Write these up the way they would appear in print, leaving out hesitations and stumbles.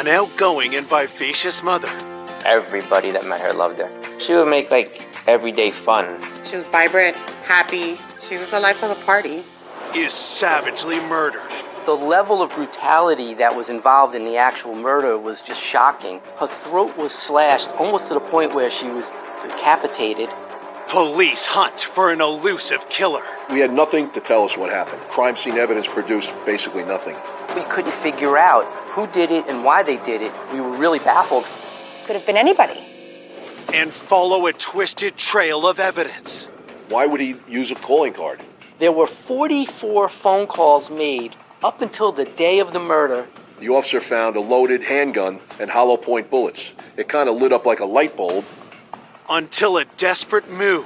an outgoing and vivacious mother. Everybody that met her loved her. She would make, everyday fun. She was vibrant, happy. She was the life of the party. Is savagely murdered. The level of brutality that was involved in the actual murder was just shocking. Her throat was slashed almost to the point where she was decapitated. Police hunt for an elusive killer. We had nothing to tell us what happened. Crime scene evidence produced basically nothing. We couldn't figure out who did it and why they did it. We were really baffled. Could have been anybody. And follow a twisted trail of evidence. Why would he use a calling card? There were 44 phone calls made up until the day of the murder. The officer found a loaded handgun and hollow point bullets. It kind of lit up like a light bulb. Until a desperate move.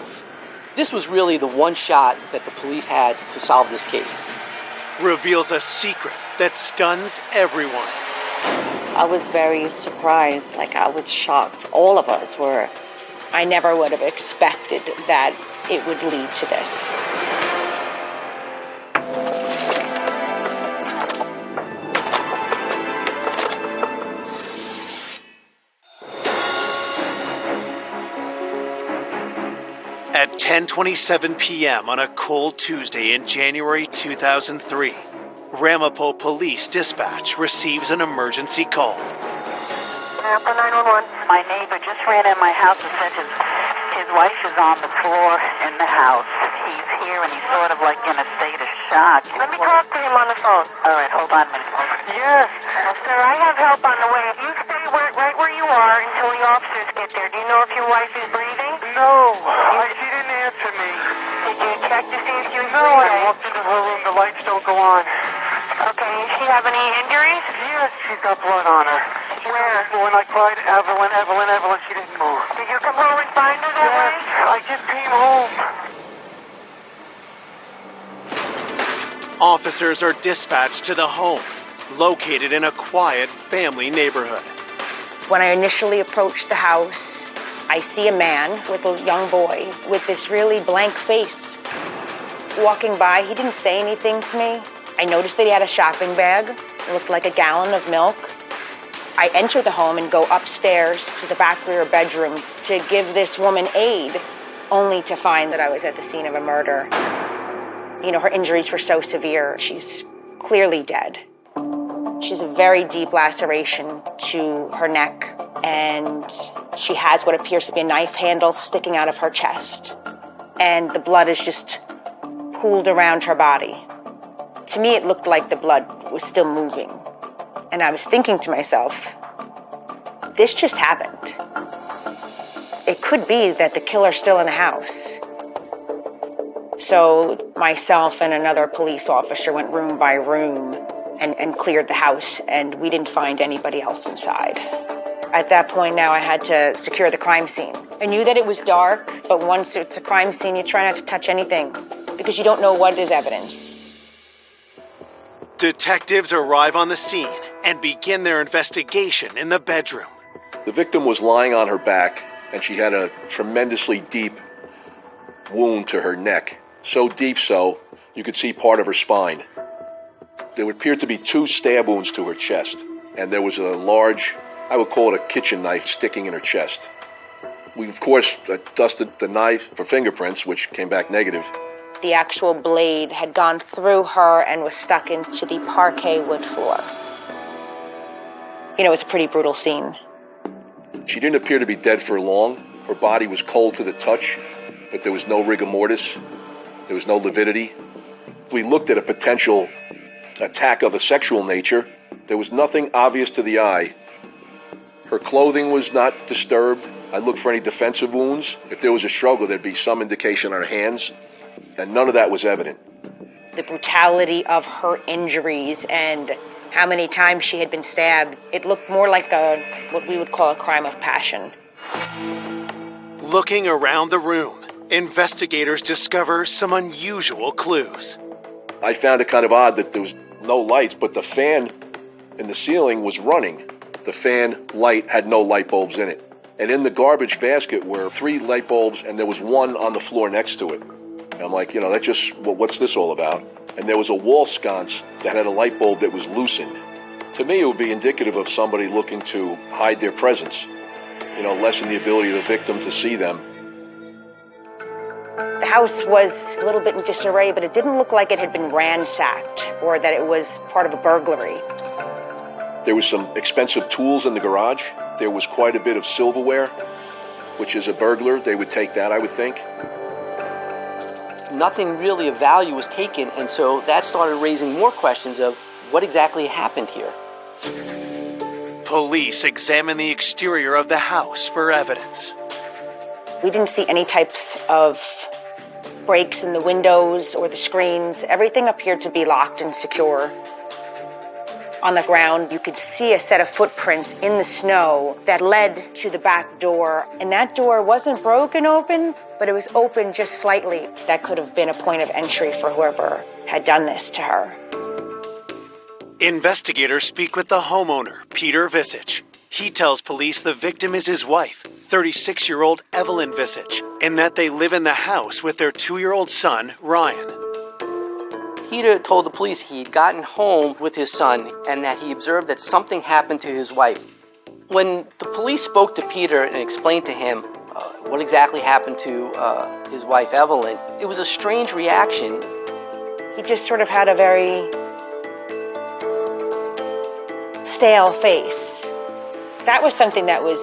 This was really the one shot that the police had to solve this case. Reveals a secret that stuns everyone. I was very surprised, I was shocked. All of us were. I never would have expected that it would lead to this. At 10:27 p.m. on a cold Tuesday in January 2003, Ramapo Police Dispatch receives an emergency call. Ramapo 911. My neighbor just ran in my house and said his wife is on the floor in the house. He's here and he's sort of in a state of shock. Let me talk to him on the phone. All right, hold on a minute. Yes. Sir, I have help on the way. You stay right where you are until the officers get there. Do you know if your wife is breathing? No. She didn't answer me. Did you check to see if she was No, breathing? I walked into her room. The lights don't go on. Okay. Does she have any injuries? Yes, she's got blood on her. Where? When I cried, Evelyn, she didn't move. Did you come home and find her that way? I just came home. Officers are dispatched to the home, located in a quiet family neighborhood. When I initially approached the house, I see a man with a young boy with this really blank face. Walking by, he didn't say anything to me. I noticed that he had a shopping bag. It looked like a gallon of milk. I enter the home and go upstairs to the back rear bedroom to give this woman aid, only to find that I was at the scene of a murder. Her injuries were so severe. She's clearly dead. She's a very deep laceration to her neck, and she has what appears to be a knife handle sticking out of her chest. And the blood is just pooled around her body. To me, it looked like the blood was still moving. And I was thinking to myself, this just happened. It could be that the killer's still in the house. So myself and another police officer went room by room and cleared the house, and we didn't find anybody else inside. At that point now, I had to secure the crime scene. I knew that it was dark, but once it's a crime scene, you try not to touch anything because you don't know what is evidence. Detectives arrive on the scene and begin their investigation in the bedroom. The victim was lying on her back, and she had a tremendously deep wound to her neck. So deep so, you could see part of her spine. There appeared to be 2 stab wounds to her chest, and there was a large, I would call it a kitchen knife, sticking in her chest. We, of course, dusted the knife for fingerprints, which came back negative. The actual blade had gone through her and was stuck into the parquet wood floor. It was a pretty brutal scene. She didn't appear to be dead for long. Her body was cold to the touch, but there was no rigor mortis. There was no lividity. We looked at a potential attack of a sexual nature. There was nothing obvious to the eye. Her clothing was not disturbed. I looked for any defensive wounds. If there was a struggle, there'd be some indication on her hands, and none of that was evident. The brutality of her injuries and how many times she had been stabbed, it looked more like what we would call a crime of passion. Looking around the room, investigators discover some unusual clues. I found it kind of odd that there was no lights, but the fan in the ceiling was running. The fan light had no light bulbs in it. And in the garbage basket were 3 light bulbs, and there was one on the floor next to it. And I'm like, that just, what's this all about? And there was a wall sconce that had a light bulb that was loosened. To me, it would be indicative of somebody looking to hide their presence, lessen the ability of the victim to see them. The house was a little bit in disarray, but it didn't look like it had been ransacked or that it was part of a burglary. There was some expensive tools in the garage. There was quite a bit of silverware, which is a burglar. They would take that, I would think. Nothing really of value was taken, and so that started raising more questions of what exactly happened here. Police examined the exterior of the house for evidence. We didn't see any types of breaks in the windows or the screens. Everything appeared to be locked and secure. On the ground, you could see a set of footprints in the snow that led to the back door. And that door wasn't broken open, but it was open just slightly. That could have been a point of entry for whoever had done this to her. Investigators speak with the homeowner, Peter Visich. He tells police the victim is his wife, 36-year-old Evelyn Visich, and that they live in the house with their 2-year-old son, Ryan. Peter told the police he'd gotten home with his son and that he observed that something happened to his wife. When the police spoke to Peter and explained to him what exactly happened to his wife, Evelyn, it was a strange reaction. He just sort of had a very stale face. That was something that was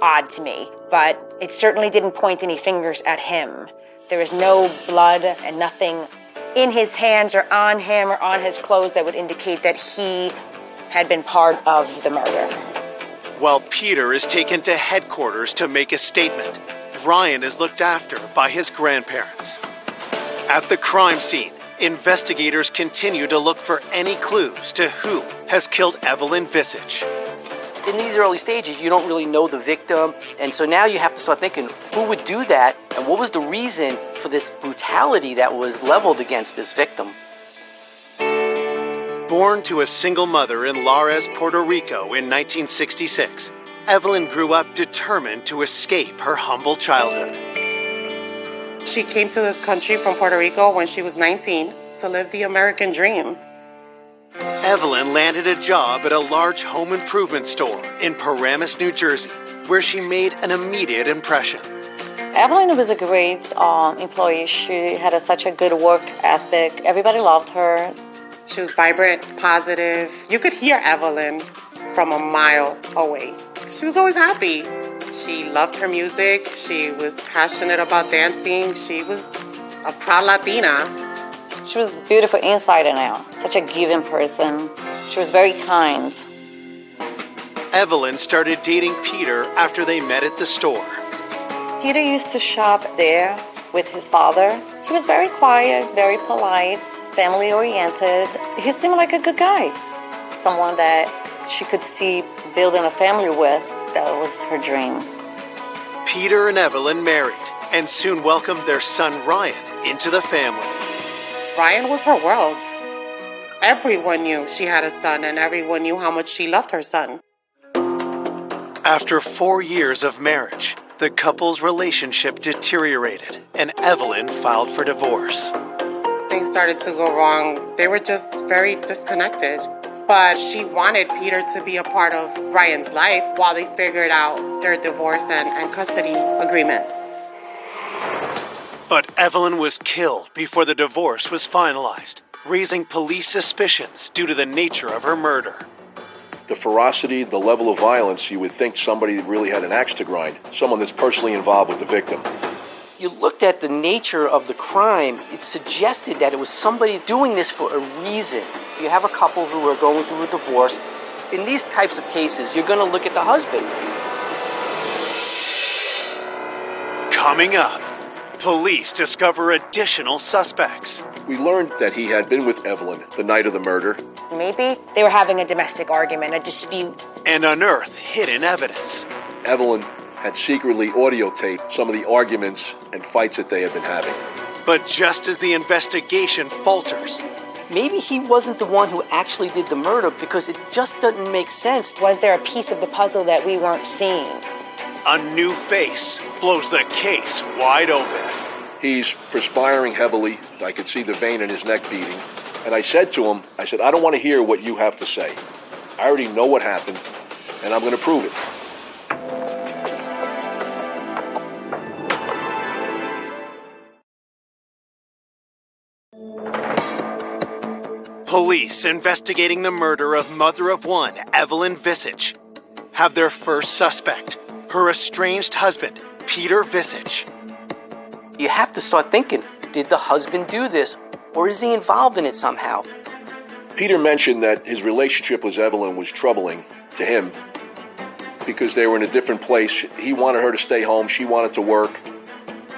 odd to me, but it certainly didn't point any fingers at him. There was no blood and nothing in his hands or on him or on his clothes that would indicate that he had been part of the murder. While Peter is taken to headquarters to make a statement, Ryan is looked after by his grandparents. At the crime scene, investigators continue to look for any clues to who has killed Evelyn Visich. In these early stages, you don't really know the victim, and so now you have to start thinking, who would do that, and what was the reason for this brutality that was leveled against this victim? Born to a single mother in Lares, Puerto Rico in 1966, Evelyn grew up determined to escape her humble childhood. She came to this country from Puerto Rico when she was 19 to live the American dream. Evelyn landed a job at a large home improvement store in Paramus, New Jersey, where she made an immediate impression. Evelyn was a great employee. She had such a good work ethic. Everybody loved her. She was vibrant, positive. You could hear Evelyn from a mile away. She was always happy. She loved her music. She was passionate about dancing. She was a proud Latina. She was beautiful inside and out. Such a giving person. She was very kind. Evelyn started dating Peter after they met at the store. Peter used to shop there with his father. He was very quiet, very polite, family-oriented. He seemed like a good guy. Someone that she could see building a family with. That was her dream. Peter and Evelyn married and soon welcomed their son Ryan into the family. Ryan was her world. Everyone knew she had a son, and everyone knew how much she loved her son. After 4 years of marriage, the couple's relationship deteriorated, and Evelyn filed for divorce. Things started to go wrong. They were just very disconnected. But she wanted Peter to be a part of Ryan's life while they figured out their divorce and custody agreement. But Evelyn was killed before the divorce was finalized, raising police suspicions due to the nature of her murder. The ferocity, the level of violence, you would think somebody really had an axe to grind, someone that's personally involved with the victim. You looked at the nature of the crime, it suggested that it was somebody doing this for a reason. You have a couple who are going through a divorce. In these types of cases, you're going to look at the husband. Coming up, police discover additional suspects. We learned that he had been with Evelyn the night of the murder. Maybe they were having a domestic argument, a dispute. And unearth hidden evidence. Evelyn had secretly audio taped some of the arguments and fights that they had been having. But just as the investigation falters, maybe he wasn't the one who actually did the murder because it just doesn't make sense. Was there a piece of the puzzle that we weren't seeing? A new face blows the case wide open. He's perspiring heavily. I could see the vein in his neck beating. And I said to him, I don't want to hear what you have to say. I already know what happened, and I'm going to prove it. Police investigating the murder of mother of one, Evelyn Visage, have their first suspect, her estranged husband, Peter Visage. You have to start thinking, did the husband do this? Or is he involved in it somehow? Peter mentioned that his relationship with Evelyn was troubling to him because they were in a different place. He wanted her to stay home. She wanted to work.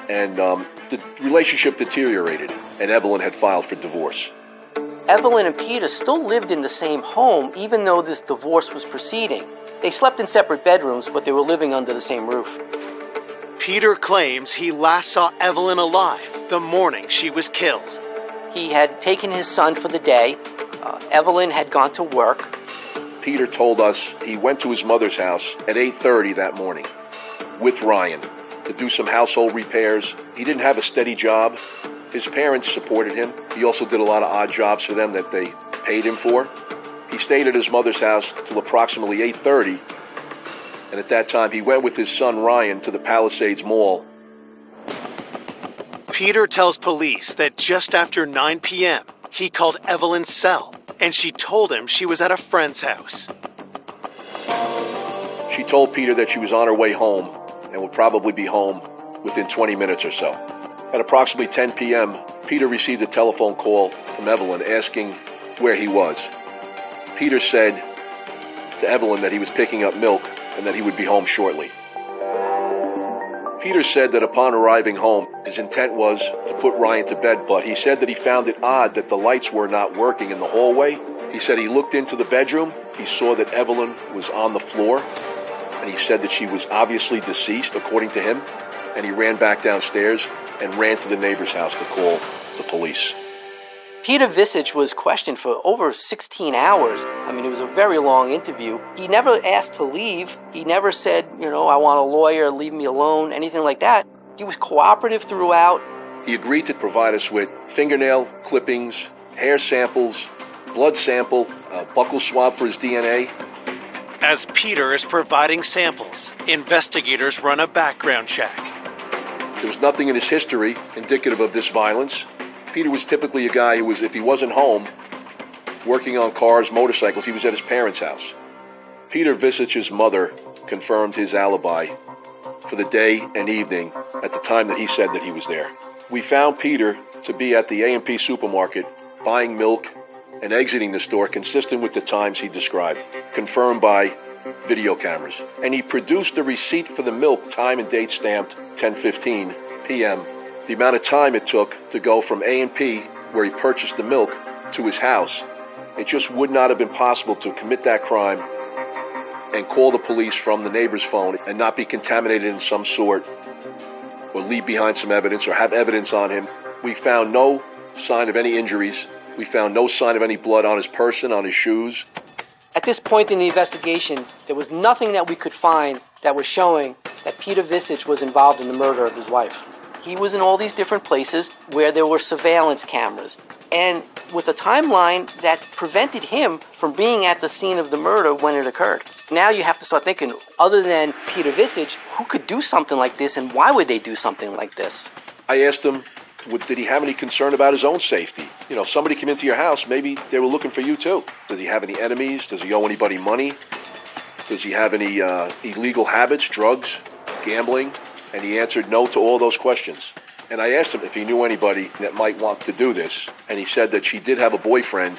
And the relationship deteriorated, and Evelyn had filed for divorce. Evelyn and Peter still lived in the same home, even though this divorce was proceeding. They slept in separate bedrooms, but they were living under the same roof. Peter claims he last saw Evelyn alive the morning she was killed. He had taken his son for the day. Evelyn had gone to work. Peter told us he went to his mother's house at 8:30 that morning with Ryan to do some household repairs. He didn't have a steady job. His parents supported him. He also did a lot of odd jobs for them that they paid him for. He stayed at his mother's house till approximately 8:30, and at that time he went with his son Ryan to the Palisades Mall. Peter tells police that just after 9 p.m., he called Evelyn's cell, and she told him she was at a friend's house. She told Peter that she was on her way home and would probably be home within 20 minutes or so. At approximately 10 p.m., Peter received a telephone call from Evelyn asking where he was. Peter said to Evelyn that he was picking up milk and that he would be home shortly. Peter said that upon arriving home, his intent was to put Ryan to bed, but he said that he found it odd that the lights were not working in the hallway. He said he looked into the bedroom, he saw that Evelyn was on the floor, and he said that she was obviously deceased, according to him, and he ran back downstairs and ran to the neighbor's house to call the police. Peter Visage was questioned for over 16 hours. I mean, it was a very long interview. He never asked to leave. He never said, I want a lawyer, leave me alone, anything like that. He was cooperative throughout. He agreed to provide us with fingernail clippings, hair samples, blood sample, a buccal swab for his DNA. As Peter is providing samples, investigators run a background check. There was nothing in his history indicative of this violence. Peter was typically a guy who was, if he wasn't home, working on cars, motorcycles, he was at his parents' house. Peter Visage's mother confirmed his alibi for the day and evening at the time that he said that he was there. We found Peter to be at the A&P supermarket buying milk and exiting the store consistent with the times he described, confirmed by video cameras. And he produced a receipt for the milk, time and date stamped 10:15 p.m. The amount of time it took to go from A&P, where he purchased the milk, to his house, it just would not have been possible to commit that crime and call the police from the neighbor's phone and not be contaminated in some sort or leave behind some evidence or have evidence on him. We found no sign of any injuries. We found no sign of any blood on his person, on his shoes. At this point in the investigation, there was nothing that we could find that was showing that Peter Visage was involved in the murder of his wife. He was in all these different places where there were surveillance cameras, and with a timeline that prevented him from being at the scene of the murder when it occurred. Now you have to start thinking, other than Peter Visage, who could do something like this, and why would they do something like this? I asked him, did he have any concern about his own safety? Somebody came into your house, maybe they were looking for you too. Does he have any enemies? Does he owe anybody money? Does he have any illegal habits, drugs, gambling? And he answered no to all those questions. And I asked him if he knew anybody that might want to do this. And he said that she did have a boyfriend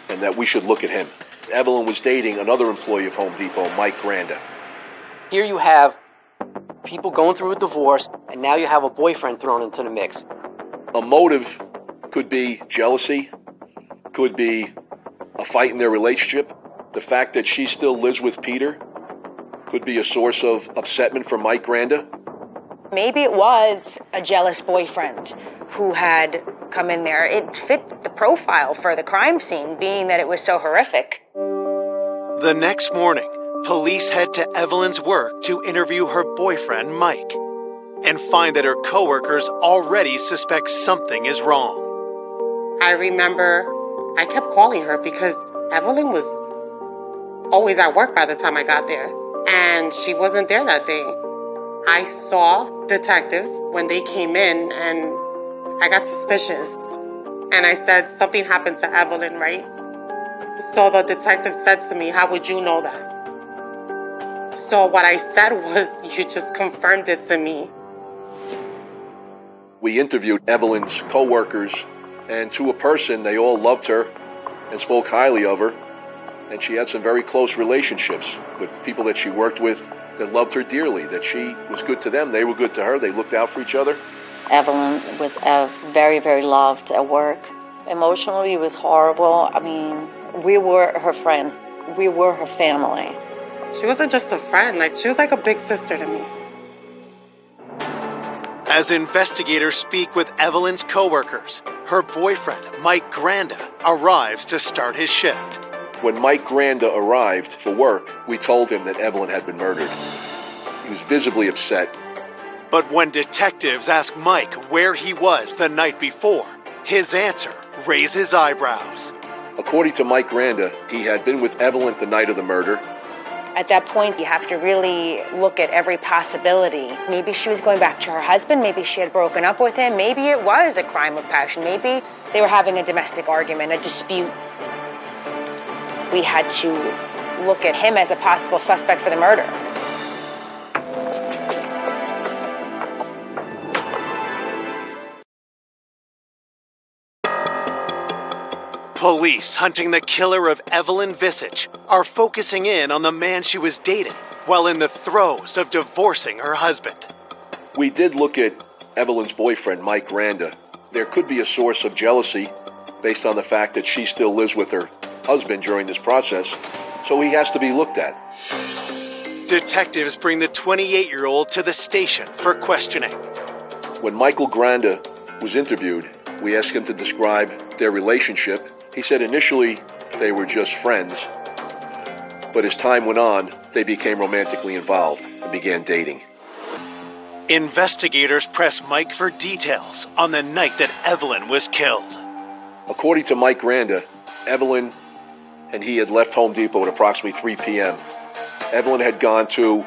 and that we should look at him. Evelyn was dating another employee of Home Depot, Mike Granda. Here you have people going through a divorce, and now you have a boyfriend thrown into the mix. A motive could be jealousy, could be a fight in their relationship. The fact that she still lives with Peter could be a source of upsetment for Mike Granda. Maybe it was a jealous boyfriend who had come in there. It fit the profile for the crime scene, being that it was so horrific. The next morning, police head to Evelyn's work to interview her boyfriend, Mike, and find that her coworkers already suspect something is wrong. I remember I kept calling her because Evelyn was always at work by the time I got there. And she wasn't there that day. I saw detectives when they came in, and I got suspicious. And I said, something happened to Evelyn, right? So the detective said to me, how would you know that? So what I said was, you just confirmed it to me. We interviewed Evelyn's co-workers, and to a person, they all loved her and spoke highly of her. And she had some very close relationships with people that she worked with that loved her dearly, that she was good to them, they were good to her, they looked out for each other. Evelyn was very, very loved at work. Emotionally, it was horrible. I mean, we were her friends. We were her family. She wasn't just a friend, she was like a big sister to me. As investigators speak with Evelyn's coworkers, her boyfriend, Mike Granda, arrives to start his shift. When Mike Granda arrived for work, we told him that Evelyn had been murdered. He was visibly upset. But when detectives ask Mike where he was the night before, his answer raises eyebrows. According to Mike Granda, he had been with Evelyn the night of the murder. At that point, you have to really look at every possibility. Maybe she was going back to her husband. Maybe she had broken up with him. Maybe it was a crime of passion. Maybe they were having a domestic argument, a dispute. We had to look at him as a possible suspect for the murder. Police hunting the killer of Evelyn Visage are focusing in on the man she was dating while in the throes of divorcing her husband. We did look at Evelyn's boyfriend, Mike Granda. There could be a source of jealousy based on the fact that she still lives with her husband during this process, so he has to be looked at. Detectives bring the 28-year-old to the station for questioning. When Michael Granda was interviewed, we asked him to describe their relationship. He said initially they were just friends, but as time went on, they became romantically involved and began dating. Investigators press Mike for details on the night that Evelyn was killed. According to Mike Granda, Evelyn and he had left Home Depot at approximately 3 p.m. Evelyn had gone to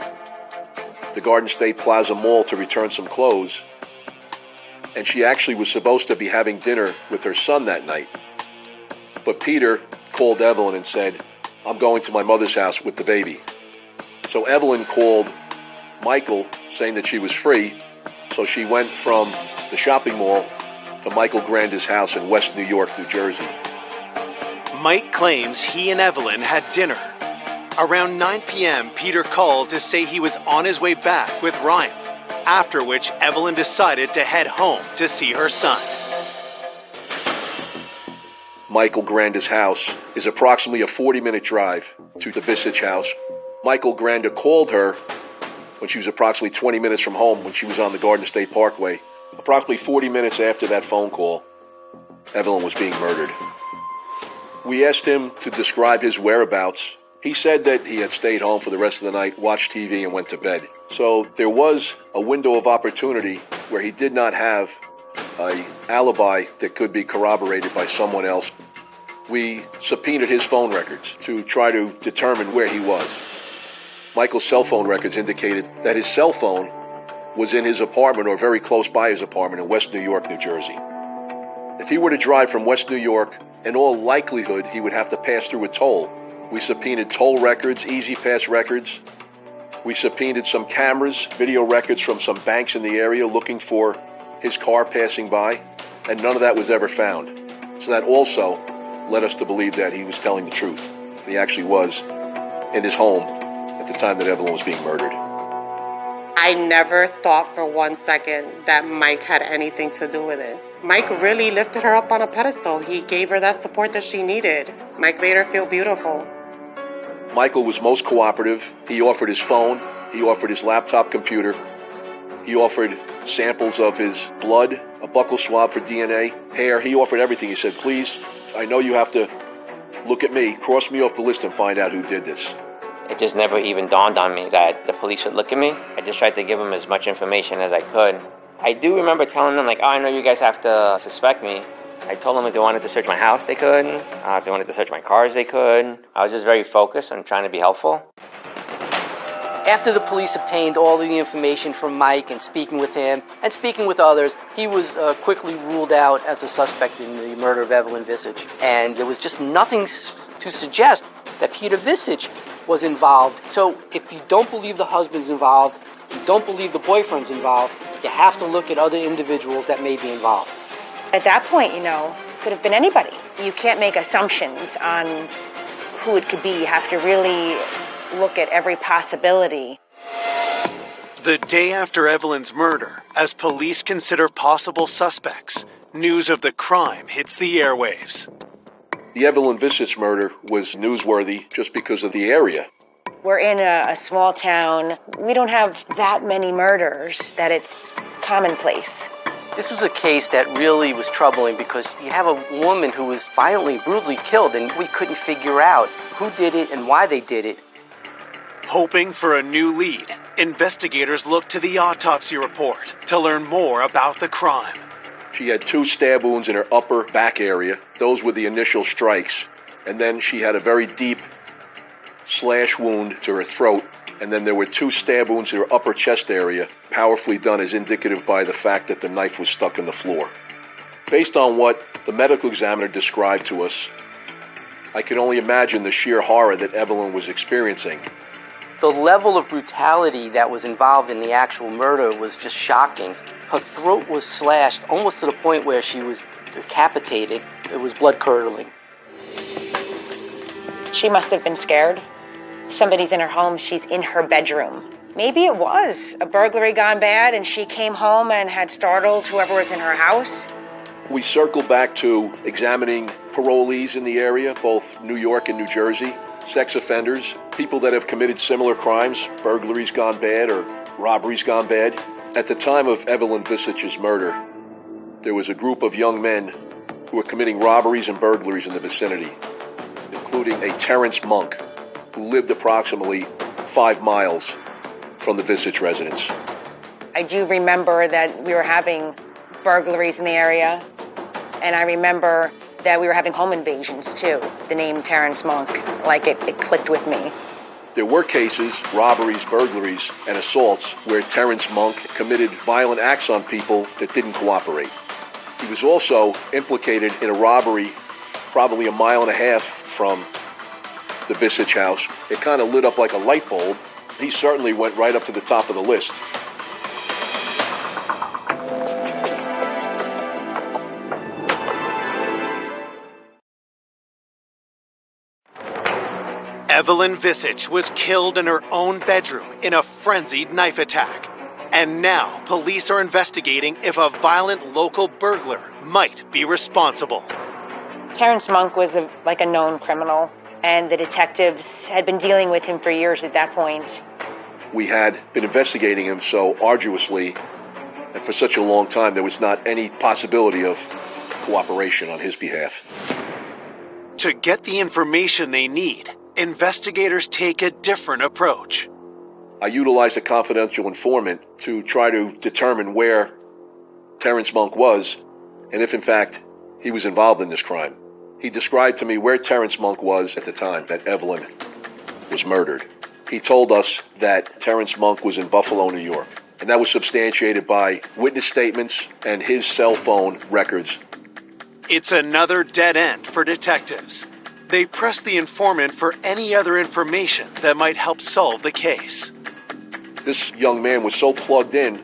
the Garden State Plaza Mall to return some clothes, and she actually was supposed to be having dinner with her son that night. But Peter called Evelyn and said, I'm going to my mother's house with the baby. So Evelyn called Michael saying that she was free, so she went from the shopping mall to Michael Granda's house in West New York, New Jersey. Mike claims he and Evelyn had dinner. Around 9 p.m., Peter called to say he was on his way back with Ryan, after which Evelyn decided to head home to see her son. Michael Granda's house is approximately a 40-minute drive to the Visage house. Michael Granda called her when she was approximately 20 minutes from home when she was on the Garden State Parkway. Approximately 40 minutes after that phone call, Evelyn was being murdered. We asked him to describe his whereabouts. He said that he had stayed home for the rest of the night, watched TV, and went to bed. So there was a window of opportunity where he did not have an alibi that could be corroborated by someone else. We subpoenaed his phone records to try to determine where he was. Michael's cell phone records indicated that his cell phone was in his apartment or very close by his apartment in West New York, New Jersey. If he were to drive from West New York, in all likelihood, he would have to pass through a toll. We subpoenaed toll records, Easy Pass records. We subpoenaed some cameras, video records from some banks in the area looking for his car passing by, and none of that was ever found. So that also led us to believe that he was telling the truth. He actually was in his home at the time that Evelyn was being murdered. I never thought for 1 second that Mike had anything to do with it. Mike really lifted her up on a pedestal. He gave her that support that she needed. Mike made her feel beautiful. Michael was most cooperative. He offered his phone. He offered his laptop computer. He offered samples of his blood, a buccal swab for DNA, hair. He offered everything. He said, please, I know you have to look at me, cross me off the list and find out who did this. It just never even dawned on me that the police would look at me. I just tried to give them as much information as I could. I do remember telling them, like, oh, I know you guys have to suspect me, I told them if they wanted to search my house, they could. If they wanted to search my cars, they could. I was just very focused on trying to be helpful. After the police obtained all of the information from Mike and speaking with him and speaking with others, he was quickly ruled out as a suspect in the murder of Evelyn Visage. And there was just nothing to suggest that Peter Visage was involved. So if you don't believe the husband's involved, you don't believe the boyfriend's involved, you have to look at other individuals that may be involved. At that point, it could have been anybody. You can't make assumptions on who it could be. You have to really look at every possibility. The day after Evelyn's murder, as police consider possible suspects, news of the crime hits the airwaves. The Evelyn Visage murder was newsworthy just because of the area. We're in a small town. We don't have that many murders that it's commonplace. This was a case that really was troubling because you have a woman who was violently, brutally killed, and we couldn't figure out who did it and why they did it. Hoping for a new lead, investigators looked to the autopsy report to learn more about the crime. She had 2 stab wounds in her upper back area. Those were the initial strikes. And then she had a very deep slash wound to her throat. And then there were 2 stab wounds in her upper chest area, powerfully done as indicative by the fact that the knife was stuck in the floor. Based on what the medical examiner described to us, I could only imagine the sheer horror that Evelyn was experiencing. The level of brutality that was involved in the actual murder was just shocking. Her throat was slashed almost to the point where she was decapitated. It was blood-curdling. She must have been scared. Somebody's in her home, she's in her bedroom. Maybe it was a burglary gone bad and she came home and had startled whoever was in her house. We circled back to examining parolees in the area, both New York and New Jersey, sex offenders, people that have committed similar crimes, burglaries gone bad or robberies gone bad. At the time of Evelyn Visage's murder, there was a group of young men who were committing robberies and burglaries in the vicinity, including a Terrence Monk, who lived approximately 5 miles from the Visage residence. I do remember that we were having burglaries in the area, and I remember that we were having home invasions too. The name Terrence Monk, it clicked with me. There were cases, robberies, burglaries, and assaults where Terrence Monk committed violent acts on people that didn't cooperate. He was also implicated in a robbery probably 1.5 miles from the Visage house. It kind of lit up like a light bulb. He certainly went right up to the top of the list. Evelyn Visage was killed in her own bedroom in a frenzied knife attack. And now, police are investigating if a violent local burglar might be responsible. Terrence Monk was a known criminal, and the detectives had been dealing with him for years at that point. We had been investigating him so arduously, and for such a long time, there was not any possibility of cooperation on his behalf. To get the information they need, investigators take a different approach. I utilized a confidential informant to try to determine where Terrence Monk was, and if in fact he was involved in this crime. He described to me where Terrence Monk was at the time that Evelyn was murdered. He told us that Terrence Monk was in Buffalo, New York, and that was substantiated by witness statements and his cell phone records. It's another dead end for detectives. They press the informant for any other information that might help solve the case. This young man was so plugged in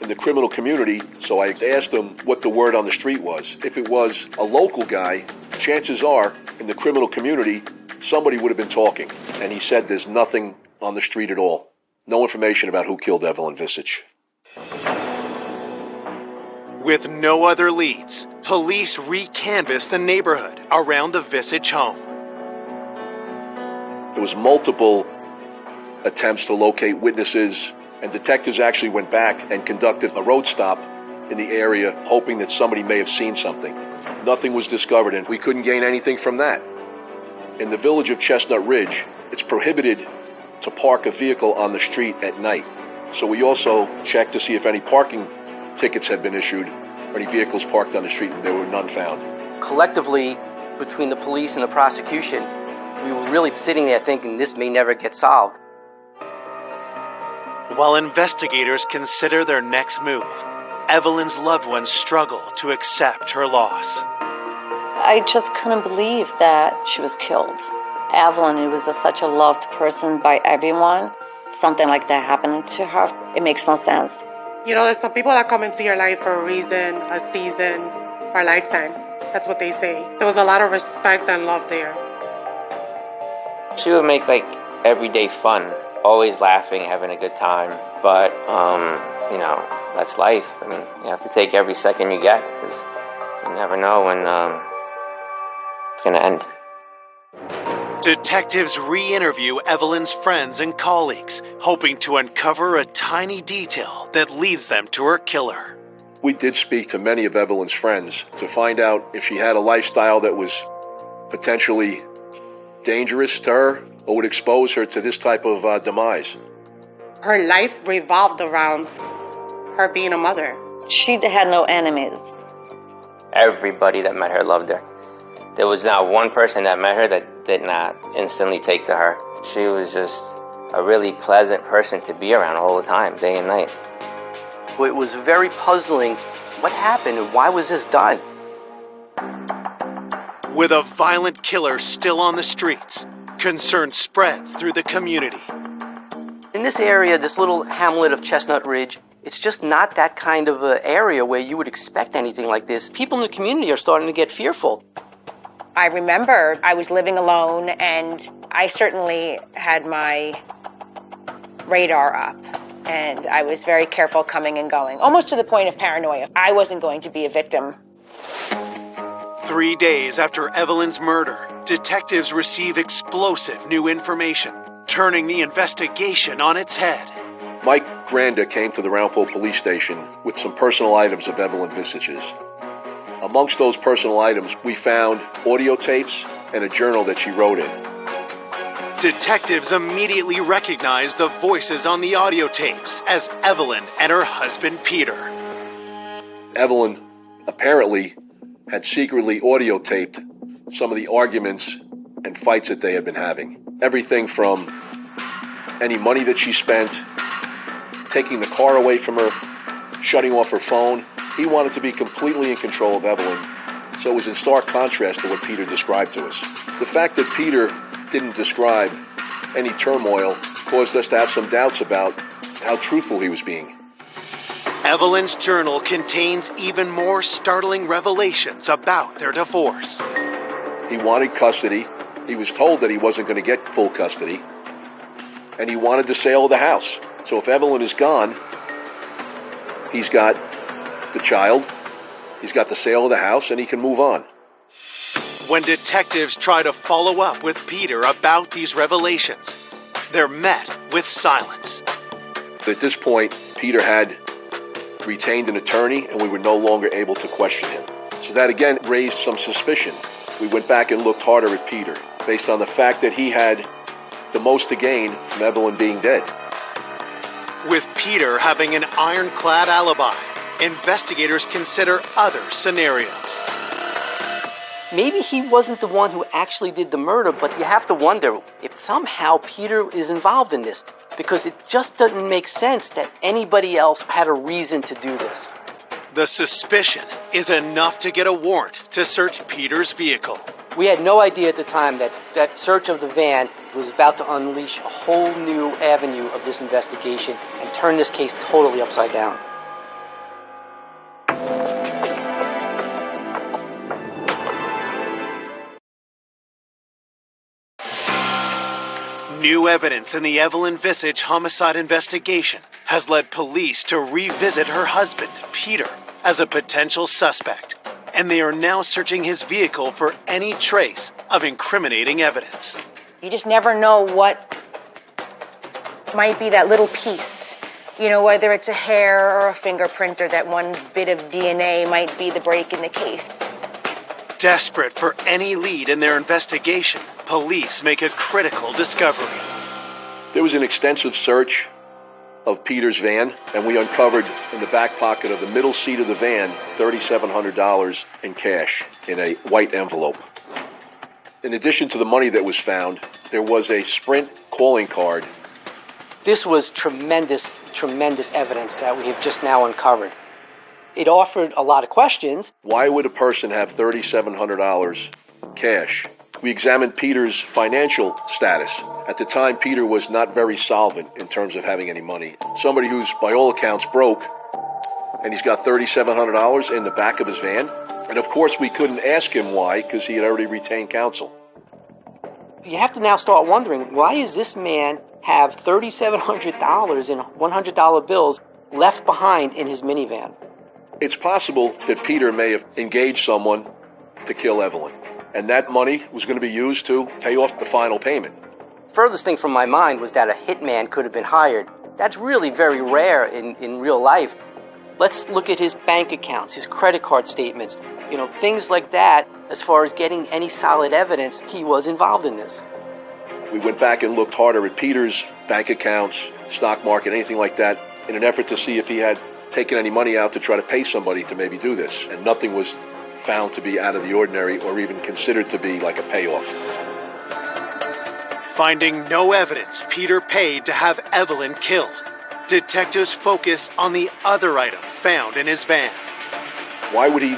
the criminal community, so I asked him what the word on the street was. If it was a local guy, chances are, in the criminal community, somebody would have been talking. And he said there's nothing on the street at all. No information about who killed Evelyn Visage. With no other leads, police re-canvass the neighborhood around the Visage home. There was multiple attempts to locate witnesses, and detectives actually went back and conducted a road stop in the area, hoping that somebody may have seen something. Nothing was discovered, and we couldn't gain anything from that. In the village of Chestnut Ridge, it's prohibited to park a vehicle on the street at night. So we also checked to see if any parking tickets had been issued, or any vehicles parked on the street, and there were none found. collectively, between the police and the prosecution, we were really sitting there thinking this may never get solved. While investigators consider their next move, Evelyn's loved ones struggle to accept her loss. I just couldn't believe that she was killed. Evelyn, who was such a loved person by everyone, something like that happened to her. It makes no sense. You know, there's some people that come into your life for a reason, a season, or a lifetime. That's what they say. There was a lot of respect and love there. She would make like everyday fun, always laughing, having a good time. But, you know, that's life. I mean, you have to take every second you get because you never know when it's going to end. Detectives re-interview Evelyn's friends and colleagues, hoping to uncover a tiny detail that leads them to her killer. We did speak to many of Evelyn's friends to find out if she had a lifestyle that was potentially dangerous to her or would expose her to this type of demise. Her life revolved around her being a mother. She had no enemies. Everybody that met her loved her. There was not one person that met her that did not instantly take to her. She was just a really pleasant person to be around all the time, day and night. It was very puzzling. What happened and why was this done? With a violent killer still on the streets, concern spreads through the community. In this area, this little hamlet of Chestnut Ridge, it's just not that kind of an area where you would expect anything like this. People in the community are starting to get fearful. I remember I was living alone, and I certainly had my radar up, and I was very careful coming and going, almost to the point of paranoia. I wasn't going to be a victim. 3 days after Evelyn's murder, detectives receive explosive new information, turning the investigation on its head. Mike Granda came to the Round Pole police station with some personal items of Evelyn Visage's. Amongst those personal items, we found audio tapes and a journal that she wrote in. Detectives immediately recognized the voices on the audio tapes as Evelyn and her husband Peter. Evelyn apparently had secretly audio taped some of the arguments and fights that they had been having. Everything from any money that she spent, taking the car away from her, shutting off her phone. He wanted to be completely in control of Evelyn, so it was in stark contrast to what Peter described to us. The fact that Peter didn't describe any turmoil caused us to have some doubts about how truthful he was being. Evelyn's journal contains even more startling revelations about their divorce. He wanted custody. He was told that he wasn't going to get full custody. And he wanted the sale of the house. So if Evelyn is gone, he's got the child, he's got the sale of the house, and he can move on. When detectives try to follow up with Peter about these revelations, they're met with silence. At this point, Peter had retained an attorney, and we were no longer able to question him. So that again raised some suspicion. We went back and looked harder at Peter, based on the fact that he had the most to gain from Evelyn being dead. With Peter having an ironclad alibi, investigators consider other scenarios. Maybe he wasn't the one who actually did the murder, but you have to wonder if somehow Peter is involved in this, because it just doesn't make sense that anybody else had a reason to do this. The suspicion is enough to get a warrant to search Peter's vehicle. We had no idea at the time that that search of the van was about to unleash a whole new avenue of this investigation and turn this case totally upside down. New evidence in the Evelyn Visage homicide investigation has led police to revisit her husband, Peter, as a potential suspect, and they are now searching his vehicle for any trace of incriminating evidence. You just never know what might be that little piece. You know, whether it's a hair or a fingerprint or that one bit of DNA might be the break in the case. Desperate for any lead in their investigation, police make a critical discovery. There was an extensive search of Peter's van, and we uncovered in the back pocket of the middle seat of the van $3,700 in cash in a white envelope. In addition to the money that was found, there was a Sprint calling card. This was tremendous evidence that we have just now uncovered. It offered a lot of questions. Why would a person have $3,700 cash? We examined Peter's financial status. At the time, Peter was not very solvent in terms of having any money. Somebody who's, by all accounts, broke, and he's got $3,700 in the back of his van. And of course, we couldn't ask him why, because he had already retained counsel. You have to now start wondering, why does this man have $3,700 in $100 bills left behind in his minivan? It's possible that Peter may have engaged someone to kill Evelyn, and that money was going to be used to pay off the final payment. Furthest thing from my mind was that a hitman could have been hired. That's really very rare in real life. Let's look at his bank accounts, his credit card statements, things like that, as far as getting any solid evidence he was involved in this. We went back and looked harder at Peter's bank accounts, stock market, anything like that, in an effort to see if he had taken any money out to try to pay somebody to maybe do this. And nothing was found to be out of the ordinary or even considered to be like a payoff. Finding no evidence Peter paid to have Evelyn killed, detectives focus on the other item found in his van. Why would he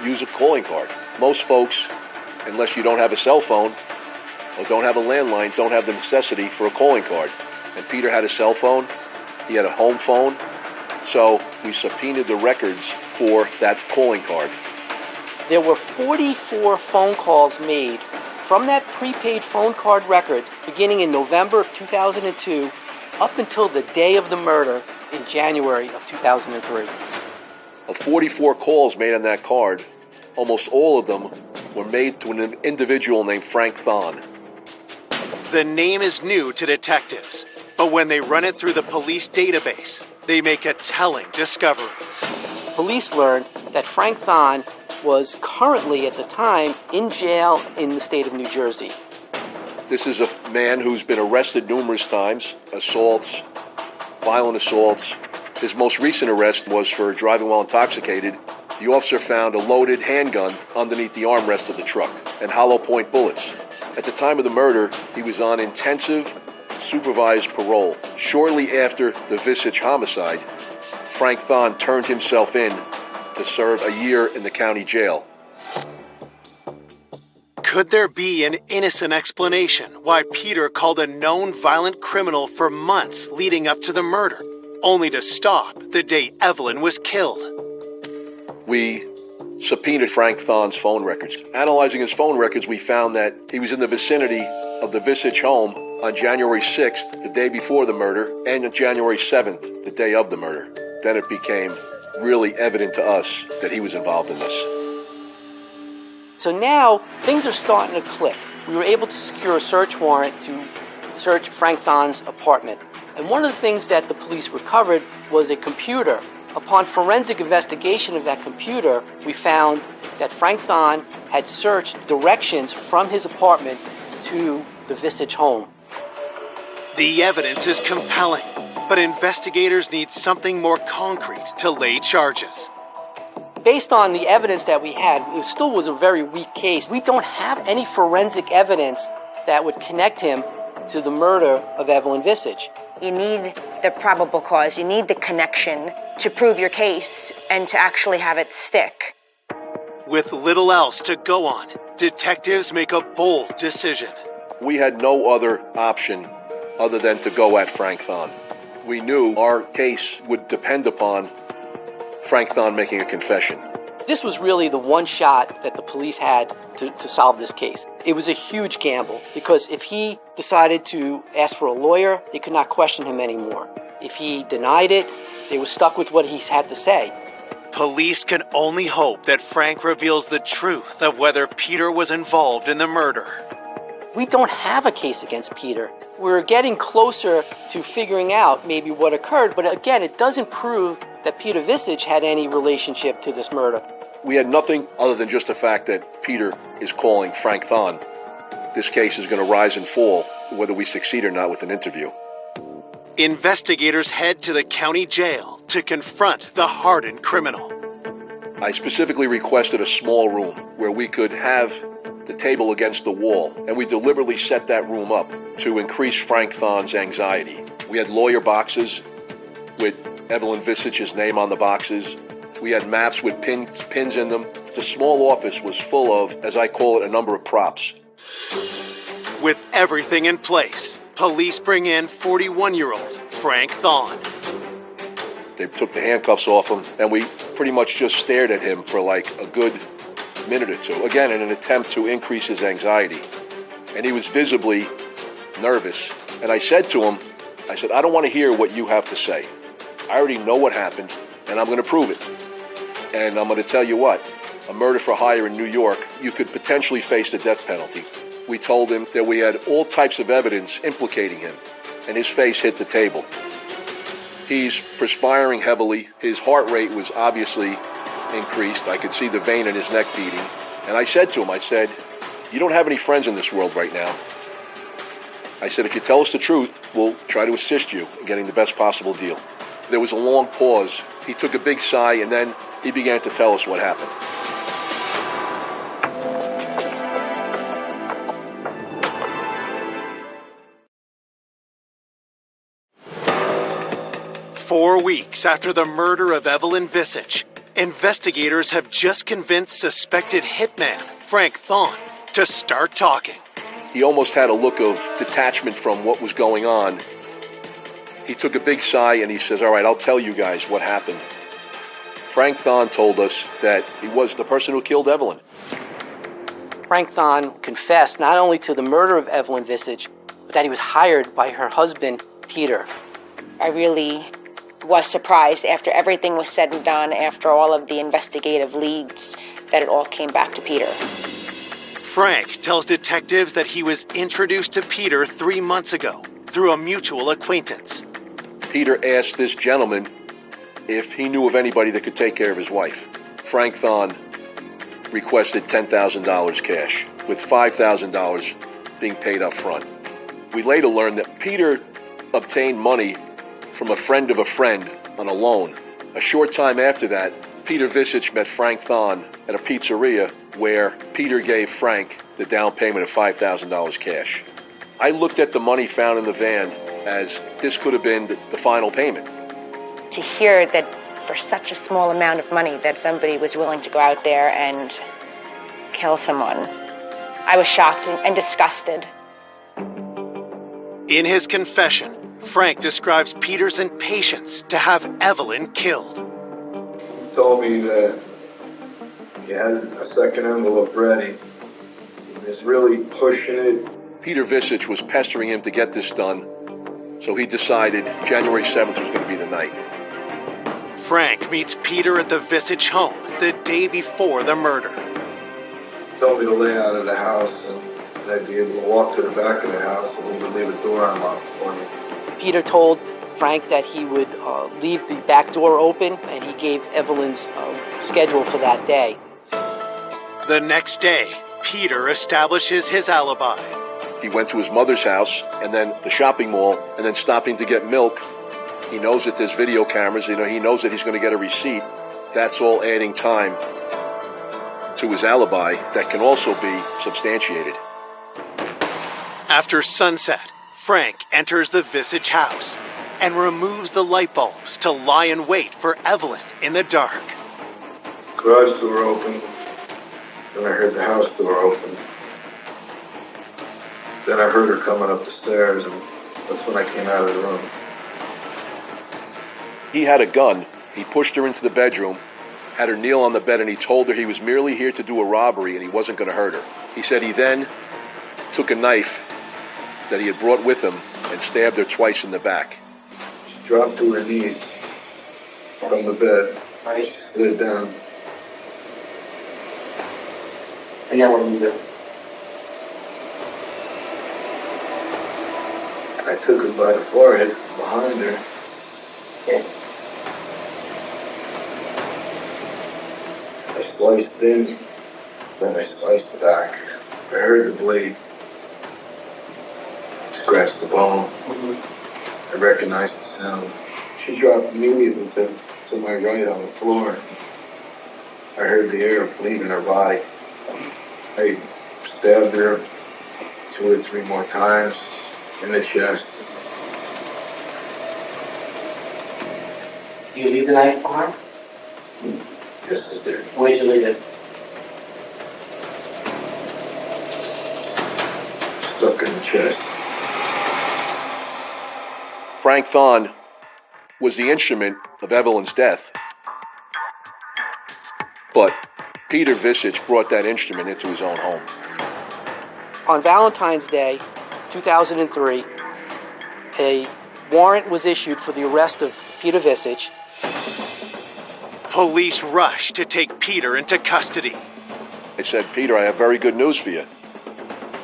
use a calling card? Most folks, unless you don't have a cell phone or don't have a landline, don't have the necessity for a calling card. And Peter had a cell phone. He had a home phone. So we subpoenaed the records for that calling card. There were 44 phone calls made from that prepaid phone card records beginning in November of 2002 up until the day of the murder in January of 2003. Of 44 calls made on that card, almost all of them were made to an individual named Frank Thon. The name is new to detectives, but when they run it through the police database, they make a telling discovery. Police learned that Frank Thon was currently, at the time, in jail in the state of New Jersey. This is a man who's been arrested numerous times, assaults, violent assaults. His most recent arrest was for driving while intoxicated. The officer found a loaded handgun underneath the armrest of the truck and hollow point bullets. At the time of the murder, he was on intensive supervised parole. Shortly after the Visage homicide, Frank Thon turned himself in to serve a year in the county jail. Could there be an innocent explanation why Peter called a known violent criminal for months leading up to the murder, only to stop the day Evelyn was killed? We subpoenaed Frank Thon's phone records. Analyzing his phone records, we found that he was in the vicinity of the Visage home on January 6th, the day before the murder, and on January 7th, the day of the murder. Then it became really evident to us that he was involved in this. So now things are starting to click. We were able to secure a search warrant to search Frank Thon's apartment. And one of the things that the police recovered was a computer. Upon forensic investigation of that computer, we found that Frank Thon had searched directions from his apartment to the Visage home. The evidence is compelling, but investigators need something more concrete to lay charges. Based on the evidence that we had, it still was a very weak case. We don't have any forensic evidence that would connect him to the murder of Evelyn Visage. You need the probable cause. You need the connection to prove your case and to actually have it stick. With little else to go on, detectives make a bold decision. We had no other option other than to go at Frank Thon. We knew our case would depend upon Frank Thon making a confession. This was really the one shot that the police had to solve this case. It was a huge gamble because if he decided to ask for a lawyer, they could not question him anymore. If he denied it, they were stuck with what he had to say. Police can only hope that Frank reveals the truth of whether Peter was involved in the murder. We don't have a case against Peter. We're getting closer to figuring out maybe what occurred, but again, it doesn't prove that Peter Visage had any relationship to this murder. We had nothing other than just the fact that Peter is calling Frank Thon. This case is going to rise and fall, whether we succeed or not with an interview. investigators head to the county jail to confront the hardened criminal. I specifically requested a small room where we could have the table against the wall, and we deliberately set that room up to increase Frank Thon's anxiety. We had lawyer boxes with Evelyn Visich's name on the boxes. We had maps with pins in them. The small office was full of, as I call it, a number of props. With everything in place, police bring in 41-year-old Frank Thon. They took the handcuffs off him, and we pretty much just stared at him for like a good minute or two, again, in an attempt to increase his anxiety. And he was visibly nervous. And I said to him, I don't want to hear what you have to say. I already know what happened, and I'm going to prove it. And I'm going to tell you what, a murder for hire in New York, you could potentially face the death penalty. We told him that we had all types of evidence implicating him, and his face hit the table. He's perspiring heavily. His heart rate was obviously increased. I could see the vein in his neck beating. And I said to him, you don't have any friends in this world right now. I said, if you tell us the truth, we'll try to assist you in getting the best possible deal. There was a long pause. He took a big sigh, and then he began to tell us what happened. "4 weeks after the murder of Evelyn Visich, investigators have just convinced suspected hitman Frank Thon to start talking. He almost had a look of detachment from what was going on. He took a big sigh and he says, all right, I'll tell you guys what happened. Frank Thon told us that he was the person who killed Evelyn. Frank Thon confessed not only to the murder of Evelyn Visich, but that he was hired by her husband, Peter. I really was surprised after everything was said and done, after all of the investigative leads, that it all came back to Peter. Frank tells detectives that he was introduced to Peter 3 months ago through a mutual acquaintance. Peter asked this gentleman if he knew of anybody that could take care of his wife. Frank Thon requested $10,000 cash, with $5,000 being paid up front. We later learned that Peter obtained money from a friend of a friend on a loan. A short time after that, Peter Visich met Frank Thon at a pizzeria where Peter gave Frank the down payment of $5,000 cash. I looked at the money found in the van as this could have been the final payment. To hear that for such a small amount of money that somebody was willing to go out there and kill someone, I was shocked and disgusted. In his confession, Frank describes Peter's impatience to have Evelyn killed. He told me that he had a second envelope ready. He was really pushing it. Peter Visich was pestering him to get this done, so he decided January 7th was going to be the night. Frank meets Peter at the Visich home the day before the murder. He told me to lay out of the house and I'd be able to walk to the back of the house and he would leave a door unlocked for me. Peter told Frank that he would leave the back door open, and he gave Evelyn's schedule for that day. The next day, Peter establishes his alibi. He went to his mother's house and then the shopping mall and then stopping to get milk. He knows that there's video cameras. He knows that he's going to get a receipt. That's all adding time to his alibi that can also be substantiated. After sunset, Frank enters the Visich house and removes the light bulbs to lie in wait for Evelyn in the dark. Garage door open. Then I heard the house door open. Then I heard her coming up the stairs, and that's when I came out of the room. He had a gun. He pushed her into the bedroom, had her kneel on the bed, and he told her he was merely here to do a robbery and he wasn't going to hurt her. He said he then took a knife that he had brought with him and stabbed her twice in the back. She dropped to her knees from the bed. She slid down. And now what do you do? I took her by the forehead from behind her. Yeah. I sliced in, then I sliced back. I heard the blade scratch the bone. I recognized the sound. She dropped immediately to my right on the floor. I heard the air leaving her body. I stabbed her 2 or 3 more times in the chest. Do you leave the knife behind? Yes, I did. Where'd you leave it? Stuck in the chest. Frank Thon was the instrument of Evelyn's death. But Peter Visich brought that instrument into his own home. On Valentine's Day, 2003, a warrant was issued for the arrest of Peter Visich. Police rush to take Peter into custody. I said, Peter, I have very good news for you.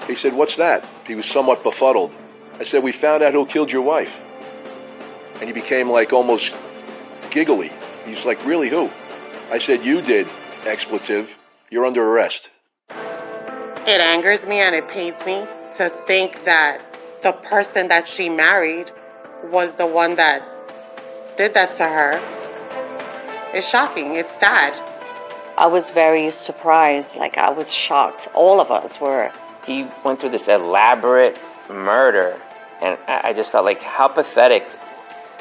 He said, what's that? He was somewhat befuddled. I said, we found out who killed your wife. And he became like almost giggly. He's like, really, who? I said, you did, expletive. You're under arrest. It angers me and it pains me to think that the person that she married was the one that did that to her. It's shocking. It's sad. I was very surprised. Like, I was shocked. All of us were. He went through this elaborate murder, and I just thought, like, how pathetic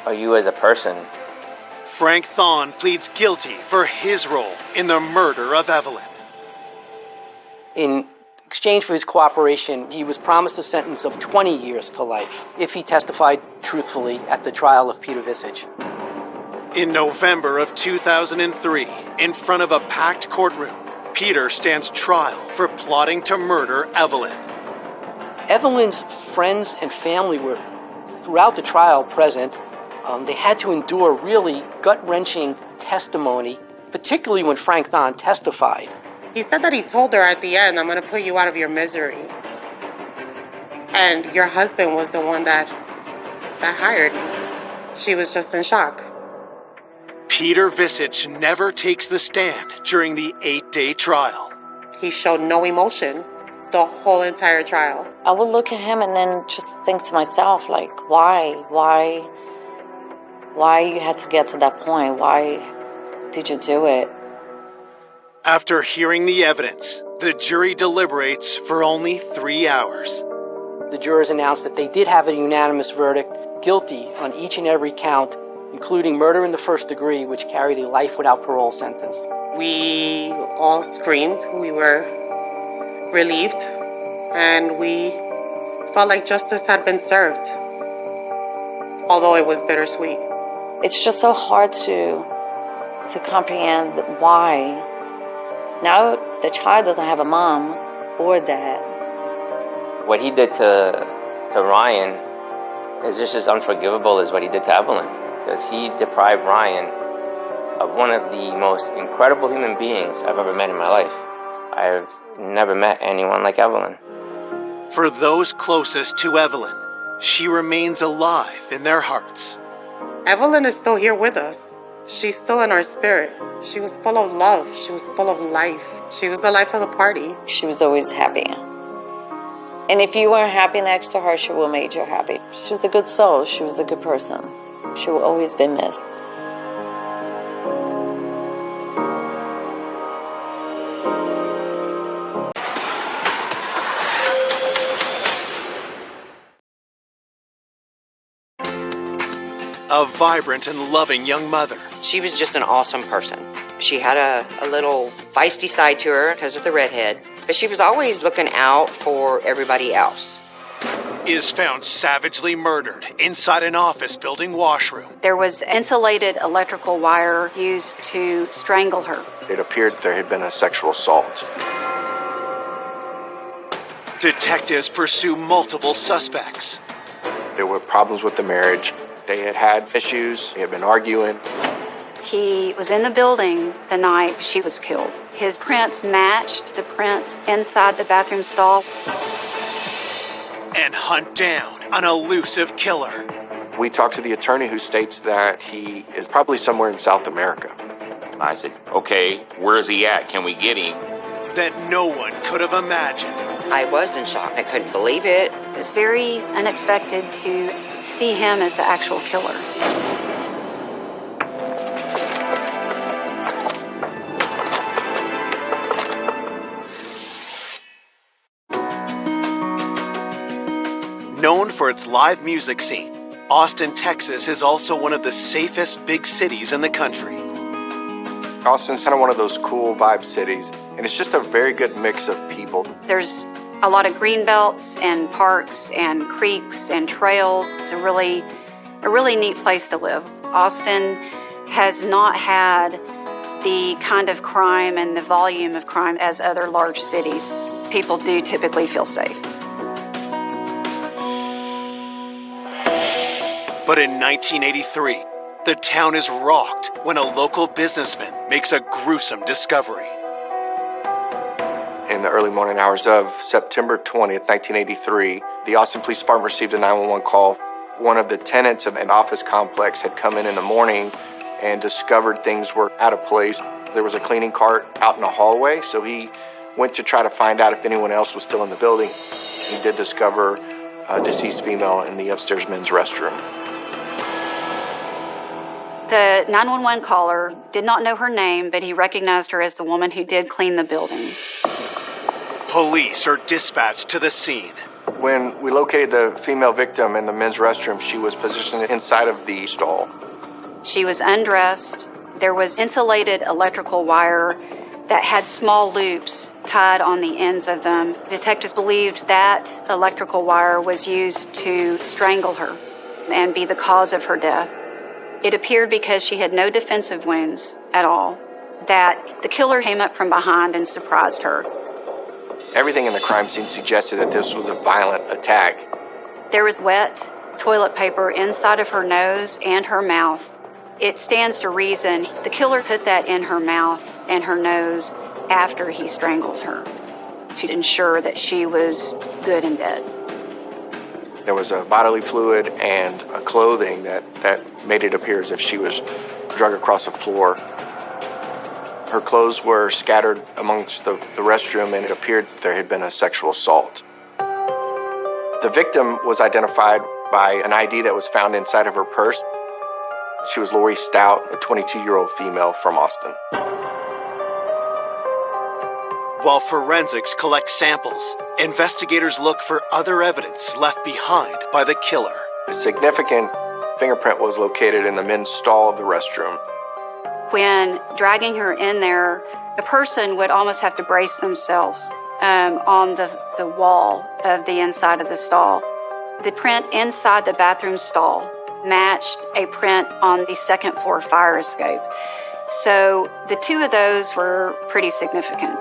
are you as a person? Frank Thon pleads guilty for his role in the murder of Evelyn. In exchange for his cooperation, he was promised a sentence of 20 years to life if he testified truthfully at the trial of Peter Visich. In November of 2003, in front of a packed courtroom, Peter stands trial for plotting to murder Evelyn. Evelyn's friends and family were throughout the trial present. They had to endure really gut-wrenching testimony, particularly when Frank Thon testified. He said that he told her at the end, I'm going to put you out of your misery. And your husband was the one that hired me. She was just in shock. Peter Visich never takes the stand during the 8-day trial. He showed no emotion the whole entire trial. I would look at him and then just think to myself, like, why you had to get to that point? Why did you do it? After hearing the evidence, the jury deliberates for only 3 hours. The jurors announced that they did have a unanimous verdict, guilty on each and every count, including murder in the first degree, which carried a life without parole sentence. We all screamed. We were relieved, and we felt like justice had been served, although it was bittersweet. It's just so hard to comprehend why. Now the child doesn't have a mom or dad. What he did to Ryan is just as unforgivable as what he did to Evelyn, because he deprived Ryan of one of the most incredible human beings I've ever met in my life. I've never met anyone like Evelyn. For those closest to Evelyn, she remains alive in their hearts. Evelyn is still here with us. She's still in our spirit. She was full of love. She was full of life. She was the life of the party. She was always happy. And if you weren't happy next to her, she would have made you happy. She was a good soul. She was a good person. She will always be missed. A vibrant and loving young mother. She was just an awesome person. She had a little feisty side to her because of the redhead, but she was always looking out for everybody else. Is found savagely murdered inside an office building washroom. There was insulated electrical wire used to strangle her. It appeared there had been a sexual assault. Detectives pursue multiple suspects. There were problems with the marriage. They had had issues. They had been arguing. He was in the building the night she was killed. His prints matched the prints inside the bathroom stall. And hunt down an elusive killer. We talked to the attorney, who states that he is probably somewhere in South America. I said, okay, where's he at? Can we get him? That no one could have imagined I was in shock. I couldn't believe it. It was very unexpected to see him as the actual killer. Known for its live music scene, Austin, Texas is also one of the safest big cities in the country. Austin's kind of one of those cool vibe cities, and it's just a very good mix of people. There's a lot of green belts and parks and creeks and trails. It's a really neat place to live. Austin has not had the kind of crime and the volume of crime as other large cities. People do typically feel safe. But in 1983, the town is rocked when a local businessman makes a gruesome discovery. In the early morning hours of September 20th, 1983, the Austin Police Department received a 911 call. One of the tenants of an office complex had come in the morning and discovered things were out of place. There was a cleaning cart out in the hallway, so he went to try to find out if anyone else was still in the building. He did discover a deceased female in the upstairs men's restroom. The 911 caller did not know her name, but he recognized her as the woman who did clean the building. Police are dispatched to the scene. When we located the female victim in the men's restroom, she was positioned inside of the stall. She was undressed. There was insulated electrical wire that had small loops tied on the ends of them. Detectives believed that electrical wire was used to strangle her and be the cause of her death. It appeared, because she had no defensive wounds at all, that the killer came up from behind and surprised her. Everything in the crime scene suggested that this was a violent attack. There was wet toilet paper inside of her nose and her mouth. It stands to reason the killer put that in her mouth and her nose after he strangled her to ensure that she was good and dead. There was a bodily fluid and a clothing that made it appear as if she was drug across the floor. Her clothes were scattered amongst the restroom, and it appeared that there had been a sexual assault. The victim was identified by an ID that was found inside of her purse. She was Lori Stout, a 22-year-old female from Austin. While forensics collect samples, investigators look for other evidence left behind by the killer. A significant fingerprint was located in the men's stall of the restroom. When dragging her in there, the person would almost have to brace themselves on the wall of the inside of the stall. The print inside the bathroom stall matched a print on the second floor fire escape. So the two of those were pretty significant.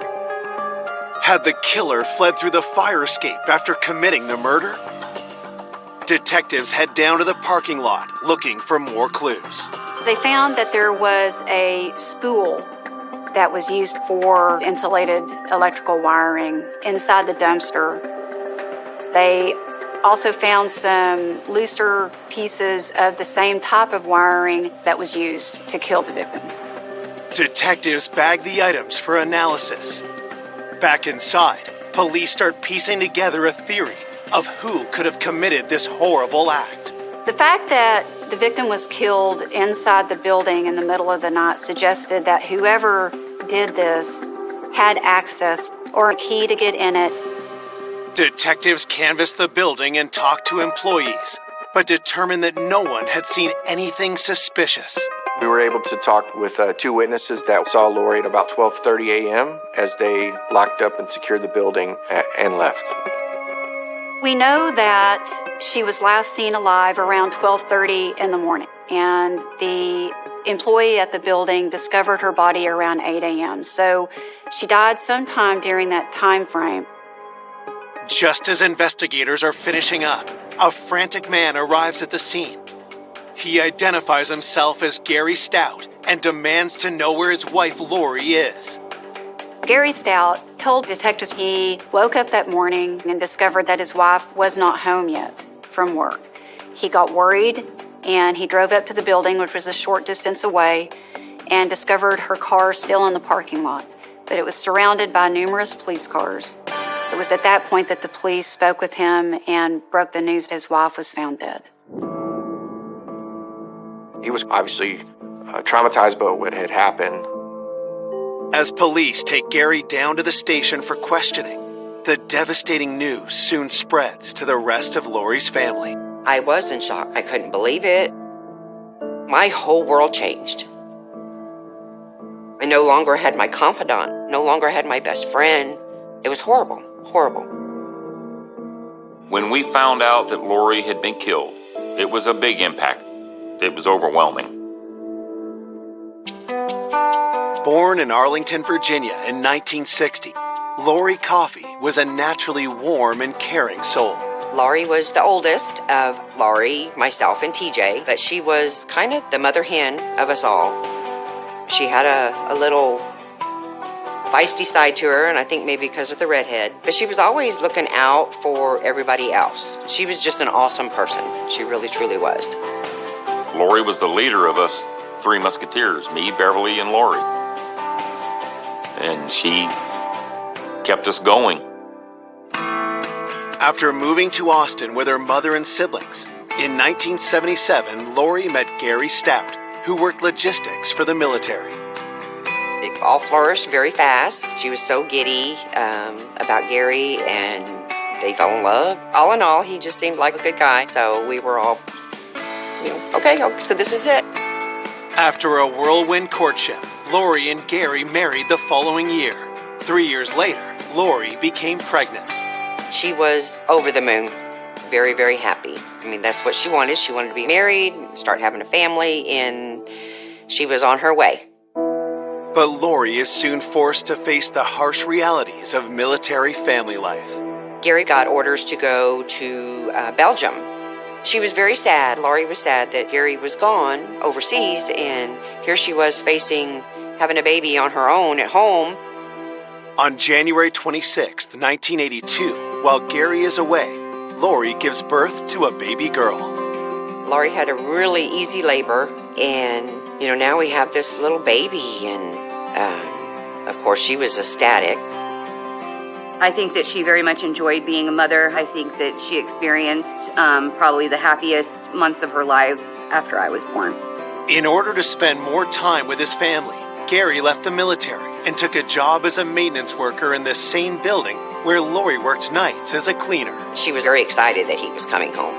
Had the killer fled through the fire escape after committing the murder? Detectives head down to the parking lot looking for more clues. They found that there was a spool that was used for insulated electrical wiring inside the dumpster. They also found some looser pieces of the same type of wiring that was used to kill the victim. Detectives bag the items for analysis. Back inside, police start piecing together a theory of who could have committed this horrible act. The fact that the victim was killed inside the building in the middle of the night suggested that whoever did this had access or a key to get in it. Detectives canvassed the building and talked to employees, but determined that no one had seen anything suspicious. We were able to talk with two witnesses that saw Lori at about 12:30 a.m. as they locked up and secured the building and left. We know that she was last seen alive around 12:30 in the morning, and the employee at the building discovered her body around 8 a.m. So she died sometime during that time frame. Just as investigators are finishing up, a frantic man arrives at the scene. He identifies himself as Gary Stout and demands to know where his wife Lori is. Gary Stout told detectives he woke up that morning and discovered that his wife was not home yet from work. He got worried and he drove up to the building, which was a short distance away, and discovered her car still in the parking lot, but it was surrounded by numerous police cars. It was at that point that the police spoke with him and broke the news that his wife was found dead. He was obviously traumatized by what had happened. As police take Gary down to the station for questioning, the devastating news soon spreads to the rest of Lori's family. I was in shock. I couldn't believe it. My whole world changed. I no longer had my confidant, no longer had my best friend. It was horrible, horrible. When we found out that Lori had been killed, it was a big impact. It was overwhelming. Born in Arlington, Virginia in 1960, Lori Coffey was a naturally warm and caring soul. Laurie was the oldest of Laurie, myself, and TJ, but she was kind of the mother hen of us all. She had a little feisty side to her, and I think maybe because of the redhead, but she was always looking out for everybody else. She was just an awesome person. She really, truly was. Lori was the leader of us three musketeers, me, Beverly, and Lori. And she kept us going. After moving to Austin with her mother and siblings, in 1977, Lori met Gary Stout, who worked logistics for the military. It all flourished very fast. She was so giddy about Gary, and they fell in love. All in all, he just seemed like a good guy, so we were all, okay, so this is it. After a whirlwind courtship, Lori and Gary married the following year. 3 years later, Lori became pregnant. She was over the moon. Very, very happy. I mean, that's what she wanted. She wanted to be married, start having a family, and she was on her way. But Lori is soon forced to face the harsh realities of military family life. Gary got orders to go to Belgium. She was very sad. Lori was sad that Gary was gone overseas, and here she was facing having a baby on her own at home. On January 26, 1982, while Gary is away, Lori gives birth to a baby girl. Lori had a really easy labor, and, now we have this little baby, and, of course, she was ecstatic. I think that she very much enjoyed being a mother. I think that she experienced probably the happiest months of her life after I was born. In order to spend more time with his family, Gary left the military and took a job as a maintenance worker in the same building where Lori worked nights as a cleaner. She was very excited that he was coming home.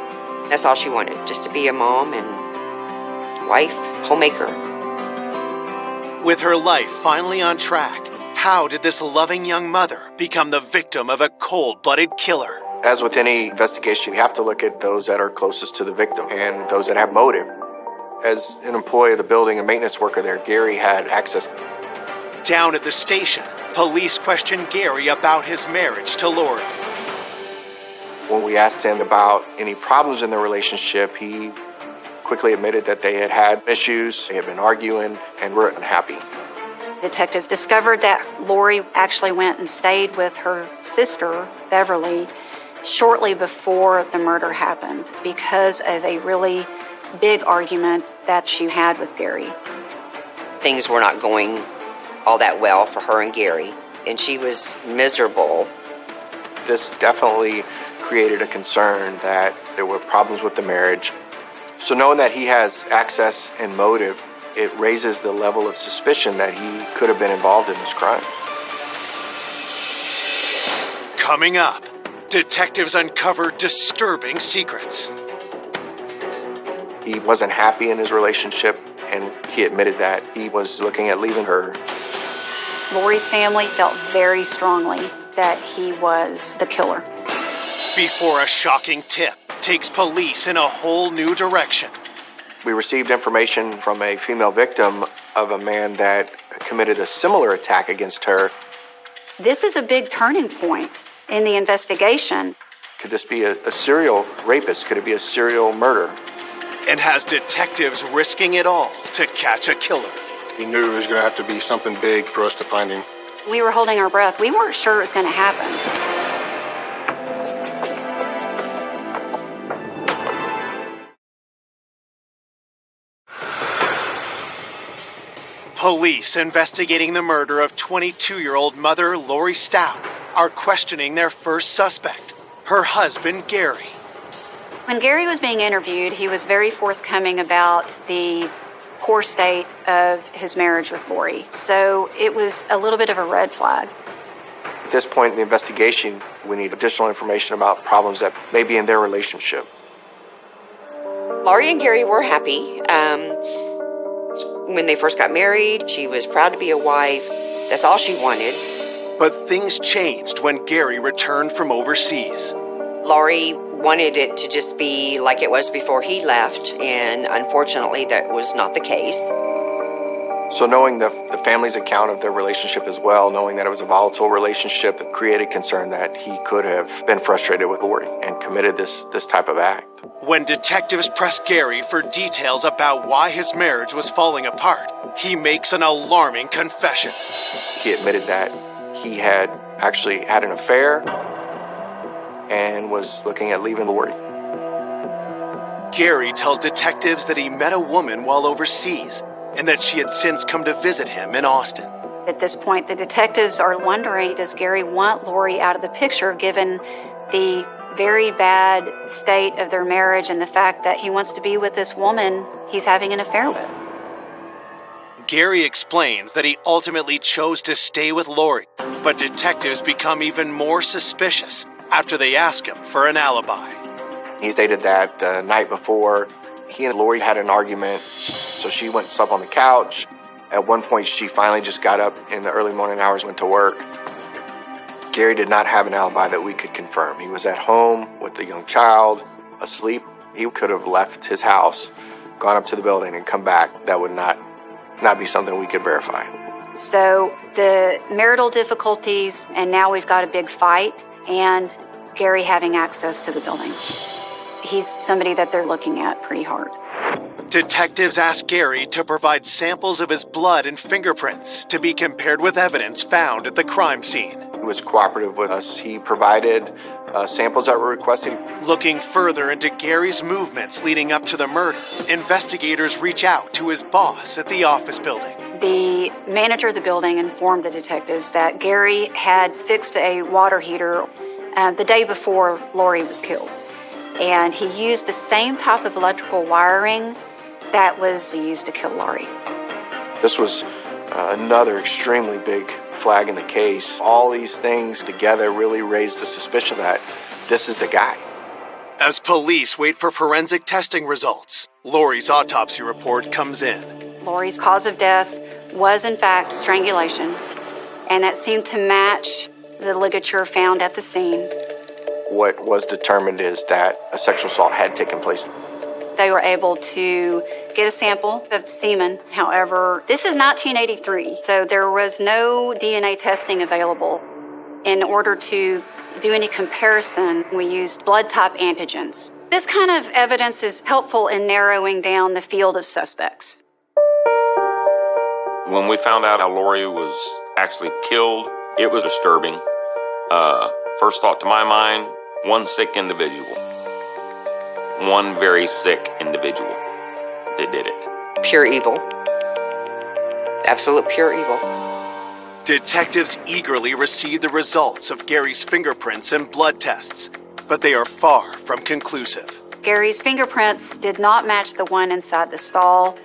That's all she wanted, just to be a mom and wife, homemaker. With her life finally on track, how did this loving young mother become the victim of a cold-blooded killer? As with any investigation, you have to look at those that are closest to the victim and those that have motive. As an employee of the building and maintenance worker there, Gary had access. Down at the station, police questioned Gary about his marriage to Lori. When we asked him about any problems in their relationship, he quickly admitted that they had had issues, they had been arguing, and were unhappy. Detectives discovered that Lori actually went and stayed with her sister, Beverly, shortly before the murder happened because of a really big argument that she had with Gary. Things were not going all that well for her and Gary, and she was miserable. This definitely created a concern that there were problems with the marriage. So knowing that he has access and motive, it raises the level of suspicion that he could have been involved in this crime. Coming up, detectives uncover disturbing secrets. He wasn't happy in his relationship, and he admitted that he was looking at leaving her. Lori's family felt very strongly that he was the killer. Before a shocking tip takes police in a whole new direction. We received information from a female victim of a man that committed a similar attack against her. This is a big turning point in the investigation. Could this be a serial rapist? Could it be a serial murder? And has detectives risking it all to catch a killer. He knew it was going to have to be something big for us to find him. We were holding our breath. We weren't sure it was going to happen. Police investigating the murder of 22-year-old mother Lori Stout are questioning their first suspect, her husband, Gary. When Gary was being interviewed, he was very forthcoming about the poor state of his marriage with Lori. So it was a little bit of a red flag. At this point in the investigation, we need additional information about problems that may be in their relationship. Laurie and Gary were happy. When they first got married, she was proud to be a wife. That's all she wanted. But things changed when Gary returned from overseas. Laurie wanted it to just be like it was before he left, and unfortunately that was not the case. So knowing the family's account of their relationship as well, knowing that it was a volatile relationship, that created concern that he could have been frustrated with Lori and committed this type of act. When detectives press Gary for details about why his marriage was falling apart, he makes an alarming confession. He admitted that he had actually had an affair and was looking at leaving Lori. Gary tells detectives that he met a woman while overseas and that she had since come to visit him in Austin. At this point, the detectives are wondering, does Gary want Lori out of the picture given the very bad state of their marriage and the fact that he wants to be with this woman he's having an affair with? Gary explains that he ultimately chose to stay with Lori, but detectives become even more suspicious after they ask him for an alibi. He stated that the night before, he and Lori had an argument, so she went and slept on the couch. At one point, she finally just got up in the early morning hours, went to work. Gary did not have an alibi that we could confirm. He was at home with the young child, asleep. He could have left his house, gone up to the building, and come back. That would not be something we could verify. So the marital difficulties, and now we've got a big fight, and Gary having access to the building. He's somebody that they're looking at pretty hard. Detectives ask Gary to provide samples of his blood and fingerprints to be compared with evidence found at the crime scene. He was cooperative with us. He provided samples that were requested. Looking further into Gary's movements leading up to the murder, investigators reach out to his boss at the office building. The manager of the building informed the detectives that Gary had fixed a water heater the day before Lori was killed. And he used the same type of electrical wiring that was used to kill Lori. This was another extremely big flag in the case. All these things together really raised the suspicion that this is the guy. As police wait for forensic testing results, Lori's autopsy report comes in. Lori's cause of death was in fact strangulation, and that seemed to match the ligature found at the scene. What was determined is that a sexual assault had taken place. They were able to get a sample of semen. However, this is 1983, so there was no DNA testing available. In order to do any comparison, we used blood type antigens. This kind of evidence is helpful in narrowing down the field of suspects. When we found out how Lori was actually killed, it was disturbing. First thought to my mind, one sick individual. One very sick individual that did it. Pure evil. Absolute pure evil. Detectives eagerly receive the results of Gary's fingerprints and blood tests, but they are far from conclusive. Gary's fingerprints did not match the one inside the stall,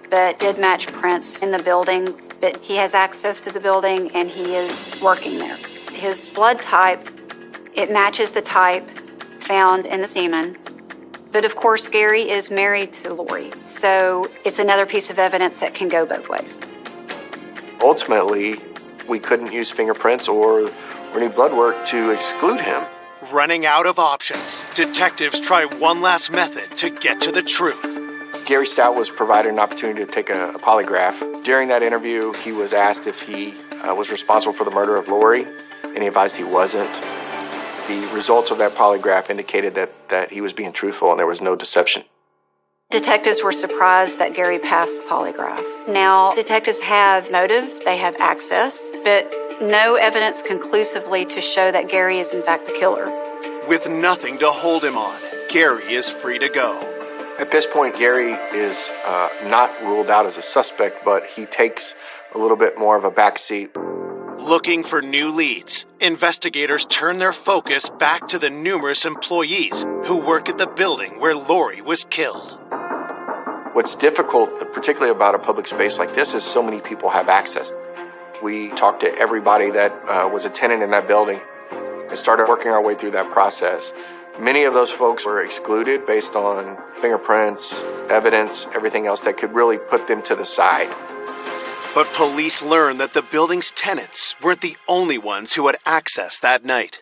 but did match prints in the building. But he has access to the building and he is working there. His blood type, it matches the type found in the semen. But of course, Gary is married to Lori, so it's another piece of evidence that can go both ways. Ultimately, we couldn't use fingerprints or any blood work to exclude him. Running out of options, detectives try one last method to get to the truth. Gary Stout was provided an opportunity to take a polygraph. During that interview, he was asked if he was responsible for the murder of Lori, and he advised he wasn't. The results of that polygraph indicated that he was being truthful and there was no deception. Detectives were surprised that Gary passed the polygraph. Now, detectives have motive, they have access, but no evidence conclusively to show that Gary is in fact the killer. With nothing to hold him on, Gary is free to go. At this point, Gary is not ruled out as a suspect, but he takes a little bit more of a backseat. Looking for new leads, investigators turn their focus back to the numerous employees who work at the building where Lori was killed. What's difficult, particularly about a public space like this, is so many people have access. We talked to everybody that was a tenant in that building and started working our way through that process. Many of those folks were excluded based on fingerprints, evidence, everything else that could really put them to the side. But police learned that the building's tenants weren't the only ones who had access that night.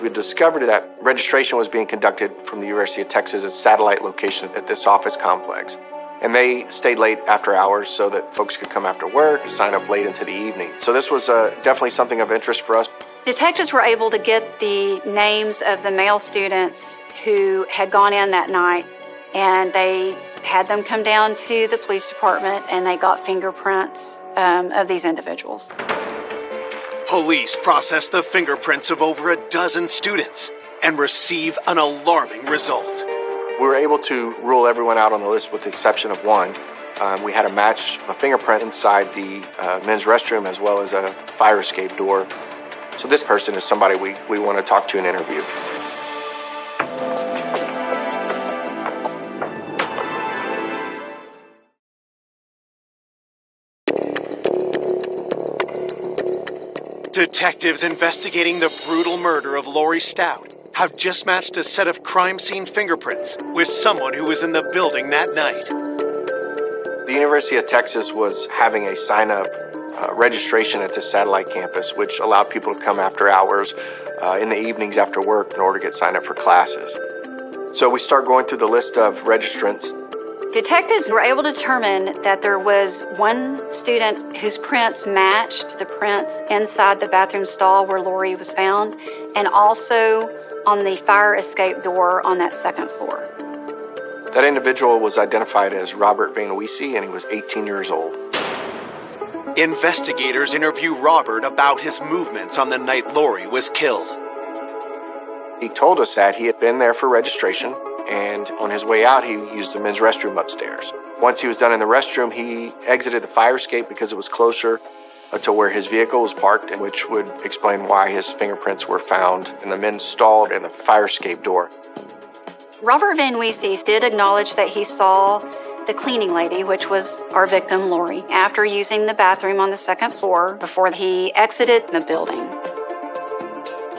We discovered that registration was being conducted from the University of Texas' satellite location at this office complex. And they stayed late after hours so that folks could come after work, sign up late into the evening. So this was definitely something of interest for us. Detectives were able to get the names of the male students who had gone in that night, and they had them come down to the police department, and they got fingerprints of these individuals. Police processed the fingerprints of over a dozen students and receive an alarming result. We were able to rule everyone out on the list with the exception of one. We had a fingerprint inside the men's restroom as well as a fire escape door. So this person is somebody we want to talk to and interview. Detectives investigating the brutal murder of Lori Stout have just matched a set of crime scene fingerprints with someone who was in the building that night. The University of Texas was having a sign-up registration at the satellite campus, which allowed people to come after hours in the evenings after work in order to get signed up for classes. So we start going through the list of registrants. Detectives were able to determine that there was one student whose prints matched the prints inside the bathroom stall where Lori was found, and also on the fire escape door on that second floor. That individual was identified as Robert Van Weese, and he was 18 years old. Investigators interview Robert about his movements on the night Lori was killed. He told us that he had been there for registration, and on his way out, he used the men's restroom upstairs. Once he was done in the restroom, he exited the fire escape because it was closer to where his vehicle was parked, which would explain why his fingerprints were found in the men's stall and the fire escape door. Robert Van Weese did acknowledge that he saw the cleaning lady, which was our victim, Lori, after using the bathroom on the second floor before he exited the building.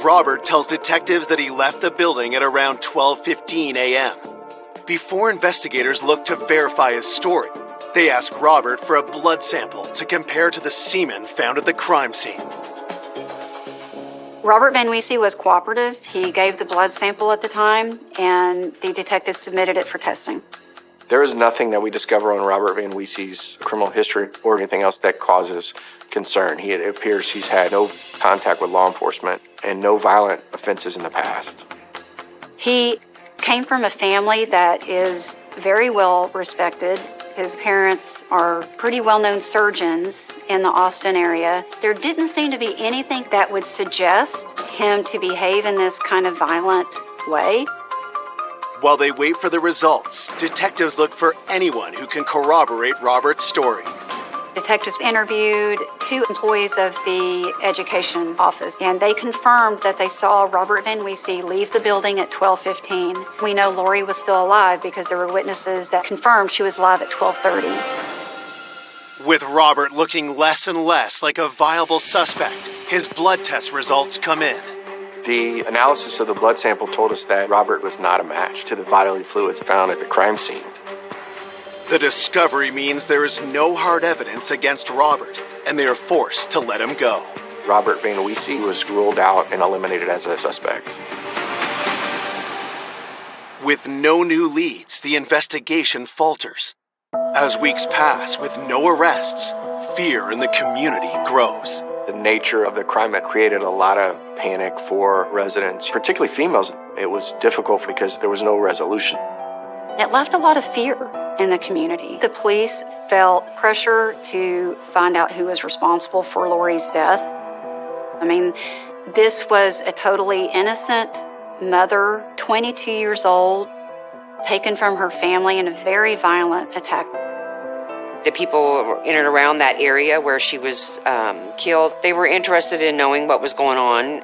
Robert tells detectives that he left the building at around 12:15 a.m. Before investigators look to verify his story, they ask Robert for a blood sample to compare to the semen found at the crime scene. Robert Van Weese was cooperative. He gave the blood sample at the time, and the detectives submitted it for testing. There is nothing that we discover on Robert Van Weese's criminal history or anything else that causes concern. It appears he's had no contact with law enforcement and no violent offenses in the past. He came from a family that is very well respected. His parents are pretty well-known surgeons in the Austin area. There didn't seem to be anything that would suggest him to behave in this kind of violent way. While they wait for the results, detectives look for anyone who can corroborate Robert's story. Detectives interviewed 2 employees of the education office, and they confirmed that they saw Robert Van Weese leave the building at 12:15. We know Lori was still alive because there were witnesses that confirmed she was alive at 12:30. With Robert looking less and less like a viable suspect, his blood test results come in. The analysis of the blood sample told us that Robert was not a match to the bodily fluids found at the crime scene. The discovery means there is no hard evidence against Robert, and they are forced to let him go. Robert Van Weese was ruled out and eliminated as a suspect. With no new leads, the investigation falters. As weeks pass with no arrests, fear in the community grows. The nature of the crime had created a lot of panic for residents, particularly females. It was difficult because there was no resolution. It left a lot of fear in the community. The police felt pressure to find out who was responsible for Lori's death. I mean, this was a totally innocent mother, 22 years old, taken from her family in a very violent attack. The people in and around that area where she was killed, they were interested in knowing what was going on.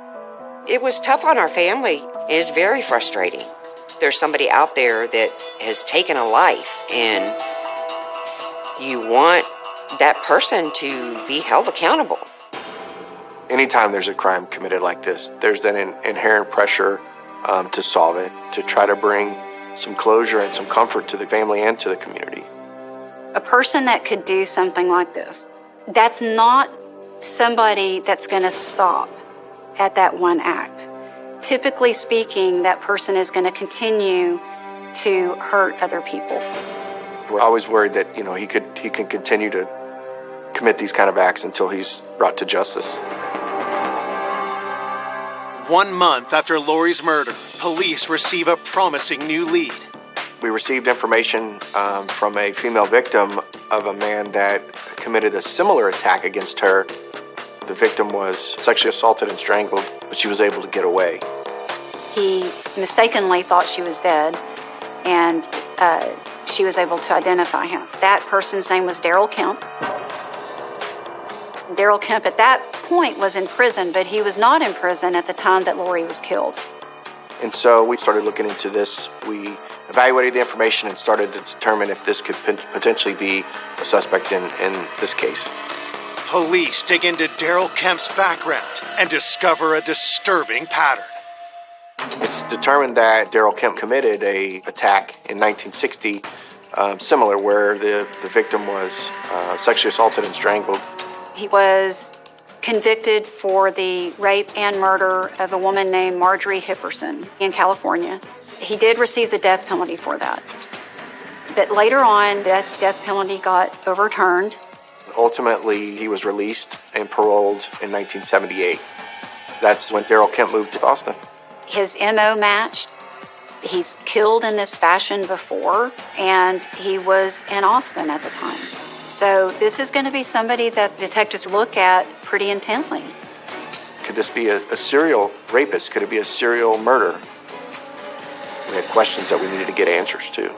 It was tough on our family. It is very frustrating. There's somebody out there that has taken a life, and you want that person to be held accountable. Anytime there's a crime committed like this, there's an inherent pressure to solve it, to try to bring some closure and some comfort to the family and to the community. A person that could do something like this, that's not somebody that's going to stop at that one act. Typically speaking, that person is going to continue to hurt other people. We're always worried that, he can continue to commit these kind of acts until he's brought to justice. 1 month after Lori's murder, police receive a promising new lead. We received information from a female victim of a man that committed a similar attack against her. The victim was sexually assaulted and strangled, but she was able to get away. He mistakenly thought she was dead, and she was able to identify him. That person's name was Daryl Kemp. Daryl Kemp at that point was in prison, but he was not in prison at the time that Lori was killed. And so we started looking into this. We evaluated the information and started to determine if this could potentially be a suspect in this case. Police dig into Daryl Kemp's background and discover a disturbing pattern. It's determined that Daryl Kemp committed an attack in 1960, similar, where the victim was sexually assaulted and strangled. He was convicted for the rape and murder of a woman named Marjorie Hipperson in California. He did receive the death penalty for that. But later on, that death penalty got overturned. Ultimately, he was released and paroled in 1978. That's when Daryl Kemp moved to Austin. His MO matched. He's killed in this fashion before, and he was in Austin at the time. So this is going to be somebody that detectives look at pretty intently. Could this be a serial rapist? Could it be a serial murder? We had questions that we needed to get answers to.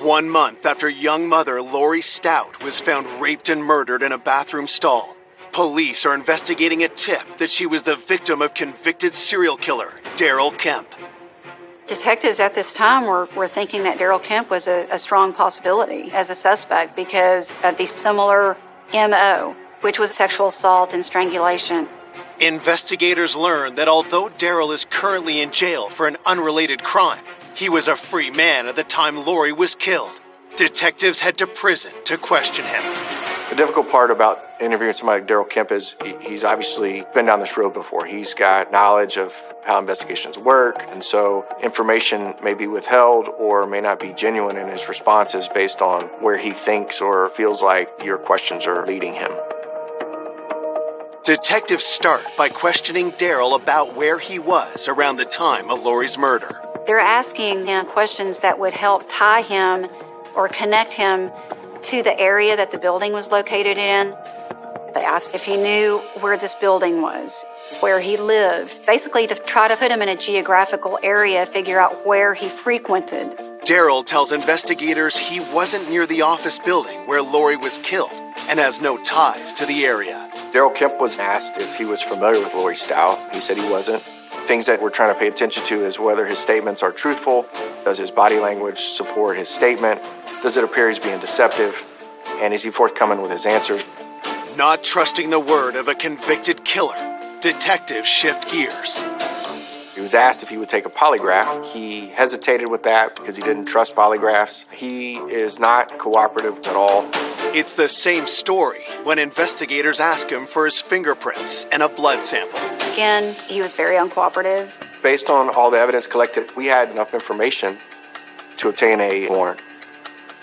One month after young mother Lori Stout was found raped and murdered in a bathroom stall, police are investigating a tip that she was the victim of convicted serial killer Daryl Kemp. Detectives at this time were thinking that Daryl Kemp was a strong possibility as a suspect because of the similar MO, which was sexual assault and strangulation. Investigators learned that although Daryl is currently in jail for an unrelated crime, he was a free man at the time Lori was killed. Detectives head to prison to question him. The difficult part about interviewing somebody like Daryl Kemp is he's obviously been down this road before. He's got knowledge of how investigations work, and so information may be withheld or may not be genuine in his responses based on where he thinks or feels like your questions are leading him. Detectives start by questioning Daryl about where he was around the time of Lori's murder. They're asking him questions that would help tie him or connect him to the area that the building was located in. They asked if he knew where this building was, where he lived, basically to try to put him in a geographical area, figure out where he frequented. Daryl tells investigators he wasn't near the office building where Lori was killed and has no ties to the area. Daryl Kemp was asked if he was familiar with Lori Stout. He said he wasn't. Things that we're trying to pay attention to is whether his statements are truthful. Does his body language support his statement? Does it appear he's being deceptive? And is he forthcoming with his answers? Not trusting the word of a convicted killer, detectives shift gears. He was asked if he would take a polygraph. He hesitated with that because he didn't trust polygraphs. He is not cooperative at all. It's the same story when investigators ask him for his fingerprints and a blood sample. Again, he was very uncooperative. Based on all the evidence collected, we had enough information to obtain a warrant.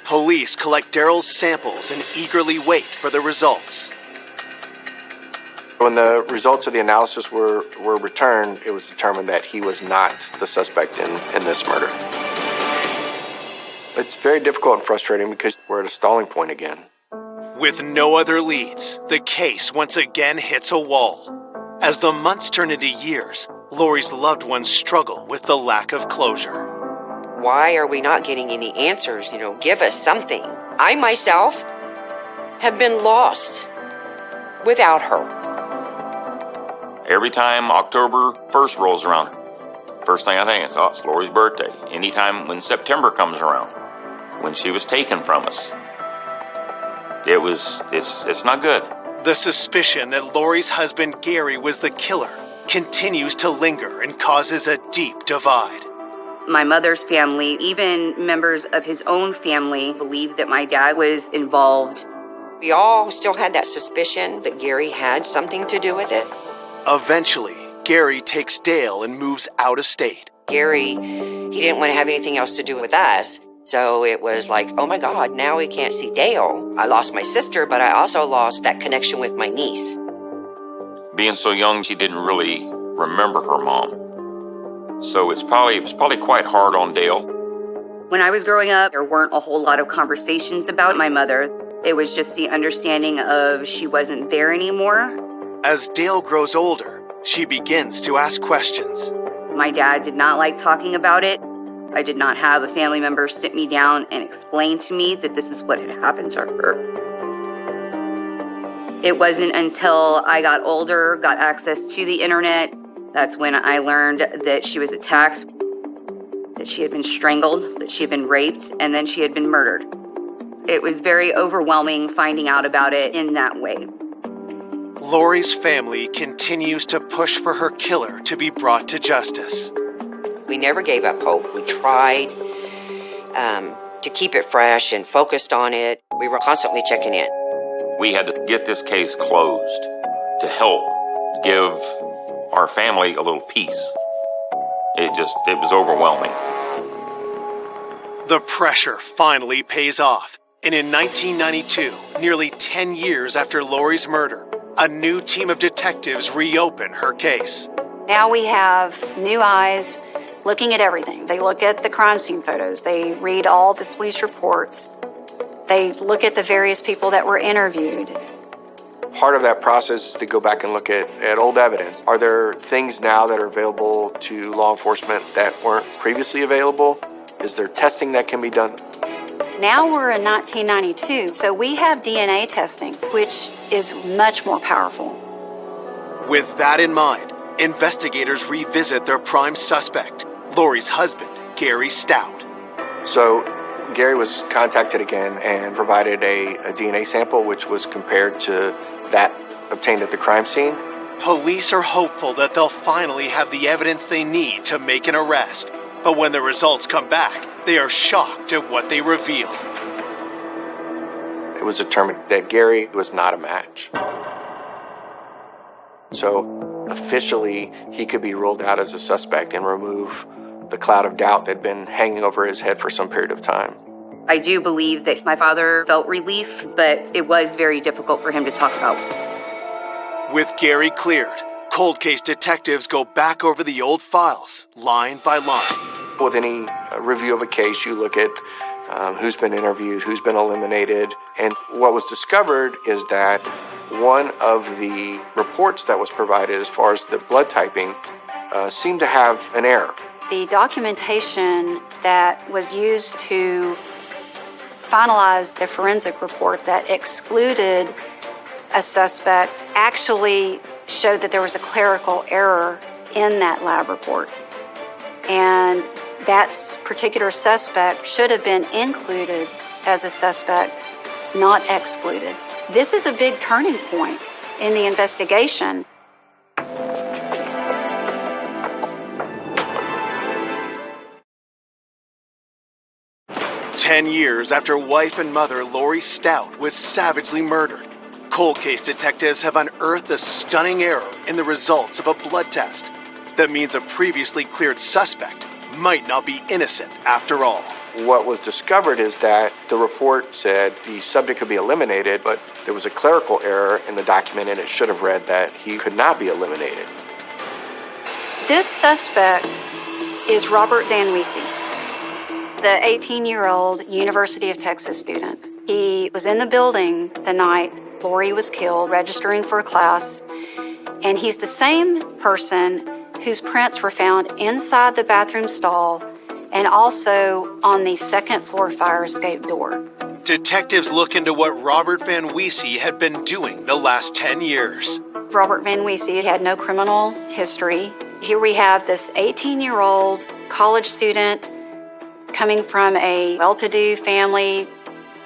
Police collect Daryl's samples and eagerly wait for the results. When the results of the analysis were returned, it was determined that he was not the suspect in this murder. It's very difficult and frustrating because we're at a stalling point again. With no other leads, the case once again hits a wall. As the months turn into years, Lori's loved ones struggle with the lack of closure. Why are we not getting any answers? Give us something. I myself have been lost without her. Every time October 1st rolls around, first thing I think is, it's Lori's birthday. Anytime when September comes around, when she was taken from us, it's not good. The suspicion that Lori's husband Gary was the killer continues to linger and causes a deep divide. My mother's family, even members of his own family, believed that my dad was involved. We all still had that suspicion that Gary had something to do with it. Eventually, Gary takes Dale and moves out of state. Gary, he didn't want to have anything else to do with us. So it was like, oh my God, now we can't see Dale. I lost my sister, but I also lost that connection with my niece. Being so young, she didn't really remember her mom. So it was probably quite hard on Dale. When I was growing up, there weren't a whole lot of conversations about my mother. It was just the understanding of she wasn't there anymore. As Dale grows older, she begins to ask questions. My dad did not like talking about it. I did not have a family member sit me down and explain to me that this is what had happened to her. It wasn't until I got older, got access to the internet, that's when I learned that she was attacked, that she had been strangled, that she had been raped, and then she had been murdered. It was very overwhelming finding out about it in that way. Lori's family continues to push for her killer to be brought to justice. We never gave up hope. We tried to keep it fresh and focused on it. We were constantly checking in. We had to get this case closed to help give our family a little peace. It was overwhelming. The pressure finally pays off. And in 1992, nearly 10 years after Lori's murder, a new team of detectives reopen her case. Now we have new eyes looking at everything. They look at the crime scene photos. They read all the police reports. They look at the various people that were interviewed. Part of that process is to go back and look at old evidence. Are there things now that are available to law enforcement that weren't previously available? Is there testing that can be done? Now we're in 1992, so we have DNA testing, which is much more powerful. With that in mind, investigators revisit their prime suspect, Lori's husband, Gary Stout. So Gary was contacted again and provided a DNA sample, which was compared to that obtained at the crime scene. Police are hopeful that they'll finally have the evidence they need to make an arrest. But when the results come back, they are shocked at what they reveal. It was determined that Gary was not a match. So officially, he could be ruled out as a suspect and remove the cloud of doubt that had been hanging over his head for some period of time. I do believe that my father felt relief, but it was very difficult for him to talk about. With Gary cleared, cold case detectives go back over the old files, line by line. With any review of a case, you look at who's been interviewed, who's been eliminated, and what was discovered is that one of the reports that was provided as far as the blood typing seemed to have an error. The documentation that was used to finalize the forensic report that excluded a suspect actually showed that there was a clerical error in that lab report. And that particular suspect should have been included as a suspect, not excluded. This is a big turning point in the investigation. 10 years after wife and mother Lori Stout was savagely murdered, cold case detectives have unearthed a stunning error in the results of a blood test. That means a previously cleared suspect might not be innocent after all. What was discovered is that the report said the subject could be eliminated, but there was a clerical error in the document and it should have read that he could not be eliminated. This suspect is Robert Van Wiese, the 18-year-old University of Texas student. He was in the building the night Lori was killed, registering for a class, And he's the same person whose prints were found inside the bathroom stall and also on the second floor fire escape door. Detectives look into what Robert Van Weese had been doing the last 10 years. Robert Van Weese had no criminal history. Here we have this 18-year-old college student coming from a well-to-do family,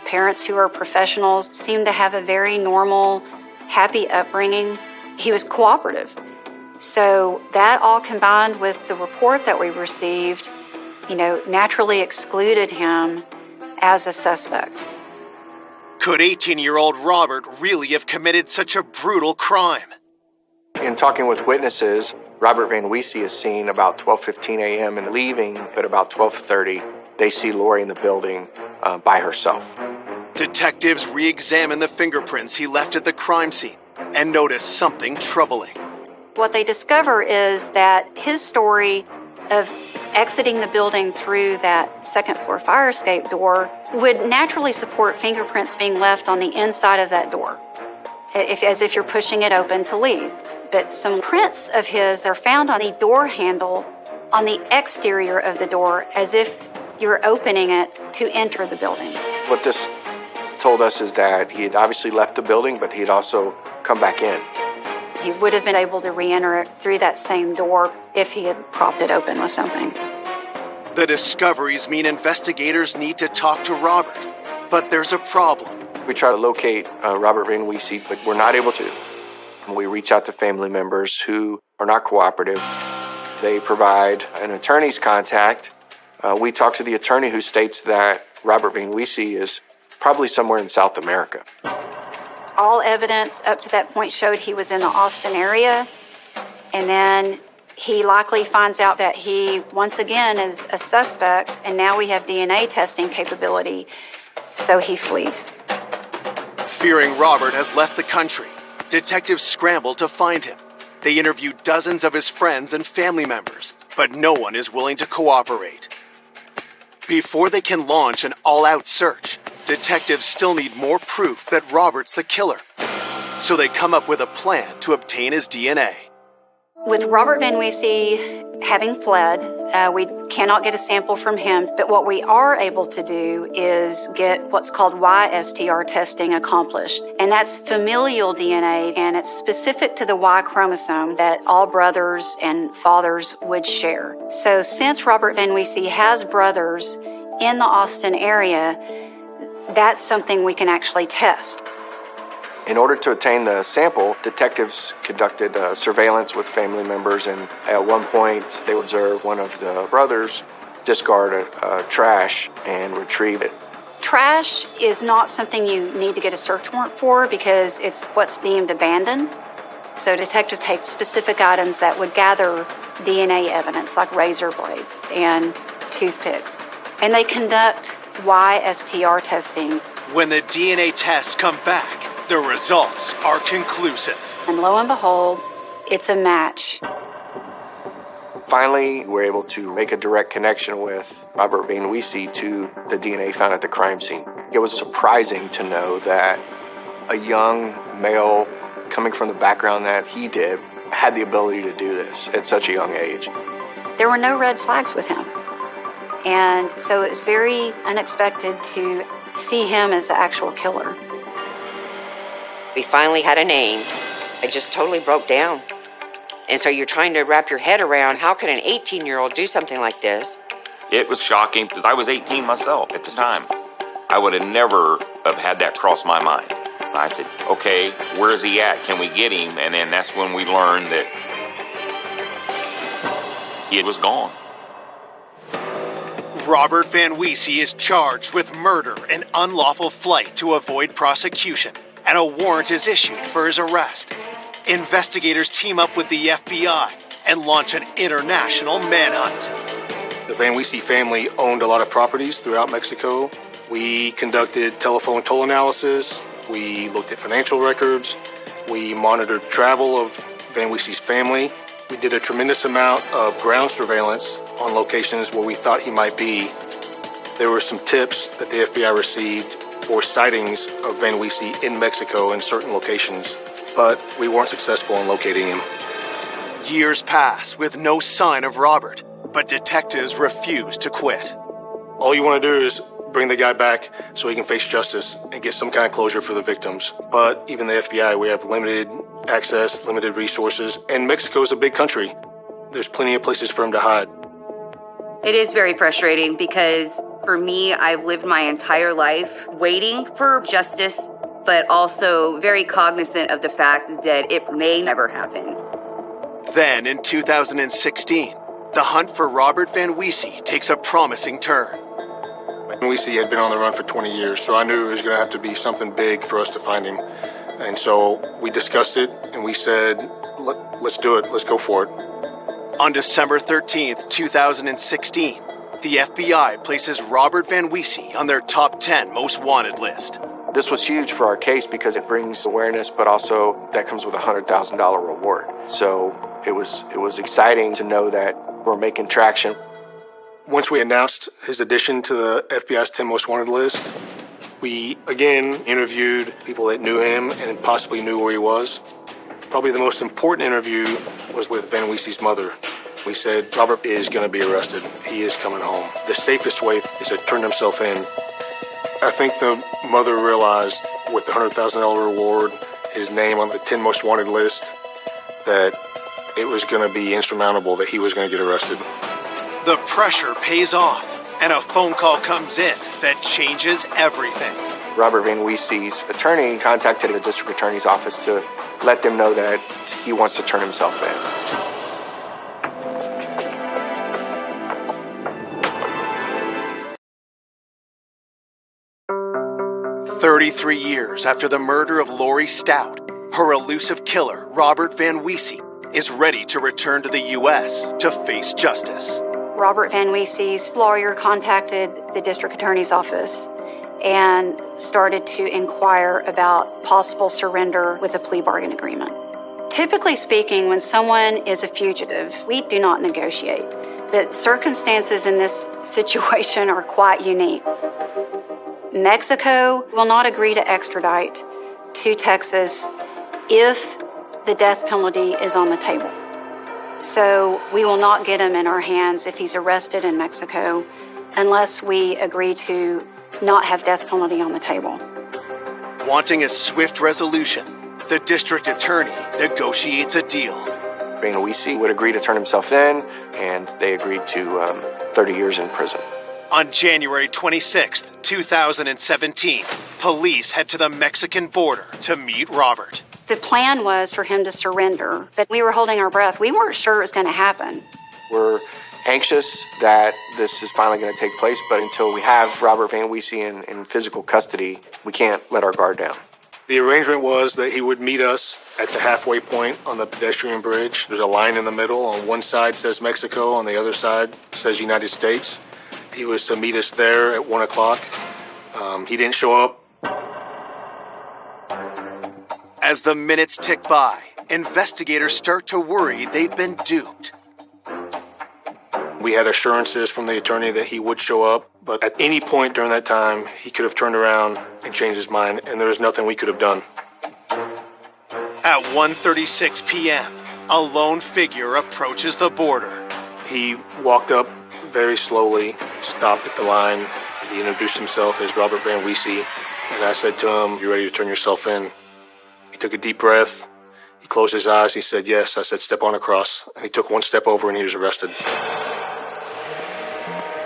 parents who are professionals, seemed to have a very normal, happy upbringing. He was cooperative. So that all combined with the report that we received, naturally excluded him as a suspect. Could 18-year-old Robert really have committed such a brutal crime? In talking with witnesses, Robert Van Weese is seen about 12:15 a.m. and leaving at about 12:30. They see Lori in the building by herself. Detectives re-examine the fingerprints he left at the crime scene and notice something troubling. What they discover is that his story of exiting the building through that second floor fire escape door would naturally support fingerprints being left on the inside of that door, as if you're pushing it open to leave. But some prints of his are found on the door handle on the exterior of the door, as if you're opening it to enter the building. What this told us is that he had obviously left the building, but he'd also come back in. He would have been able to re-enter it through that same door if he had propped it open with something. The discoveries mean investigators need to talk to Robert, but there's a problem. We try to locate Robert Van Weese, but we're not able to. We reach out to family members who are not cooperative. They provide an attorney's contact. We talk to the attorney who states that Robert Van Weese is probably somewhere in South America. All evidence up to that point showed he was in the Austin area, and then he likely finds out that he, once again, is a suspect, and now we have DNA testing capability, so he flees. Fearing Robert has left the country, detectives scramble to find him. They interview dozens of his friends and family members, but no one is willing to cooperate. Before they can launch an all-out search, detectives still need more proof that Robert's the killer. So they come up with a plan to obtain his DNA. With Robert Van Weese having fled, we cannot get a sample from him, but what we are able to do is get what's called YSTR testing accomplished. And that's familial DNA, and it's specific to the Y chromosome that all brothers and fathers would share. So since Robert Van Weese has brothers in the Austin area, that's something we can actually test. In order to obtain the sample, detectives conducted surveillance with family members, and at one point they observed one of the brothers discard trash and retrieve it. Trash is not something you need to get a search warrant for because it's what's deemed abandoned. So detectives take specific items that would gather DNA evidence, like razor blades and toothpicks, and they conduct YSTR testing. When the DNA tests come back, the results are conclusive. And lo and behold, it's a match. Finally, we're able to make a direct connection with Robert Van Weese to the DNA found at the crime scene. It was surprising to know that a young male coming from the background that he did had the ability to do this at such a young age. There were no red flags with him. And so it was very unexpected to see him as the actual killer. We finally had a name. I just totally broke down. And so you're trying to wrap your head around how could an 18-year-old do something like this? It was shocking because I was 18 myself at the time. I would have never have had that cross my mind. I said, okay, where's he at? Can we get him? And then that's when we learned that he was gone. Robert Van Weese is charged with murder and unlawful flight to avoid prosecution, and a warrant is issued for his arrest. Investigators team up with the FBI and launch an international manhunt. The Van Weese family owned a lot of properties throughout Mexico. We conducted telephone toll analysis. We looked at financial records. We monitored travel of Van Weese's family. We did a tremendous amount of ground surveillance on locations where we thought he might be. There were some tips that the FBI received for sightings of Van Weese in Mexico in certain locations, but we weren't successful in locating him. Years pass with no sign of Robert, but detectives refuse to quit. All you want to do is bring the guy back so he can face justice and get some kind of closure for the victims. But even the FBI, we have limited access, limited resources, and Mexico is a big country. There's plenty of places for him to hide. It is very frustrating because for me, I've lived my entire life waiting for justice, but also very cognizant of the fact that it may never happen. Then in 2016, the hunt for Robert Van Weese takes a promising turn. Van Weese had been on the run for 20 years, so I knew it was going to have to be something big for us to find him. And so we discussed it, and we said, let's do it. Let's go for it. On December 13th, 2016, the FBI places Robert Van Weese on their top 10 most wanted list. This was huge for our case because it brings awareness, but also that comes with a $100,000 reward. So it was exciting to know that we're making traction. Once we announced his addition to the FBI's 10 most wanted list, we again interviewed people that knew him and possibly knew where he was. Probably the most important interview was with Van Weese's mother. We said, Robert is going to be arrested. He is coming home. The safest way is to turn himself in. I think the mother realized with the $100,000 reward, his name on the 10 most wanted list, that it was going to be insurmountable that he was going to get arrested. The pressure pays off, and a phone call comes in that changes everything. Robert Van Weese's attorney contacted the district attorney's office to let them know that he wants to turn himself in. 33 years after the murder of Lori Stout, her elusive killer, Robert Van Weese, is ready to return to the U.S. to face justice. Robert Van Weese's lawyer contacted the district attorney's office and started to inquire about possible surrender with a plea bargain agreement. Typically speaking, when someone is a fugitive, we do not negotiate. But circumstances in this situation are quite unique. Mexico will not agree to extradite to Texas if the death penalty is on the table. So we will not get him in our hands if he's arrested in Mexico unless we agree to not have death penalty on the table. Wanting a swift resolution, the district attorney negotiates a deal. Van Weese would agree to turn himself in, and they agreed to 30 years in prison. On January 26, 2017, police head to the Mexican border to meet Robert. The plan was for him to surrender, but we were holding our breath. We weren't sure it was going to happen. We're anxious that this is finally going to take place, but until we have Robert Van Weese in physical custody, we can't let our guard down. The arrangement was that he would meet us at the halfway point on the pedestrian bridge. There's a line in the middle. On one side says Mexico, on the other side says United States. He was to meet us there at 1 o'clock. He didn't show up. As the minutes tick by, investigators start to worry they've been duped. We had assurances from the attorney that he would show up, but at any point during that time, he could have turned around and changed his mind, and there was nothing we could have done. At 1:36 p.m., a lone figure approaches the border. He walked up very slowly, stopped at the line. He introduced himself as Robert Van Weese, and I said to him, "You ready to turn yourself in?" He took a deep breath. He closed his eyes. He said, "Yes." I said, "Step on across." And he took one step over and he was arrested.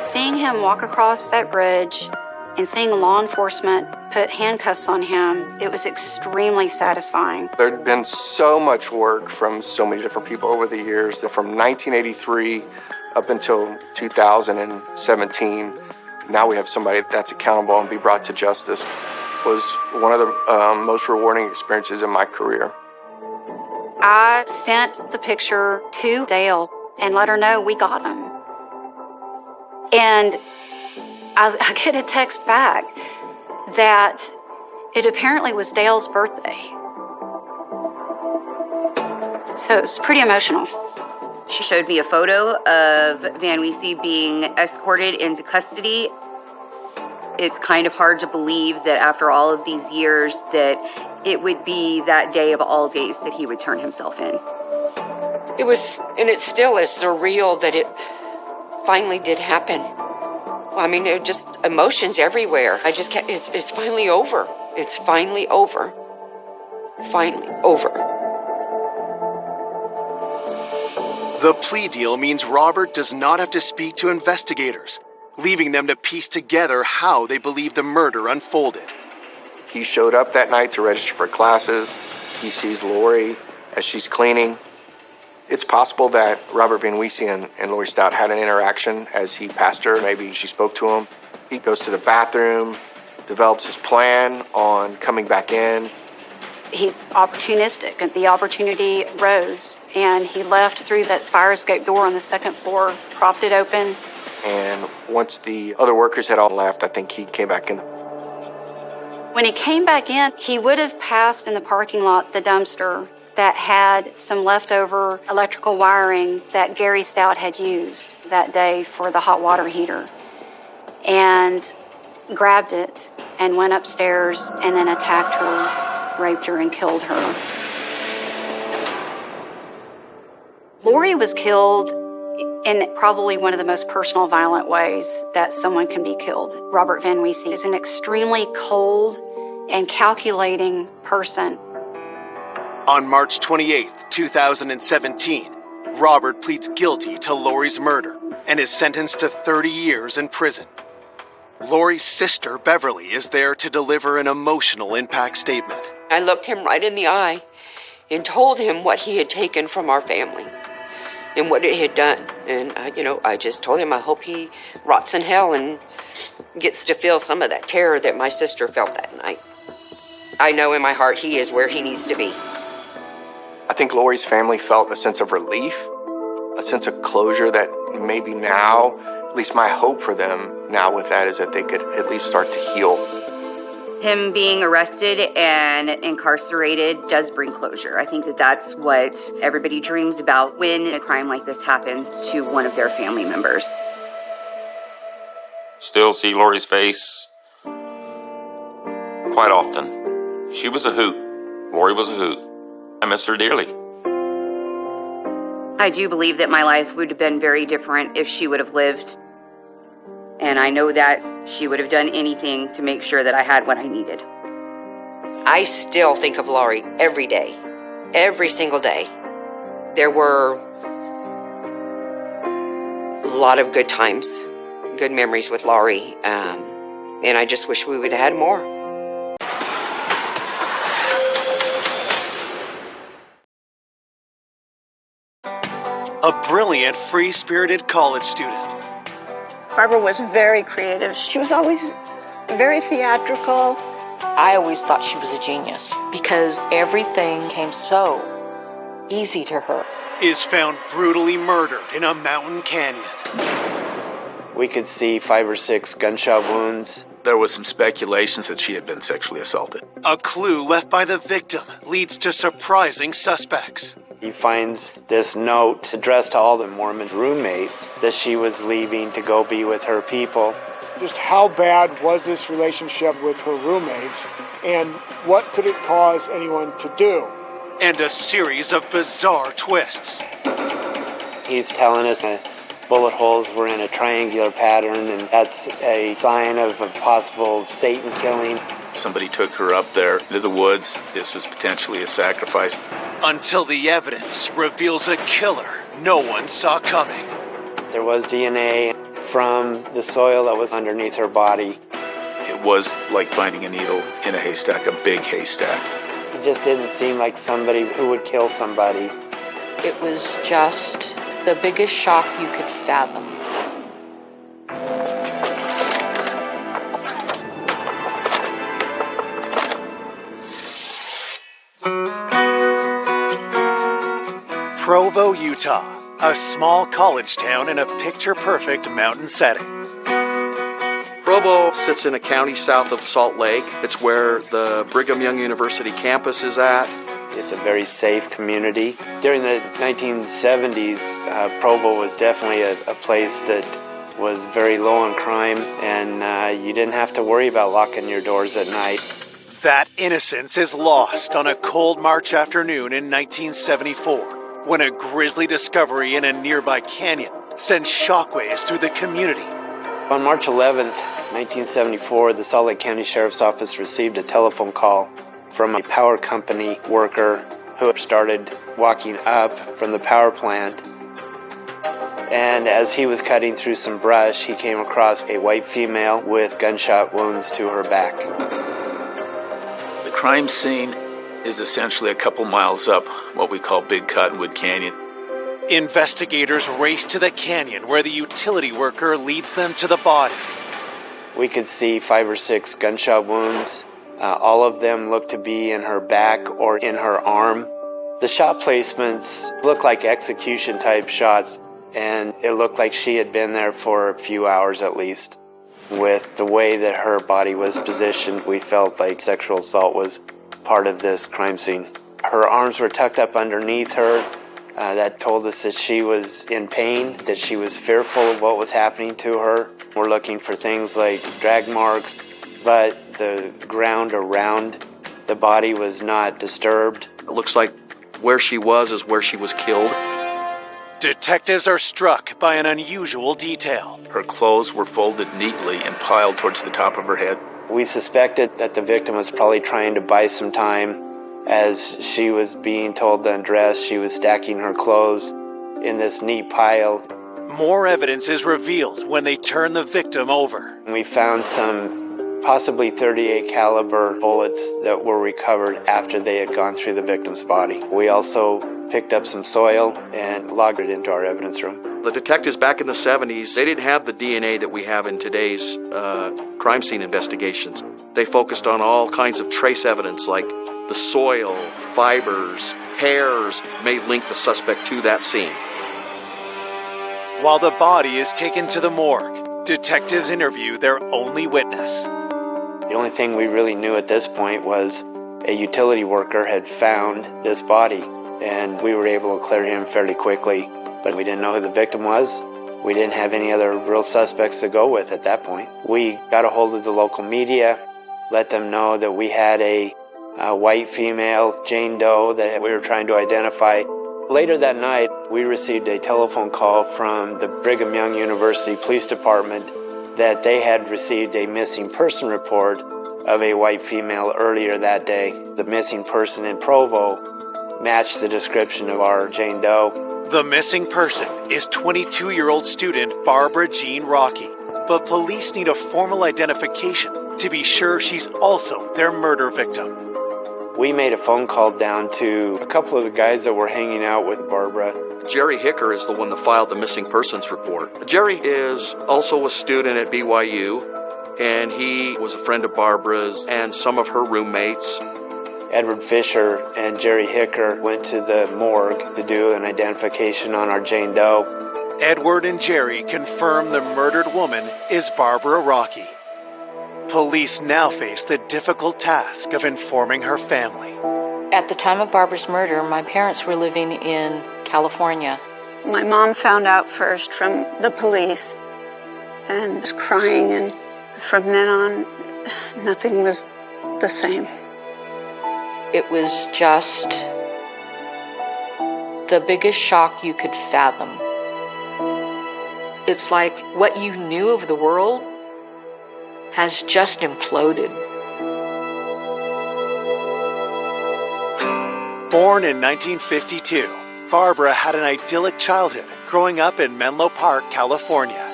Seeing him walk across that bridge and seeing law enforcement put handcuffs on him, it was extremely satisfying. There'd been so much work from so many different people over the years, that from 1983 up until 2017, now we have somebody that's accountable and be brought to justice. Was one of the most rewarding experiences in my career. I sent the picture to Dale and let her know we got him. And I get a text back that it apparently was Dale's birthday. So it was pretty emotional. She showed me a photo of Van Weese being escorted into custody. It's kind of hard to believe that after all of these years that it would be that day of all days that he would turn himself in. It was, and it still is surreal that it finally did happen. I mean, it just emotions everywhere. I just can't, it's finally over. It's finally over. Finally over. The plea deal means Robert does not have to speak to investigators, leaving them to piece together how they believe the murder unfolded. He showed up that night to register for classes. He sees Lori as she's cleaning. It's possible that Robert Van Wiese and Lori Stout had an interaction as he passed her. Maybe she spoke to him. He goes to the bathroom, develops his plan on coming back in. He's opportunistic, and the opportunity rose, and he left through that fire escape door on the second floor, propped it open. And once the other workers had all left, I think he came back in. When he came back in, he would have passed in the parking lot the dumpster that had some leftover electrical wiring that Gary Stout had used that day for the hot water heater, and grabbed it and went upstairs and then attacked her, raped her, and killed her. Lori was killed in probably one of the most personal, violent ways that someone can be killed. Robert Van Wiese is an extremely cold and calculating person. On March 28, 2017, Robert pleads guilty to Lori's murder and is sentenced to 30 years in prison. Lori's sister, Beverly, is there to deliver an emotional impact statement. I looked him right in the eye and told him what he had taken from our family and what it had done. And, I just told him I hope he rots in hell and gets to feel some of that terror that my sister felt that night. I know in my heart he is where he needs to be. I think Lori's family felt a sense of relief, a sense of closure that maybe now, at least my hope for them now with that is that they could at least start to heal. Him being arrested and incarcerated does bring closure. I think that that's what everybody dreams about when a crime like this happens to one of their family members. Still see Lori's face quite often. She was a hoot. Lori was a hoot. I miss her dearly. I do believe that my life would have been very different if she would have lived. And I know that she would have done anything to make sure that I had what I needed. I still think of Lori every day, every single day. There were a lot of good times, good memories with Lori, and I just wish we would have had more. A brilliant, free-spirited college student. Barbara was very creative. She was always very theatrical. I always thought she was a genius because everything came so easy to her. Is found brutally murdered in a mountain canyon. We could see 5 or 6 gunshot wounds. There was some speculations that she had been sexually assaulted. A clue left by the victim leads to surprising suspects. He finds this note addressed to all the Mormon roommates that she was leaving to go be with her people. Just how bad was this relationship with her roommates, and what could it cause anyone to do? And a series of bizarre twists. He's telling us that bullet holes were in a triangular pattern, and that's a sign of a possible Satan killing. Somebody took her up there into the woods. This was potentially a sacrifice. Until the evidence reveals a killer no one saw coming. There was DNA from the soil that was underneath her body. It was like finding a needle in a haystack, a big haystack. It just didn't seem like somebody who would kill somebody. It was just the biggest shock you could fathom. Provo, Utah, a small college town in a picture-perfect mountain setting. Provo sits in a county south of Salt Lake. It's where the Brigham Young University campus is at. It's a very safe community. During the 1970s, Provo was definitely a place that was very low on crime, and you didn't have to worry about locking your doors at night. That innocence is lost on a cold March afternoon in 1974, when a grisly discovery in a nearby canyon sends shockwaves through the community. On March 11th, 1974, the Salt Lake County Sheriff's Office received a telephone call from a power company worker who started walking up from the power plant. And as he was cutting through some brush, he came across a white female with gunshot wounds to her back. The crime scene is essentially a couple miles up what we call Big Cottonwood Canyon. Investigators race to the canyon where the utility worker leads them to the body. We could see 5 or 6 gunshot wounds. All of them looked to be in her back or in her arm. The shot placements looked like execution type shots, and it looked like she had been there for a few hours at least. With the way that her body was positioned, we felt like sexual assault was part of this crime scene. Her arms were tucked up underneath her. That told us that she was in pain, that she was fearful of what was happening to her. We're looking for things like drag marks, but the ground around the body was not disturbed. It looks like where she was is where she was killed. Detectives are struck by an unusual detail. Her clothes were folded neatly and piled towards the top of her head. We suspected that the victim was probably trying to buy some time. As she was being told to undress, she was stacking her clothes in this neat pile. More evidence is revealed when they turn the victim over. We found some possibly .38 caliber bullets that were recovered after they had gone through the victim's body. We also picked up some soil and logged it into our evidence room. The detectives back in the 70s, they didn't have the DNA that we have in today's crime scene investigations. They focused on all kinds of trace evidence like the soil, fibers, hairs may link the suspect to that scene. While the body is taken to the morgue, detectives interview their only witness. The only thing we really knew at this point was a utility worker had found this body, and we were able to clear him fairly quickly, but we didn't know who the victim was. We didn't have any other real suspects to go with at that point. We got a hold of the local media, let them know that we had a white female, Jane Doe, that we were trying to identify. Later that night, we received a telephone call from the Brigham Young University Police Department that they had received a missing person report of a white female earlier that day. The missing person in Provo matched the description of our Jane Doe. The missing person is 22-year-old student Barbara Jean Rocky, but police need a formal identification to be sure she's also their murder victim. We made a phone call down to a couple of the guys that were hanging out with Barbara. Jerry Hicker is the one that filed the missing persons report. Jerry is also a student at BYU, and he was a friend of Barbara's and some of her roommates. Edward Fisher and Jerry Hicker went to the morgue to do an identification on our Jane Doe. Edward and Jerry confirm the murdered woman is Barbara Rocky. Police now face the difficult task of informing her family. At the time of Barbara's murder, my parents were living in California. My mom found out first from the police and was crying, and from then on, nothing was the same. It was just the biggest shock you could fathom. It's like what you knew of the world has just imploded. Born in 1952, Barbara had an idyllic childhood growing up in Menlo Park, California.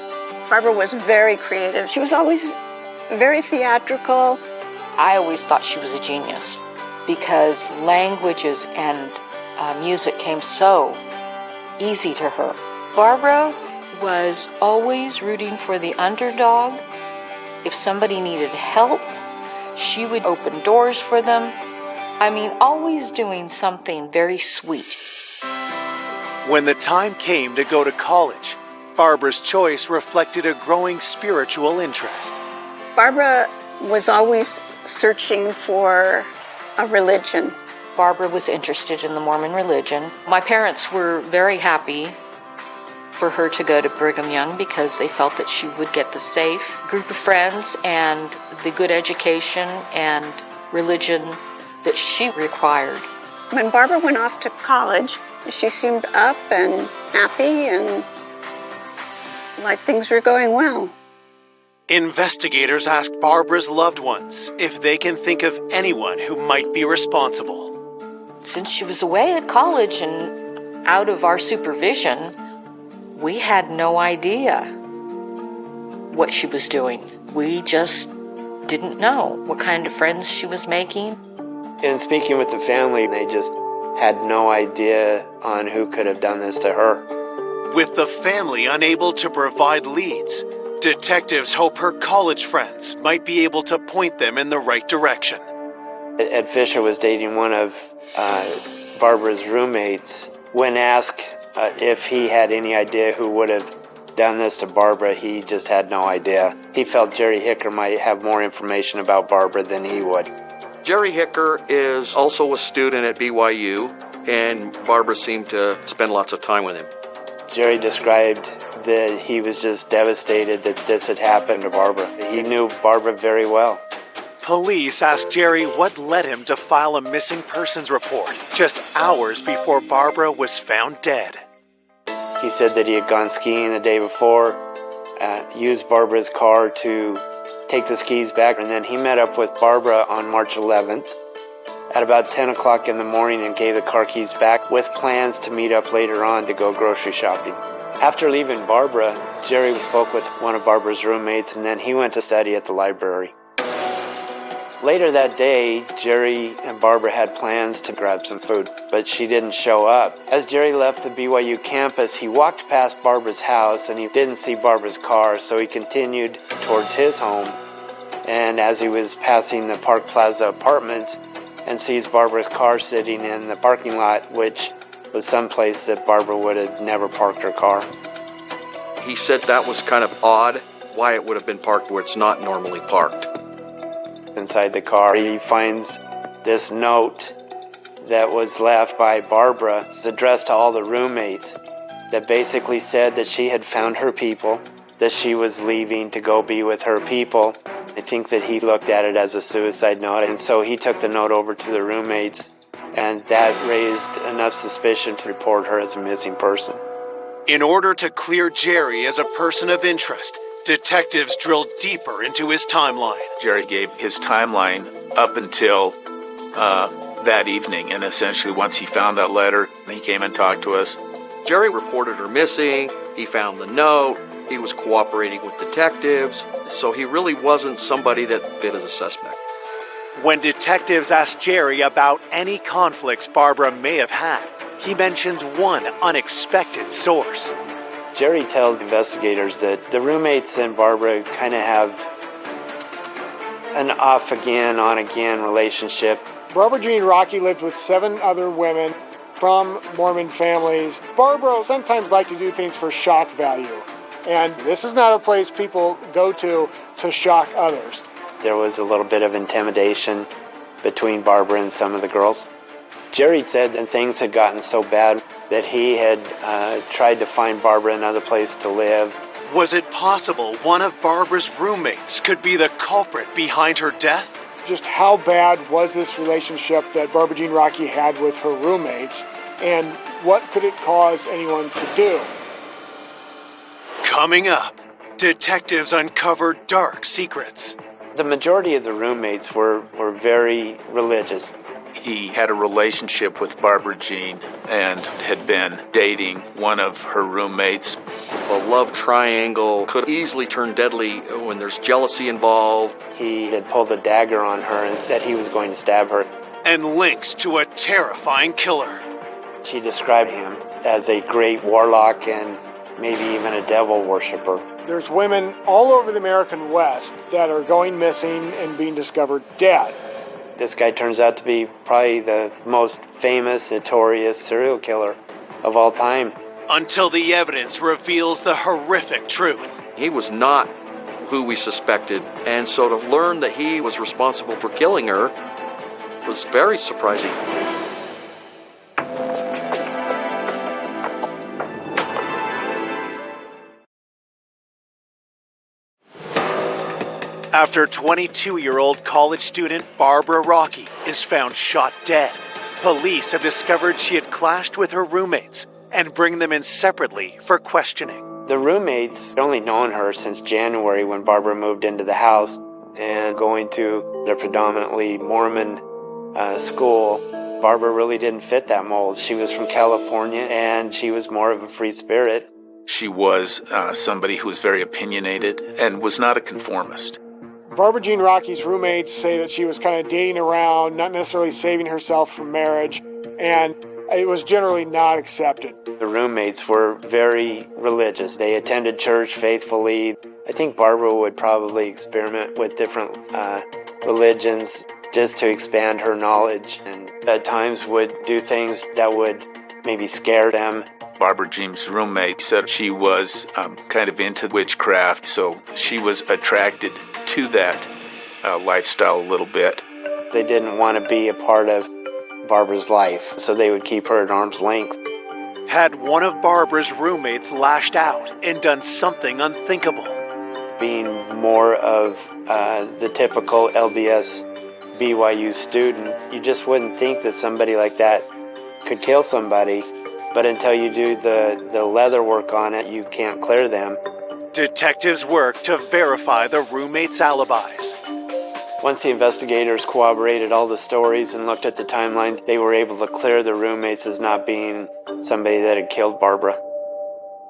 Barbara was very creative. She was always very theatrical. I always thought she was a genius because languages and music came so easy to her. Barbara was always rooting for the underdog. If somebody needed help, she would open doors for them. I mean, always doing something very sweet. When the time came to go to college, Barbara's choice reflected a growing spiritual interest. Barbara was always searching for a religion. Barbara was interested in the Mormon religion. My parents were very happy for her to go to Brigham Young because they felt that she would get the safe group of friends and the good education and religion that she required. When Barbara went off to college, she seemed up and happy and like things were going well. Investigators asked Barbara's loved ones if they can think of anyone who might be responsible. Since she was away at college and out of our supervision, we had no idea what she was doing. We just didn't know what kind of friends she was making. In speaking with the family, they just had no idea on who could have done this to her. With the family unable to provide leads, detectives hope her college friends might be able to point them in the right direction. Ed Fisher was dating one of Barbara's roommates. When asked if he had any idea who would have done this to Barbara, he just had no idea. He felt Jerry Hicker might have more information about Barbara than he would. Jerry Hicker is also a student at BYU, and Barbara seemed to spend lots of time with him. Jerry described that he was just devastated that this had happened to Barbara. He knew Barbara very well. Police asked Jerry what led him to file a missing persons report just hours before Barbara was found dead. He said that he had gone skiing the day before, used Barbara's car to take the skis back, and then he met up with Barbara on March 11th at about 10 o'clock in the morning and gave the car keys back with plans to meet up later on to go grocery shopping. After leaving Barbara, Jerry spoke with one of Barbara's roommates, and then he went to study at the library. Later that day, Jerry and Barbara had plans to grab some food, but she didn't show up. As Jerry left the BYU campus, he walked past Barbara's house and he didn't see Barbara's car, so he continued towards his home. And as he was passing the Park Plaza apartments and sees Barbara's car sitting in the parking lot, which was someplace that Barbara would have never parked her car. He said that was kind of odd, why it would have been parked where it's not normally parked. Inside the car, he finds this note that was left by Barbara. It's addressed to all the roommates that basically said that she had found her people, that she was leaving to go be with her people. I think that he looked at it as a suicide note, and so he took the note over to the roommates, and that raised enough suspicion to report her as a missing person. In order to clear Jerry as a person of interest, detectives drilled deeper into his timeline. Jerry gave his timeline up until that evening, and essentially once he found that letter, he came and talked to us. Jerry reported her missing, he found the note, he was cooperating with detectives, so he really wasn't somebody that fit as a suspect. When detectives asked Jerry about any conflicts Barbara may have had, he mentions one unexpected source. Jerry tells investigators that the roommates and Barbara kind of have an off-again, on-again relationship. Barbara Jean Rocky lived with 7 other women from Mormon families. Barbara sometimes liked to do things for shock value, and this is not a place people go to shock others. There was a little bit of intimidation between Barbara and some of the girls. Jerry said that things had gotten so bad that he had tried to find Barbara another place to live. Was it possible one of Barbara's roommates could be the culprit behind her death? Just how bad was this relationship that Barbara Jean Rocky had with her roommates, and what could it cause anyone to do? Coming up, detectives uncover dark secrets. The majority of the roommates were very religious. He had a relationship with Barbara Jean and had been dating one of her roommates. A love triangle could easily turn deadly when there's jealousy involved. He had pulled a dagger on her and said he was going to stab her. And links to a terrifying killer. She described him as a great warlock and maybe even a devil worshiper. There's women all over the American West that are going missing and being discovered dead. This guy turns out to be probably the most famous, notorious serial killer of all time. Until the evidence reveals the horrific truth. He was not who we suspected, and so to learn that he was responsible for killing her was very surprising. After 22-year-old college student Barbara Rocky is found shot dead, police have discovered she had clashed with her roommates and bring them in separately for questioning. The roommates only known her since January when Barbara moved into the house, and going to a predominantly Mormon school, Barbara really didn't fit that mold. She was from California and she was more of a free spirit. She was somebody who was very opinionated and was not a conformist. Barbara Jean Rocky's roommates say that she was kind of dating around, not necessarily saving herself from marriage, and it was generally not accepted. The roommates were very religious. They attended church faithfully. I think Barbara would probably experiment with different religions just to expand her knowledge, and at times would do things that would maybe scare them. Barbara Jean's roommate said she was kind of into witchcraft, so she was attracted to that lifestyle a little bit. They didn't want to be a part of Barbara's life, so they would keep her at arm's length. Had one of Barbara's roommates lashed out and done something unthinkable? Being more of the typical LDS BYU student, you just wouldn't think that somebody like that could kill somebody, but until you do the leather work on it, you can't clear them. Detectives work to verify the roommates' alibis. Once the investigators corroborated all the stories and looked at the timelines, they were able to clear the roommates as not being somebody that had killed Barbara.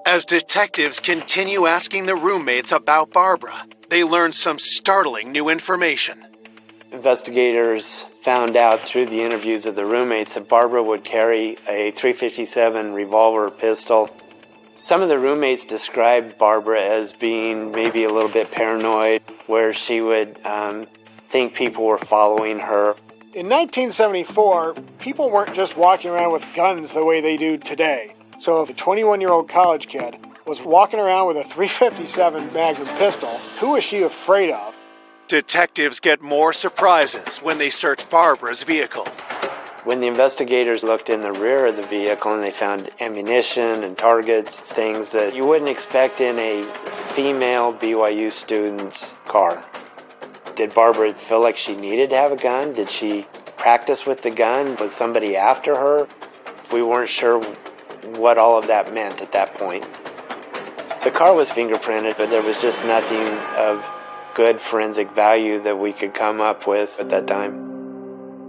As detectives continue asking the roommates about Barbara, they learn some startling new information. Investigators found out through the interviews of the roommates that Barbara would carry a .357 revolver pistol. Some of the roommates described Barbara as being maybe a little bit paranoid, where she would think people were following her. In 1974, people weren't just walking around with guns the way they do today. So if a 21-year-old college kid was walking around with a .357 Magnum pistol, who was she afraid of? Detectives get more surprises when they search Barbara's vehicle. When the investigators looked in the rear of the vehicle and they found ammunition and targets, things that you wouldn't expect in a female BYU student's car. Did Barbara feel like she needed to have a gun? Did she practice with the gun? Was somebody after her? We weren't sure what all of that meant at that point. The car was fingerprinted, but there was just nothing of good forensic value that we could come up with at that time.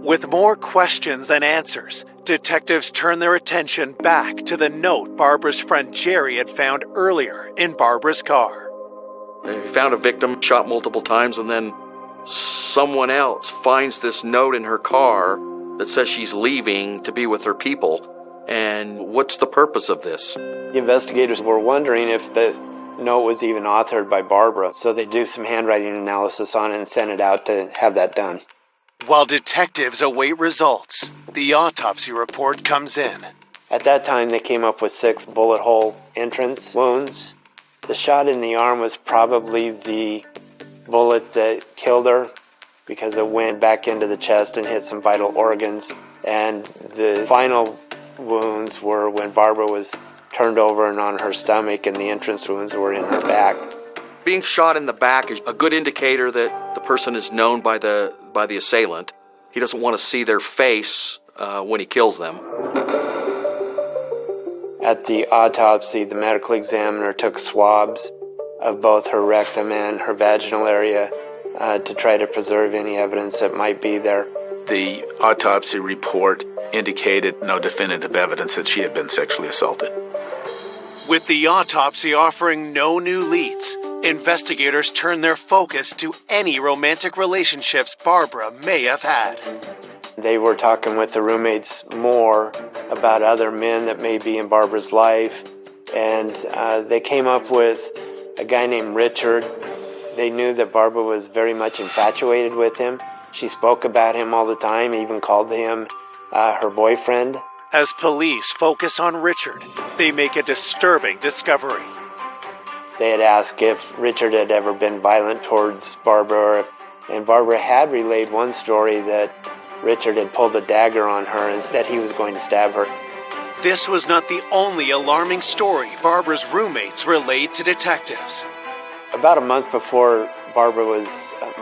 With more questions than answers, detectives turn their attention back to the note Barbara's friend Jerry had found earlier in Barbara's car. They found a victim, shot multiple times, and then someone else finds this note in her car that says she's leaving to be with her people. And what's the purpose of this? The investigators were wondering if the note was even authored by Barbara, so they do some handwriting analysis on it and sent it out to have that done. While detectives await results, the autopsy report comes in. At that time, they came up with 6 bullet hole entrance wounds. The shot in the arm was probably the bullet that killed her because it went back into the chest and hit some vital organs. And the final wounds were when Barbara was turned over and on her stomach, and the entrance wounds were in her back. Being shot in the back is a good indicator that the person is known by the assailant. He doesn't want to see their face when he kills them. At the autopsy, the medical examiner took swabs of both her rectum and her vaginal area to try to preserve any evidence that might be there. The autopsy report indicated no definitive evidence that she had been sexually assaulted. With the autopsy offering no new leads, investigators turn their focus to any romantic relationships Barbara may have had. They were talking with the roommates more about other men that may be in Barbara's life, and they came up with a guy named Richard. They knew that Barbara was very much infatuated with him. She spoke about him all the time, even called him her boyfriend. As police focus on Richard, they make a disturbing discovery. They had asked if Richard had ever been violent towards Barbara, and Barbara had relayed one story that Richard had pulled a dagger on her and said he was going to stab her. This was not the only alarming story Barbara's roommates relayed to detectives. About a month before Barbara was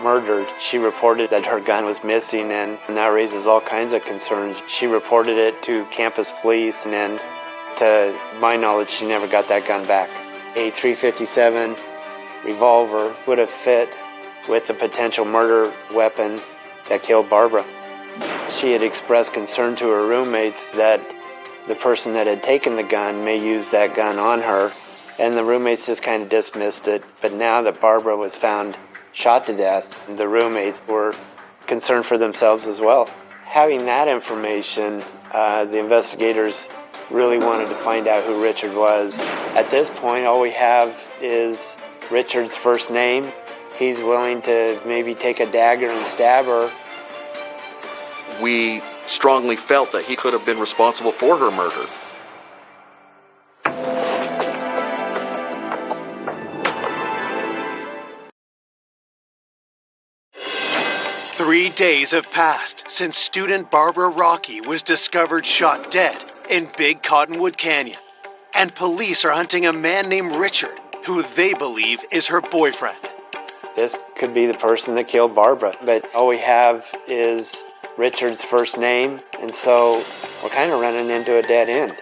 murdered, she reported that her gun was missing, and that raises all kinds of concerns. She reported it to campus police, and then, to my knowledge, she never got that gun back. A .357 revolver would have fit with the potential murder weapon that killed Barbara. She had expressed concern to her roommates that the person that had taken the gun may use that gun on her, and the roommates just kind of dismissed it. But now that Barbara was found shot to death, the roommates were concerned for themselves as well. Having that information, the investigators really wanted to find out who Richard was. At this point, all we have is Richard's first name. He's willing to maybe take a dagger and stab her. We strongly felt that he could have been responsible for her murder. Three days have passed since student Barbara Rocky was discovered shot dead in Big Cottonwood Canyon. And police are hunting a man named Richard, who they believe is her boyfriend. This could be the person that killed Barbara, but all we have is Richard's first name, and so we're kind of running into a dead end.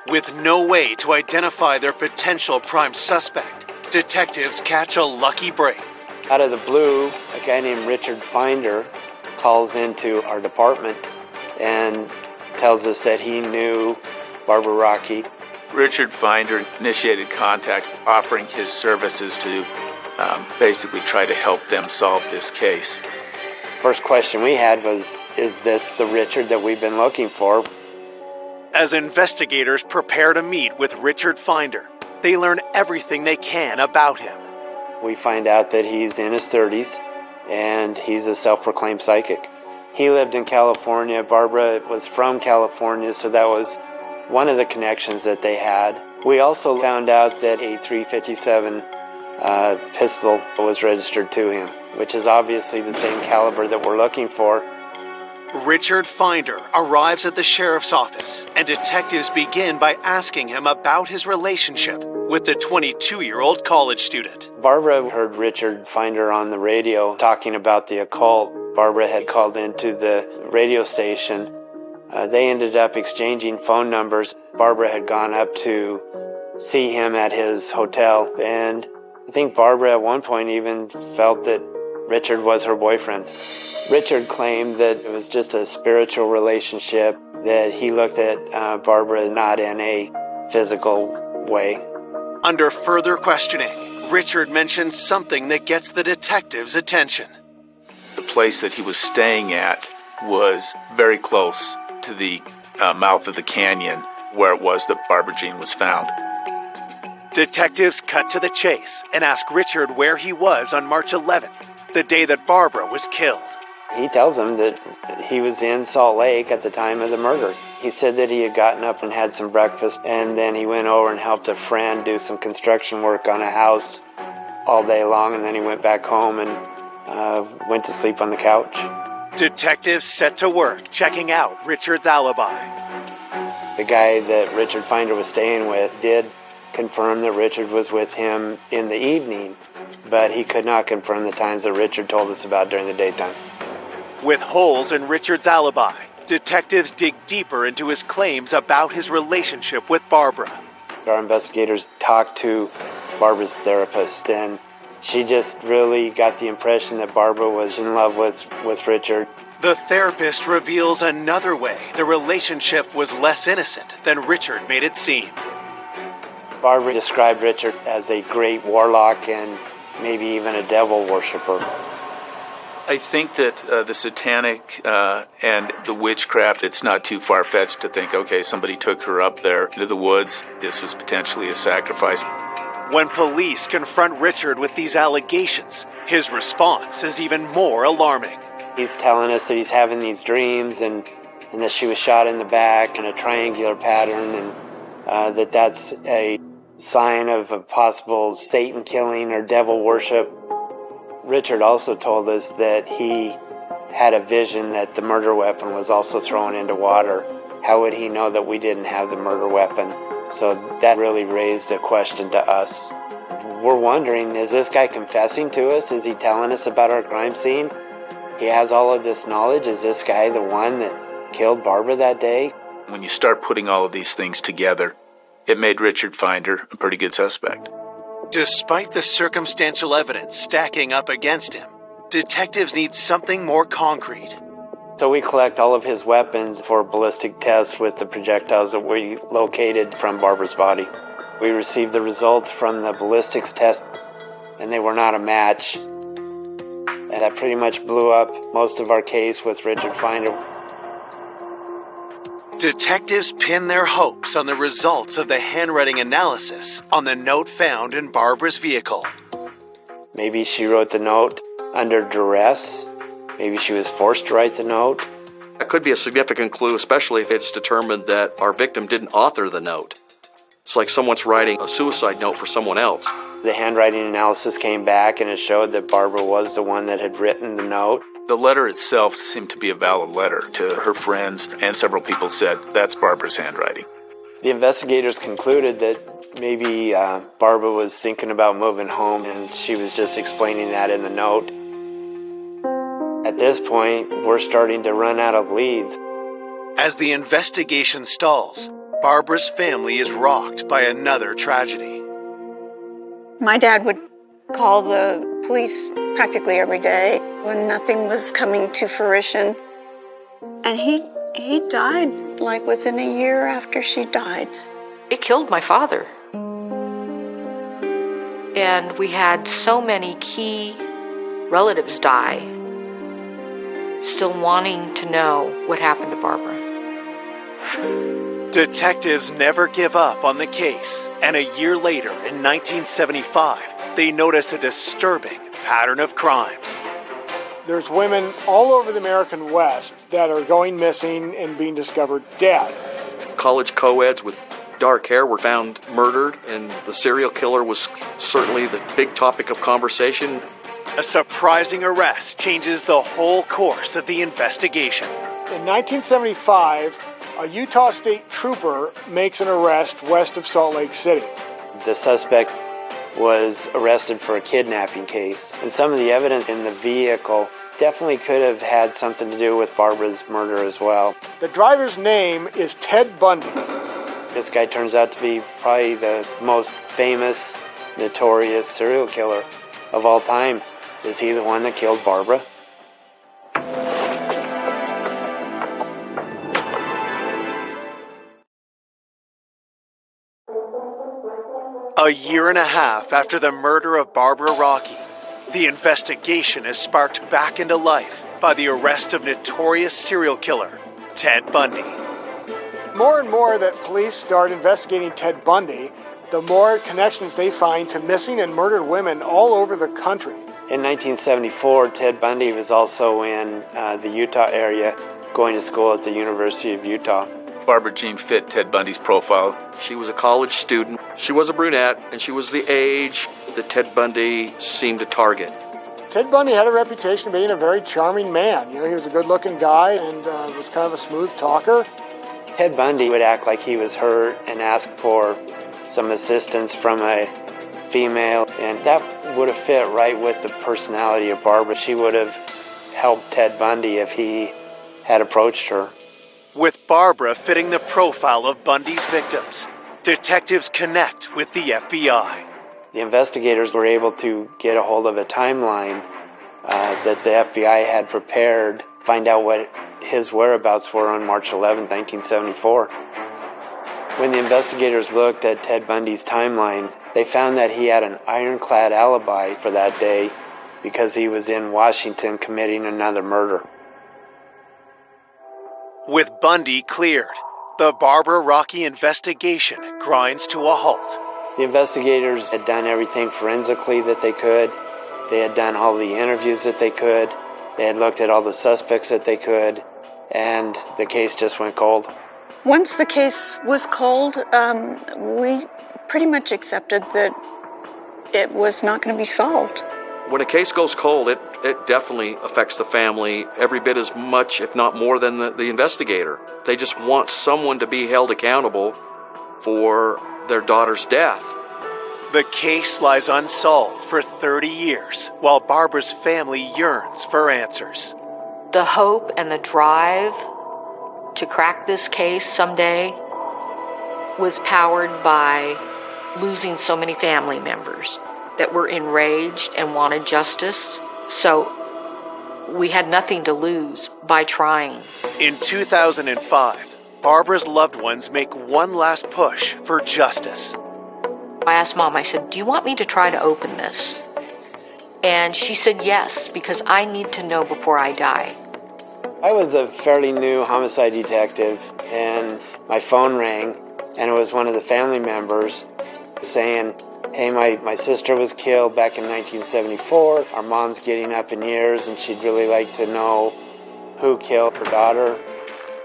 With no way to identify their potential prime suspect, detectives catch a lucky break. Out of the blue, a guy named Richard Finder calls into our department and tells us that he knew Barbara Rocky. Richard Finder initiated contact, offering his services to basically try to help them solve this case. First question we had was, is this the Richard that we've been looking for? As investigators prepare to meet with Richard Finder, they learn everything they can about him. We find out that he's in his 30s, and he's a self-proclaimed psychic. He lived in California. Barbara was from California, so that was one of the connections that they had. We also found out that a .357 pistol was registered to him, which is obviously the same caliber that we're looking for. Richard Finder arrives at the sheriff's office, and detectives begin by asking him about his relationship with the 22-year-old college student. Barbara heard Richard Finder on the radio talking about the occult. Barbara had called into the radio station. They ended up exchanging phone numbers. Barbara had gone up to see him at his hotel, and I think Barbara at one point even felt that Richard was her boyfriend. Richard claimed that it was just a spiritual relationship, that he looked at Barbara not in a physical way. Under further questioning, Richard mentions something that gets the detectives' attention. The place that he was staying at was very close to the mouth of the canyon where it was that Barbara Jean was found. Detectives cut to the chase and ask Richard where he was on March 11th, the day that Barbara was killed. He tells them that he was in Salt Lake at the time of the murder. He said that he had gotten up and had some breakfast, and then he went over and helped a friend do some construction work on a house all day long, and then he went back home and went to sleep on the couch. Detectives set to work checking out Richard's alibi. The guy that Richard Finder was staying with did confirm that Richard was with him in the evening, but he could not confirm the times that Richard told us about during the daytime. With holes in Richard's alibi, detectives dig deeper into his claims about his relationship with Barbara. Our investigators talked to Barbara's therapist, and she just really got the impression that Barbara was in love with Richard. The therapist reveals another way the relationship was less innocent than Richard made it seem. Barbara described Richard as a great warlock and maybe even a devil worshiper. I think that the satanic and the witchcraft, it's not too far-fetched to think, okay, somebody took her up there into the woods. This was potentially a sacrifice. When police confront Richard with these allegations, his response is even more alarming. He's telling us that he's having these dreams and that she was shot in the back in a triangular pattern, and that's a sign of a possible Satan killing or devil worship. Richard also told us that he had a vision that the murder weapon was also thrown into water. How would he know that we didn't have the murder weapon? So that really raised a question to us. we're wondering, is this guy confessing to us? Is he telling us about our crime scene? He has all of this knowledge. Is this guy the one that killed Barbara that day? When you start putting all of these things together, it made Richard Finder a pretty good suspect. Despite the circumstantial evidence stacking up against him, detectives need something more concrete. So we collect all of his weapons for ballistic tests with the projectiles that we located from Barbara's body. We received the results from the ballistics test, and they were not a match. And that pretty much blew up most of our case with Richard Finder. Detectives pin their hopes on the results of the handwriting analysis on the note found in Barbara's vehicle. Maybe she wrote the note under duress. Maybe she was forced to write the note. That could be a significant clue, especially if it's determined that our victim didn't author the note. It's like someone's writing a suicide note for someone else. The handwriting analysis came back and it showed that Barbara was the one that had written the note. The letter itself seemed to be a valid letter to her friends, and several people said that's Barbara's handwriting. The investigators concluded that maybe Barbara was thinking about moving home and she was just explaining that in the note. At this point, we're starting to run out of leads. As the investigation stalls, Barbara's family is rocked by another tragedy. My dad would call the police practically every day when nothing was coming to fruition. And he died like within a year after she died. It killed my father. And we had so many key relatives die, still wanting to know what happened to Barbara. Detectives never give up on the case, and a year later, in 1975, they notice a disturbing pattern of crimes. There's women all over the American West that are going missing and being discovered dead. College co-eds with dark hair were found murdered, and the serial killer was certainly the big topic of conversation. A surprising arrest changes the whole course of the investigation. In 1975, a Utah State trooper makes an arrest west of Salt Lake City. The suspect was arrested for a kidnapping case, and some of the evidence in the vehicle definitely could have had something to do with Barbara's murder as well. The driver's name is Ted Bundy. This guy turns out to be probably the most famous, notorious serial killer of all time. Is he the one that killed Barbara? A year and a half after the murder of Barbara Rocky, the investigation is sparked back into life by the arrest of notorious serial killer Ted Bundy. More and more that police start investigating Ted Bundy, the more connections they find to missing and murdered women all over the country. In 1974, Ted Bundy was also in the Utah area, going to school at the University of Utah. Barbara Jean fit Ted Bundy's profile. She was a college student. She was a brunette, and she was the age that Ted Bundy seemed to target. Ted Bundy had a reputation of being a very charming man. You know, he was a good-looking guy and was kind of a smooth talker. Ted Bundy would act like he was hurt and ask for some assistance from a female, and that would have fit right with the personality of Barbara. She would have helped Ted Bundy if he had approached her. With Barbara fitting the profile of Bundy's victims, detectives connect with the FBI. The investigators were able to get a hold of a timeline that the FBI had prepared, find out what his whereabouts were on March 11, 1974. When the investigators looked at Ted Bundy's timeline, they found that he had an ironclad alibi for that day because he was in Washington committing another murder. With Bundy cleared, the Barbara Rocky investigation grinds to a halt. The investigators had done everything forensically that they could. They had done all the interviews that they could. They had looked at all the suspects that they could, and the case just went cold. Once the case was cold, we pretty much accepted that it was not going to be solved. When a case goes cold, it definitely affects the family every bit as much, if not more, than the investigator. They just want someone to be held accountable for their daughter's death. The case lies unsolved for 30 years, while Barbara's family yearns for answers. The hope and the drive to crack this case someday was powered by losing so many family members that were enraged and wanted justice. So we had nothing to lose by trying. In 2005, Barbara's loved ones make one last push for justice. I asked Mom, I said, do you want me to try to open this? And she said yes, because I need to know before I die. I was a fairly new homicide detective, and my phone rang, and it was one of the family members saying, hey, my sister was killed back in 1974. Our mom's getting up in years, and she'd really like to know who killed her daughter.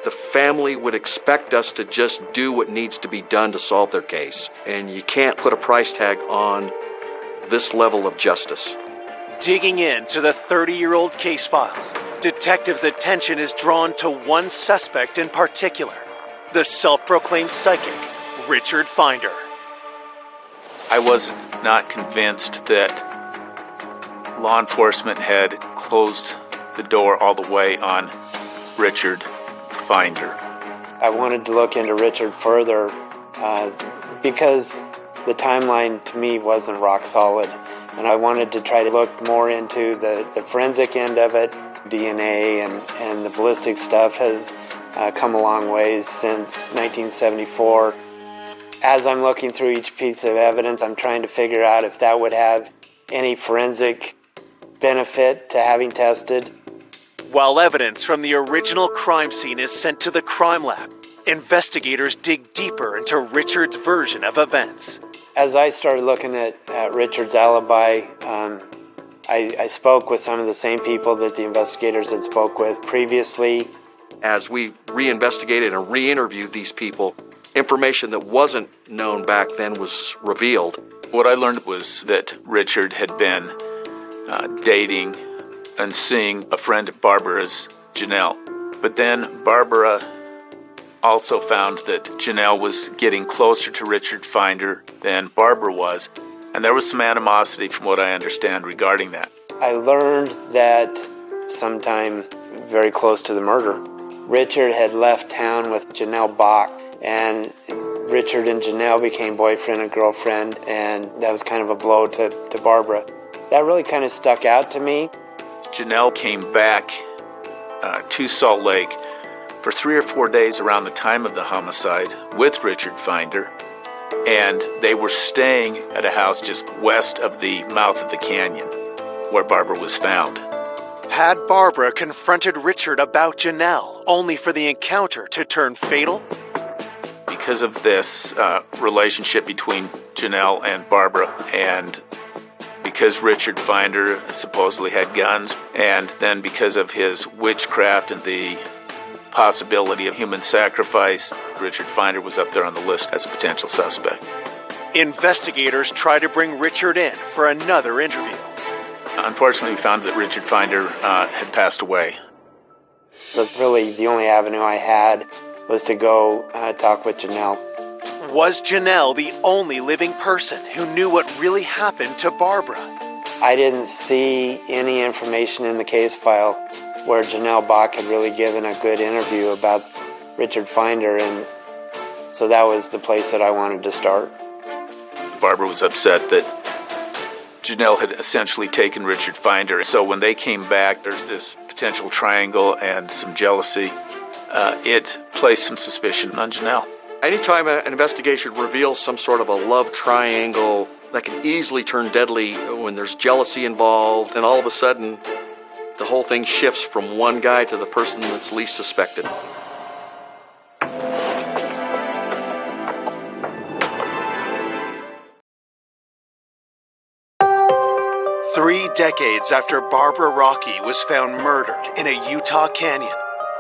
The family would expect us to just do what needs to be done to solve their case. And you can't put a price tag on this level of justice. Digging into the 30-year-old case files, detectives' attention is drawn to one suspect in particular, the self-proclaimed psychic, Richard Finder. I was not convinced that law enforcement had closed the door all the way on Richard Finder. I wanted to look into Richard further because the timeline to me wasn't rock solid, and I wanted to try to look more into the forensic end of it. DNA and the ballistic stuff has come a long ways since 1974. As I'm looking through each piece of evidence, I'm trying to figure out if that would have any forensic benefit to having tested. While evidence from the original crime scene is sent to the crime lab, investigators dig deeper into Richard's version of events. As I started looking at Richard's alibi, I spoke with some of the same people that the investigators had spoke with previously. As we reinvestigated and re-interviewed these people, information that wasn't known back then was revealed. What I learned was that Richard had been dating and seeing a friend of Barbara's, Janelle. But then Barbara also found that Janelle was getting closer to Richard Finder than Barbara was, and there was some animosity from what I understand regarding that. I learned that sometime very close to the murder, Richard had left town with Janelle Bach, and Richard and Janelle became boyfriend and girlfriend, and that was kind of a blow to Barbara. That really kind of stuck out to me. Janelle came back to Salt Lake for 3 or 4 days around the time of the homicide with Richard Finder, and they were staying at a house just west of the mouth of the canyon where Barbara was found. Had Barbara confronted Richard about Janelle only for the encounter to turn fatal? Because of this relationship between Janelle and Barbara, and because Richard Finder supposedly had guns, and then because of his witchcraft and the possibility of human sacrifice, Richard Finder was up there on the list as a potential suspect. Investigators try to bring Richard in for another interview. Unfortunately, we found that Richard Finder had passed away. So really, the only avenue I had was to go talk with Janelle. Was Janelle the only living person who knew what really happened to Barbara? I didn't see any information in the case file where Janelle Bach had really given a good interview about Richard Finder, and so that was the place that I wanted to start. Barbara was upset that Janelle had essentially taken Richard Finder, so when they came back, there's this potential triangle and some jealousy. It placed some suspicion on Janelle. Anytime an investigation reveals some sort of a love triangle, that can easily turn deadly when there's jealousy involved, and all of a sudden, the whole thing shifts from one guy to the person that's least suspected. Three decades after Barbara Rocky was found murdered in a Utah canyon,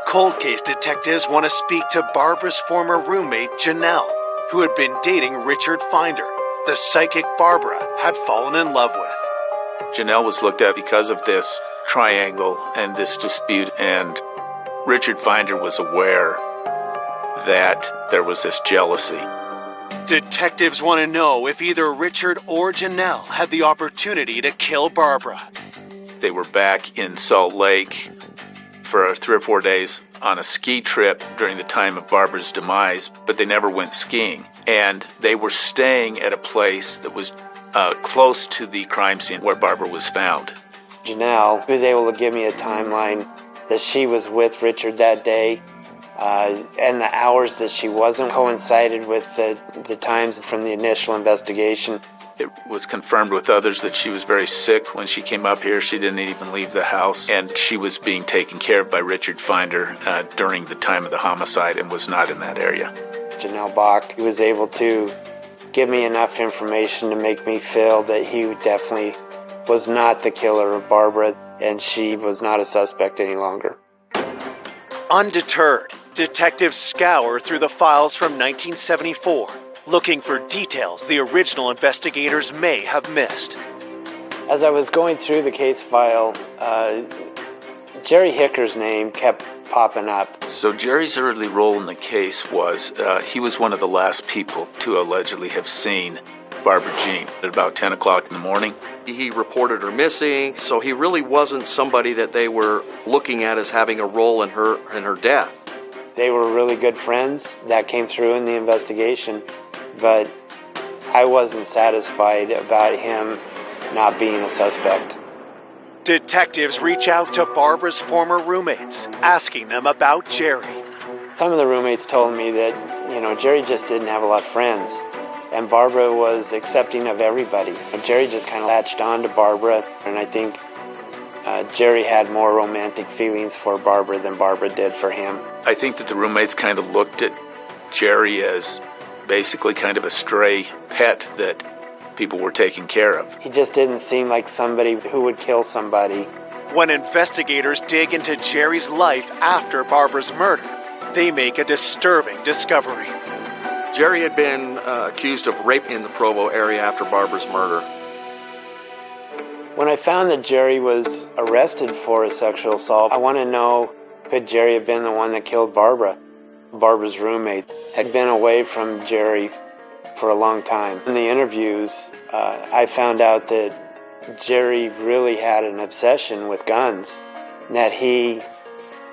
cold case detectives want to speak to Barbara's former roommate, Janelle, who had been dating Richard Finder, the psychic Barbara had fallen in love with. Janelle was looked at because of this triangle and this dispute, and Richard Finder was aware that there was this jealousy. Detectives want to know if either Richard or Janelle had the opportunity to kill Barbara. They were back in Salt Lake for 3 or 4 days on a ski trip during the time of Barbara's demise, but they never went skiing. And they were staying at a place that was close to the crime scene where Barbara was found. Janelle was able to give me a timeline that she was with Richard that day, and the hours that she wasn't coincided with the times from the initial investigation. It was confirmed with others that she was very sick when she came up here. She didn't even leave the house, and she was being taken care of by Richard Finder during the time of the homicide and was not in that area. Janelle Bach was able to give me enough information to make me feel that he definitely was not the killer of Barbara, and she was not a suspect any longer. Undeterred, detectives scour through the files from 1974, looking for details the original investigators may have missed. As I was going through the case file, Jerry Hicker's name kept popping up. So Jerry's early role in the case was he was one of the last people to allegedly have seen Barbara Jean at about 10 o'clock in the morning. He reported her missing, so he really wasn't somebody that they were looking at as having a role in her death. They were really good friends. That came through in the investigation, but I wasn't satisfied about him not being a suspect. Detectives reach out to Barbara's former roommates, asking them about Jerry. Some of the roommates told me that, Jerry just didn't have a lot of friends, and Barbara was accepting of everybody. And Jerry just kind of latched on to Barbara, and I think Jerry had more romantic feelings for Barbara than Barbara did for him. I think that the roommates kind of looked at Jerry as basically kind of a stray pet that people were taking care of. He just didn't seem like somebody who would kill somebody. When investigators dig into Jerry's life after Barbara's murder, they make a disturbing discovery. Jerry had been accused of rape in the Provo area after Barbara's murder. When I found that Jerry was arrested for a sexual assault, I want to know, could Jerry have been the one that killed Barbara? Barbara's roommate had been away from Jerry for a long time. In the interviews, I found out that Jerry really had an obsession with guns, and that he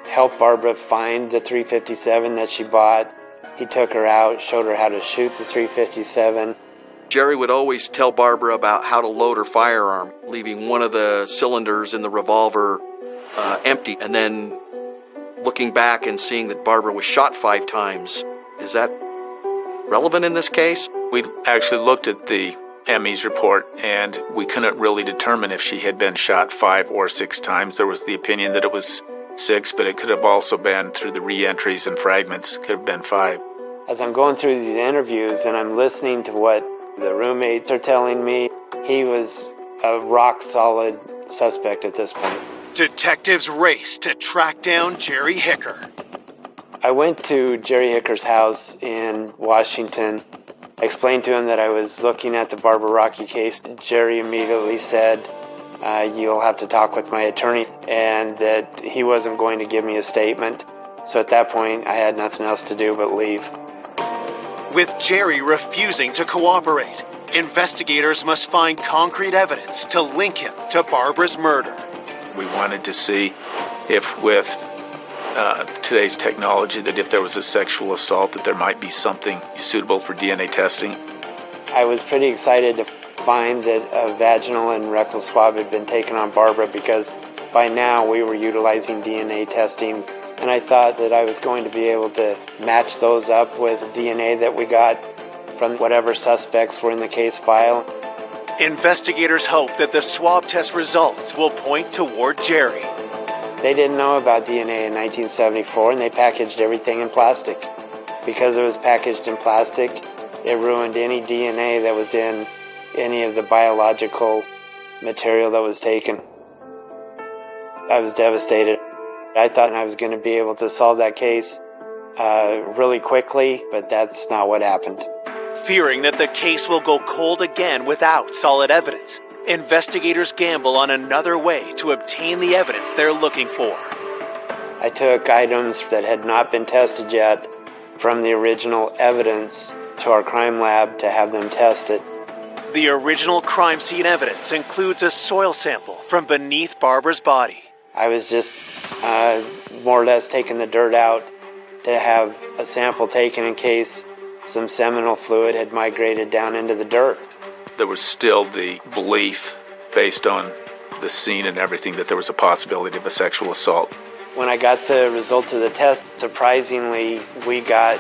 helped Barbara find the .357 that she bought. He took her out, showed her how to shoot the .357. Jerry would always tell Barbara about how to load her firearm, leaving one of the cylinders in the revolver empty, and then looking back and seeing that Barbara was shot 5 times. Is that relevant in this case? We actually looked at the ME's report, and we couldn't really determine if she had been shot 5 or 6 times. There was the opinion that it was 6, but it could have also been through the re-entries and fragments, could have been 5. As I'm going through these interviews and I'm listening to what the roommates are telling me, he was a rock-solid suspect at this point. Detectives race to track down Jerry Hicker. I went to Jerry Hicker's house in Washington, explained to him that I was looking at the Barbara Rocky case. Jerry immediately said, you'll have to talk with my attorney, and that he wasn't going to give me a statement. So at that point, I had nothing else to do but leave. With Jerry refusing to cooperate, investigators must find concrete evidence to link him to Barbara's murder. We wanted to see if with today's technology, that if there was a sexual assault, that there might be something suitable for DNA testing. I was pretty excited to find that a vaginal and rectal swab had been taken on Barbara, because by now we were utilizing DNA testing, and I thought that I was going to be able to match those up with DNA that we got from whatever suspects were in the case file. Investigators hope that the swab test results will point toward Jerry. They didn't know about DNA in 1974, and they packaged everything in plastic. Because it was packaged in plastic, it ruined any DNA that was in any of the biological material that was taken. I was devastated. I thought I was going to be able to solve that case really quickly, but that's not what happened. Fearing that the case will go cold again without solid evidence, investigators gamble on another way to obtain the evidence they're looking for. I took items that had not been tested yet from the original evidence to our crime lab to have them test it. The original crime scene evidence includes a soil sample from beneath Barbara's body. I was just more or less taking the dirt out to have a sample taken in case some seminal fluid had migrated down into the dirt. There was still the belief, based on the scene and everything, that there was a possibility of a sexual assault. When I got the results of the test, surprisingly, we got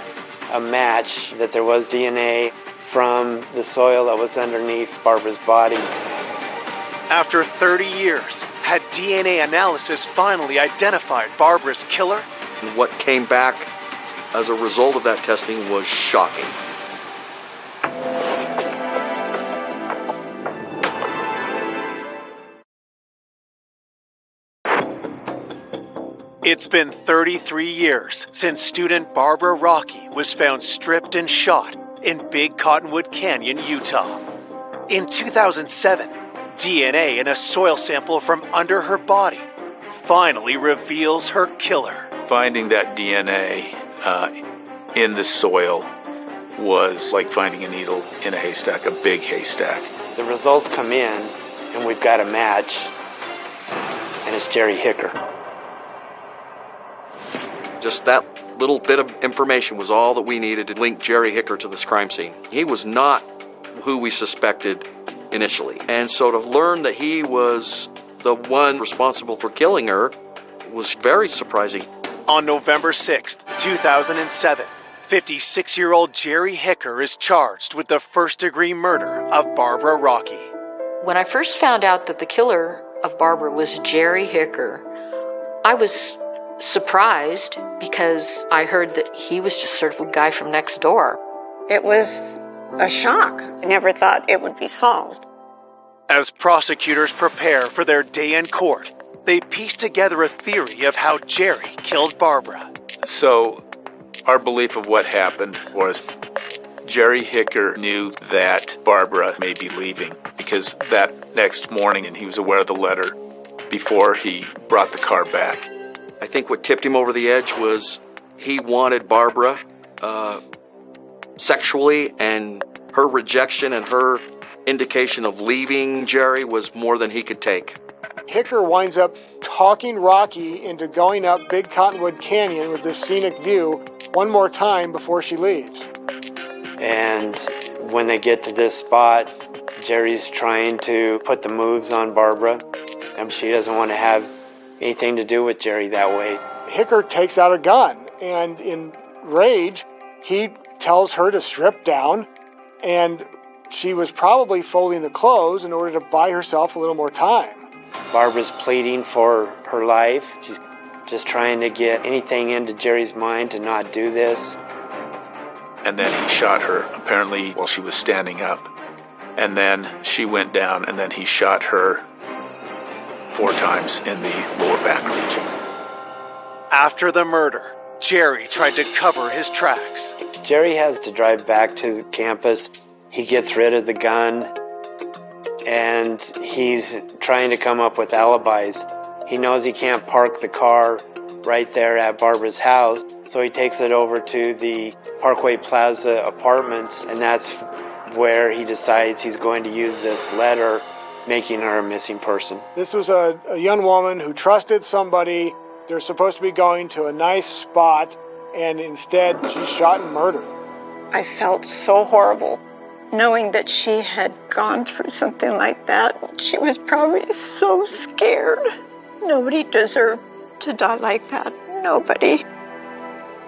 a match that there was DNA from the soil that was underneath Barbara's body. After 30 years, had DNA analysis finally identified Barbara's killer? And what came back as a result of that testing was shocking. It's been 33 years since student Barbara Rocky was found stripped and shot in Big Cottonwood Canyon, Utah. In 2007, DNA in a soil sample from under her body finally reveals her killer. Finding that DNA in the soil was like finding a needle in a haystack, a big haystack. The results come in, and we've got a match, and it's Jerry Hicker. Just that little bit of information was all that we needed to link Jerry Hicker to this crime scene. He was not who we suspected initially. And so to learn that he was the one responsible for killing her was very surprising. On November 6th, 2007, 56-year-old Jerry Hicker is charged with the first-degree murder of Barbara Rocky. When I first found out that the killer of Barbara was Jerry Hicker, I was surprised because I heard that he was just sort of a guy from next door. It was a shock. I never thought it would be solved. As prosecutors prepare for their day in court, they piece together a theory of how Jerry killed Barbara. So, our belief of what happened was Jerry Hicker knew that Barbara may be leaving, because that next morning, and he was aware of the letter before he brought the car back. I think what tipped him over the edge was he wanted Barbara sexually, and her rejection and her indication of leaving Jerry was more than he could take. Hicker winds up talking Rocky into going up Big Cottonwood Canyon with this scenic view one more time before she leaves. And when they get to this spot, Jerry's trying to put the moves on Barbara, and she doesn't want to have anything to do with Jerry that way. Hicker takes out a gun, and in rage, he tells her to strip down, and she was probably folding the clothes in order to buy herself a little more time. Barbara's pleading for her life. She's just trying to get anything into Jerry's mind to not do this. And then he shot her, apparently while she was standing up. And then she went down, and then he shot her 4 times in the lower back region. After the murder, Jerry tried to cover his tracks. Jerry has to drive back to campus. He gets rid of the gun, and he's trying to come up with alibis. He knows he can't park the car right there at Barbara's house, so he takes it over to the Parkway Plaza apartments, and that's where he decides he's going to use this letter, making her a missing person. This was a young woman who trusted somebody. They're supposed to be going to a nice spot, and instead she's shot and murdered. I felt so horrible knowing that she had gone through something like that. She was probably so scared. Nobody deserved to die like that. Nobody.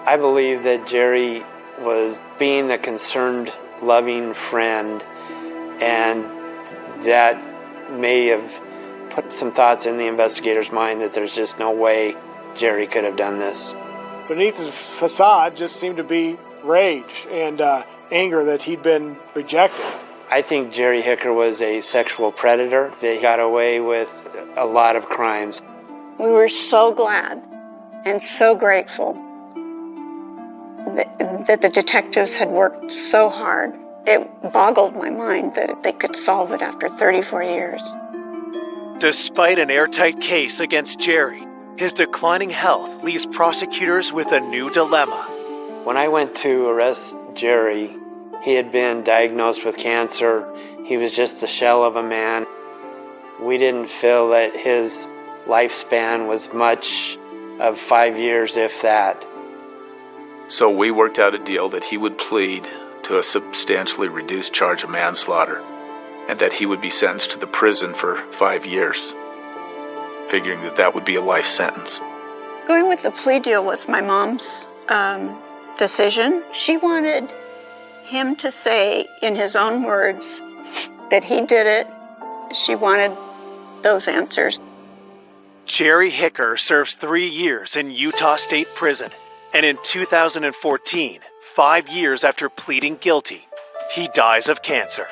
I believe that Jerry was being a concerned, loving friend, and that may have put some thoughts in the investigator's mind that there's just no way Jerry could have done this. Beneath his facade just seemed to be rage and anger that he'd been rejected. I think Jerry Hicker was a sexual predator. They got away with a lot of crimes. We were so glad and so grateful that the detectives had worked so hard. It boggled my mind that they could solve it after 34 years. Despite an airtight case against Jerry, his declining health leaves prosecutors with a new dilemma. When I went to arrest Jerry, He had been diagnosed with cancer. He was just the shell of a man. We didn't feel that his lifespan was much of 5 years, if that. So we worked out a deal that he would plead to a substantially reduced charge of manslaughter, and that he would be sentenced to the prison for 5 years, figuring that that would be a life sentence. Going with the plea deal was my mom's decision. She wanted him to say in his own words that he did it. She wanted those answers. Jerry Hicker serves 3 years in Utah State Prison, and in 2014, 5 years after pleading guilty, he dies of cancer.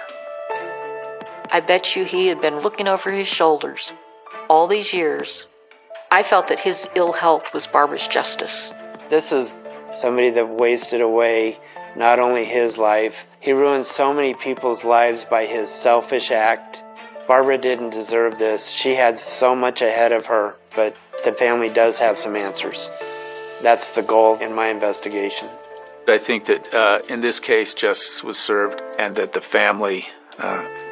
I bet you he had been looking over his shoulders all these years. I felt that his ill health was Barbara's justice. This is somebody that wasted away not only his life, he ruined so many people's lives by his selfish act. Barbara didn't deserve this. She had so much ahead of her, but the family does have some answers. That's the goal in my investigation. I think that in this case, justice was served and that the family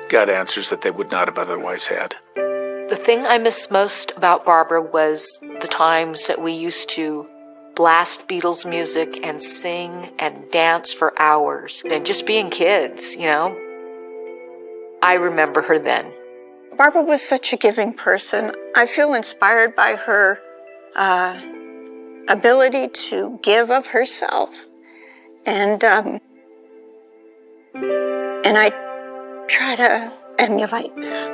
got answers that they would not have otherwise had. The thing I miss most about Barbara was the times that we used to blast Beatles music and sing and dance for hours and just being kids, you know. I remember her then. Barbara was such a giving person. I feel inspired by her ability to give of herself. And I try to emulate that.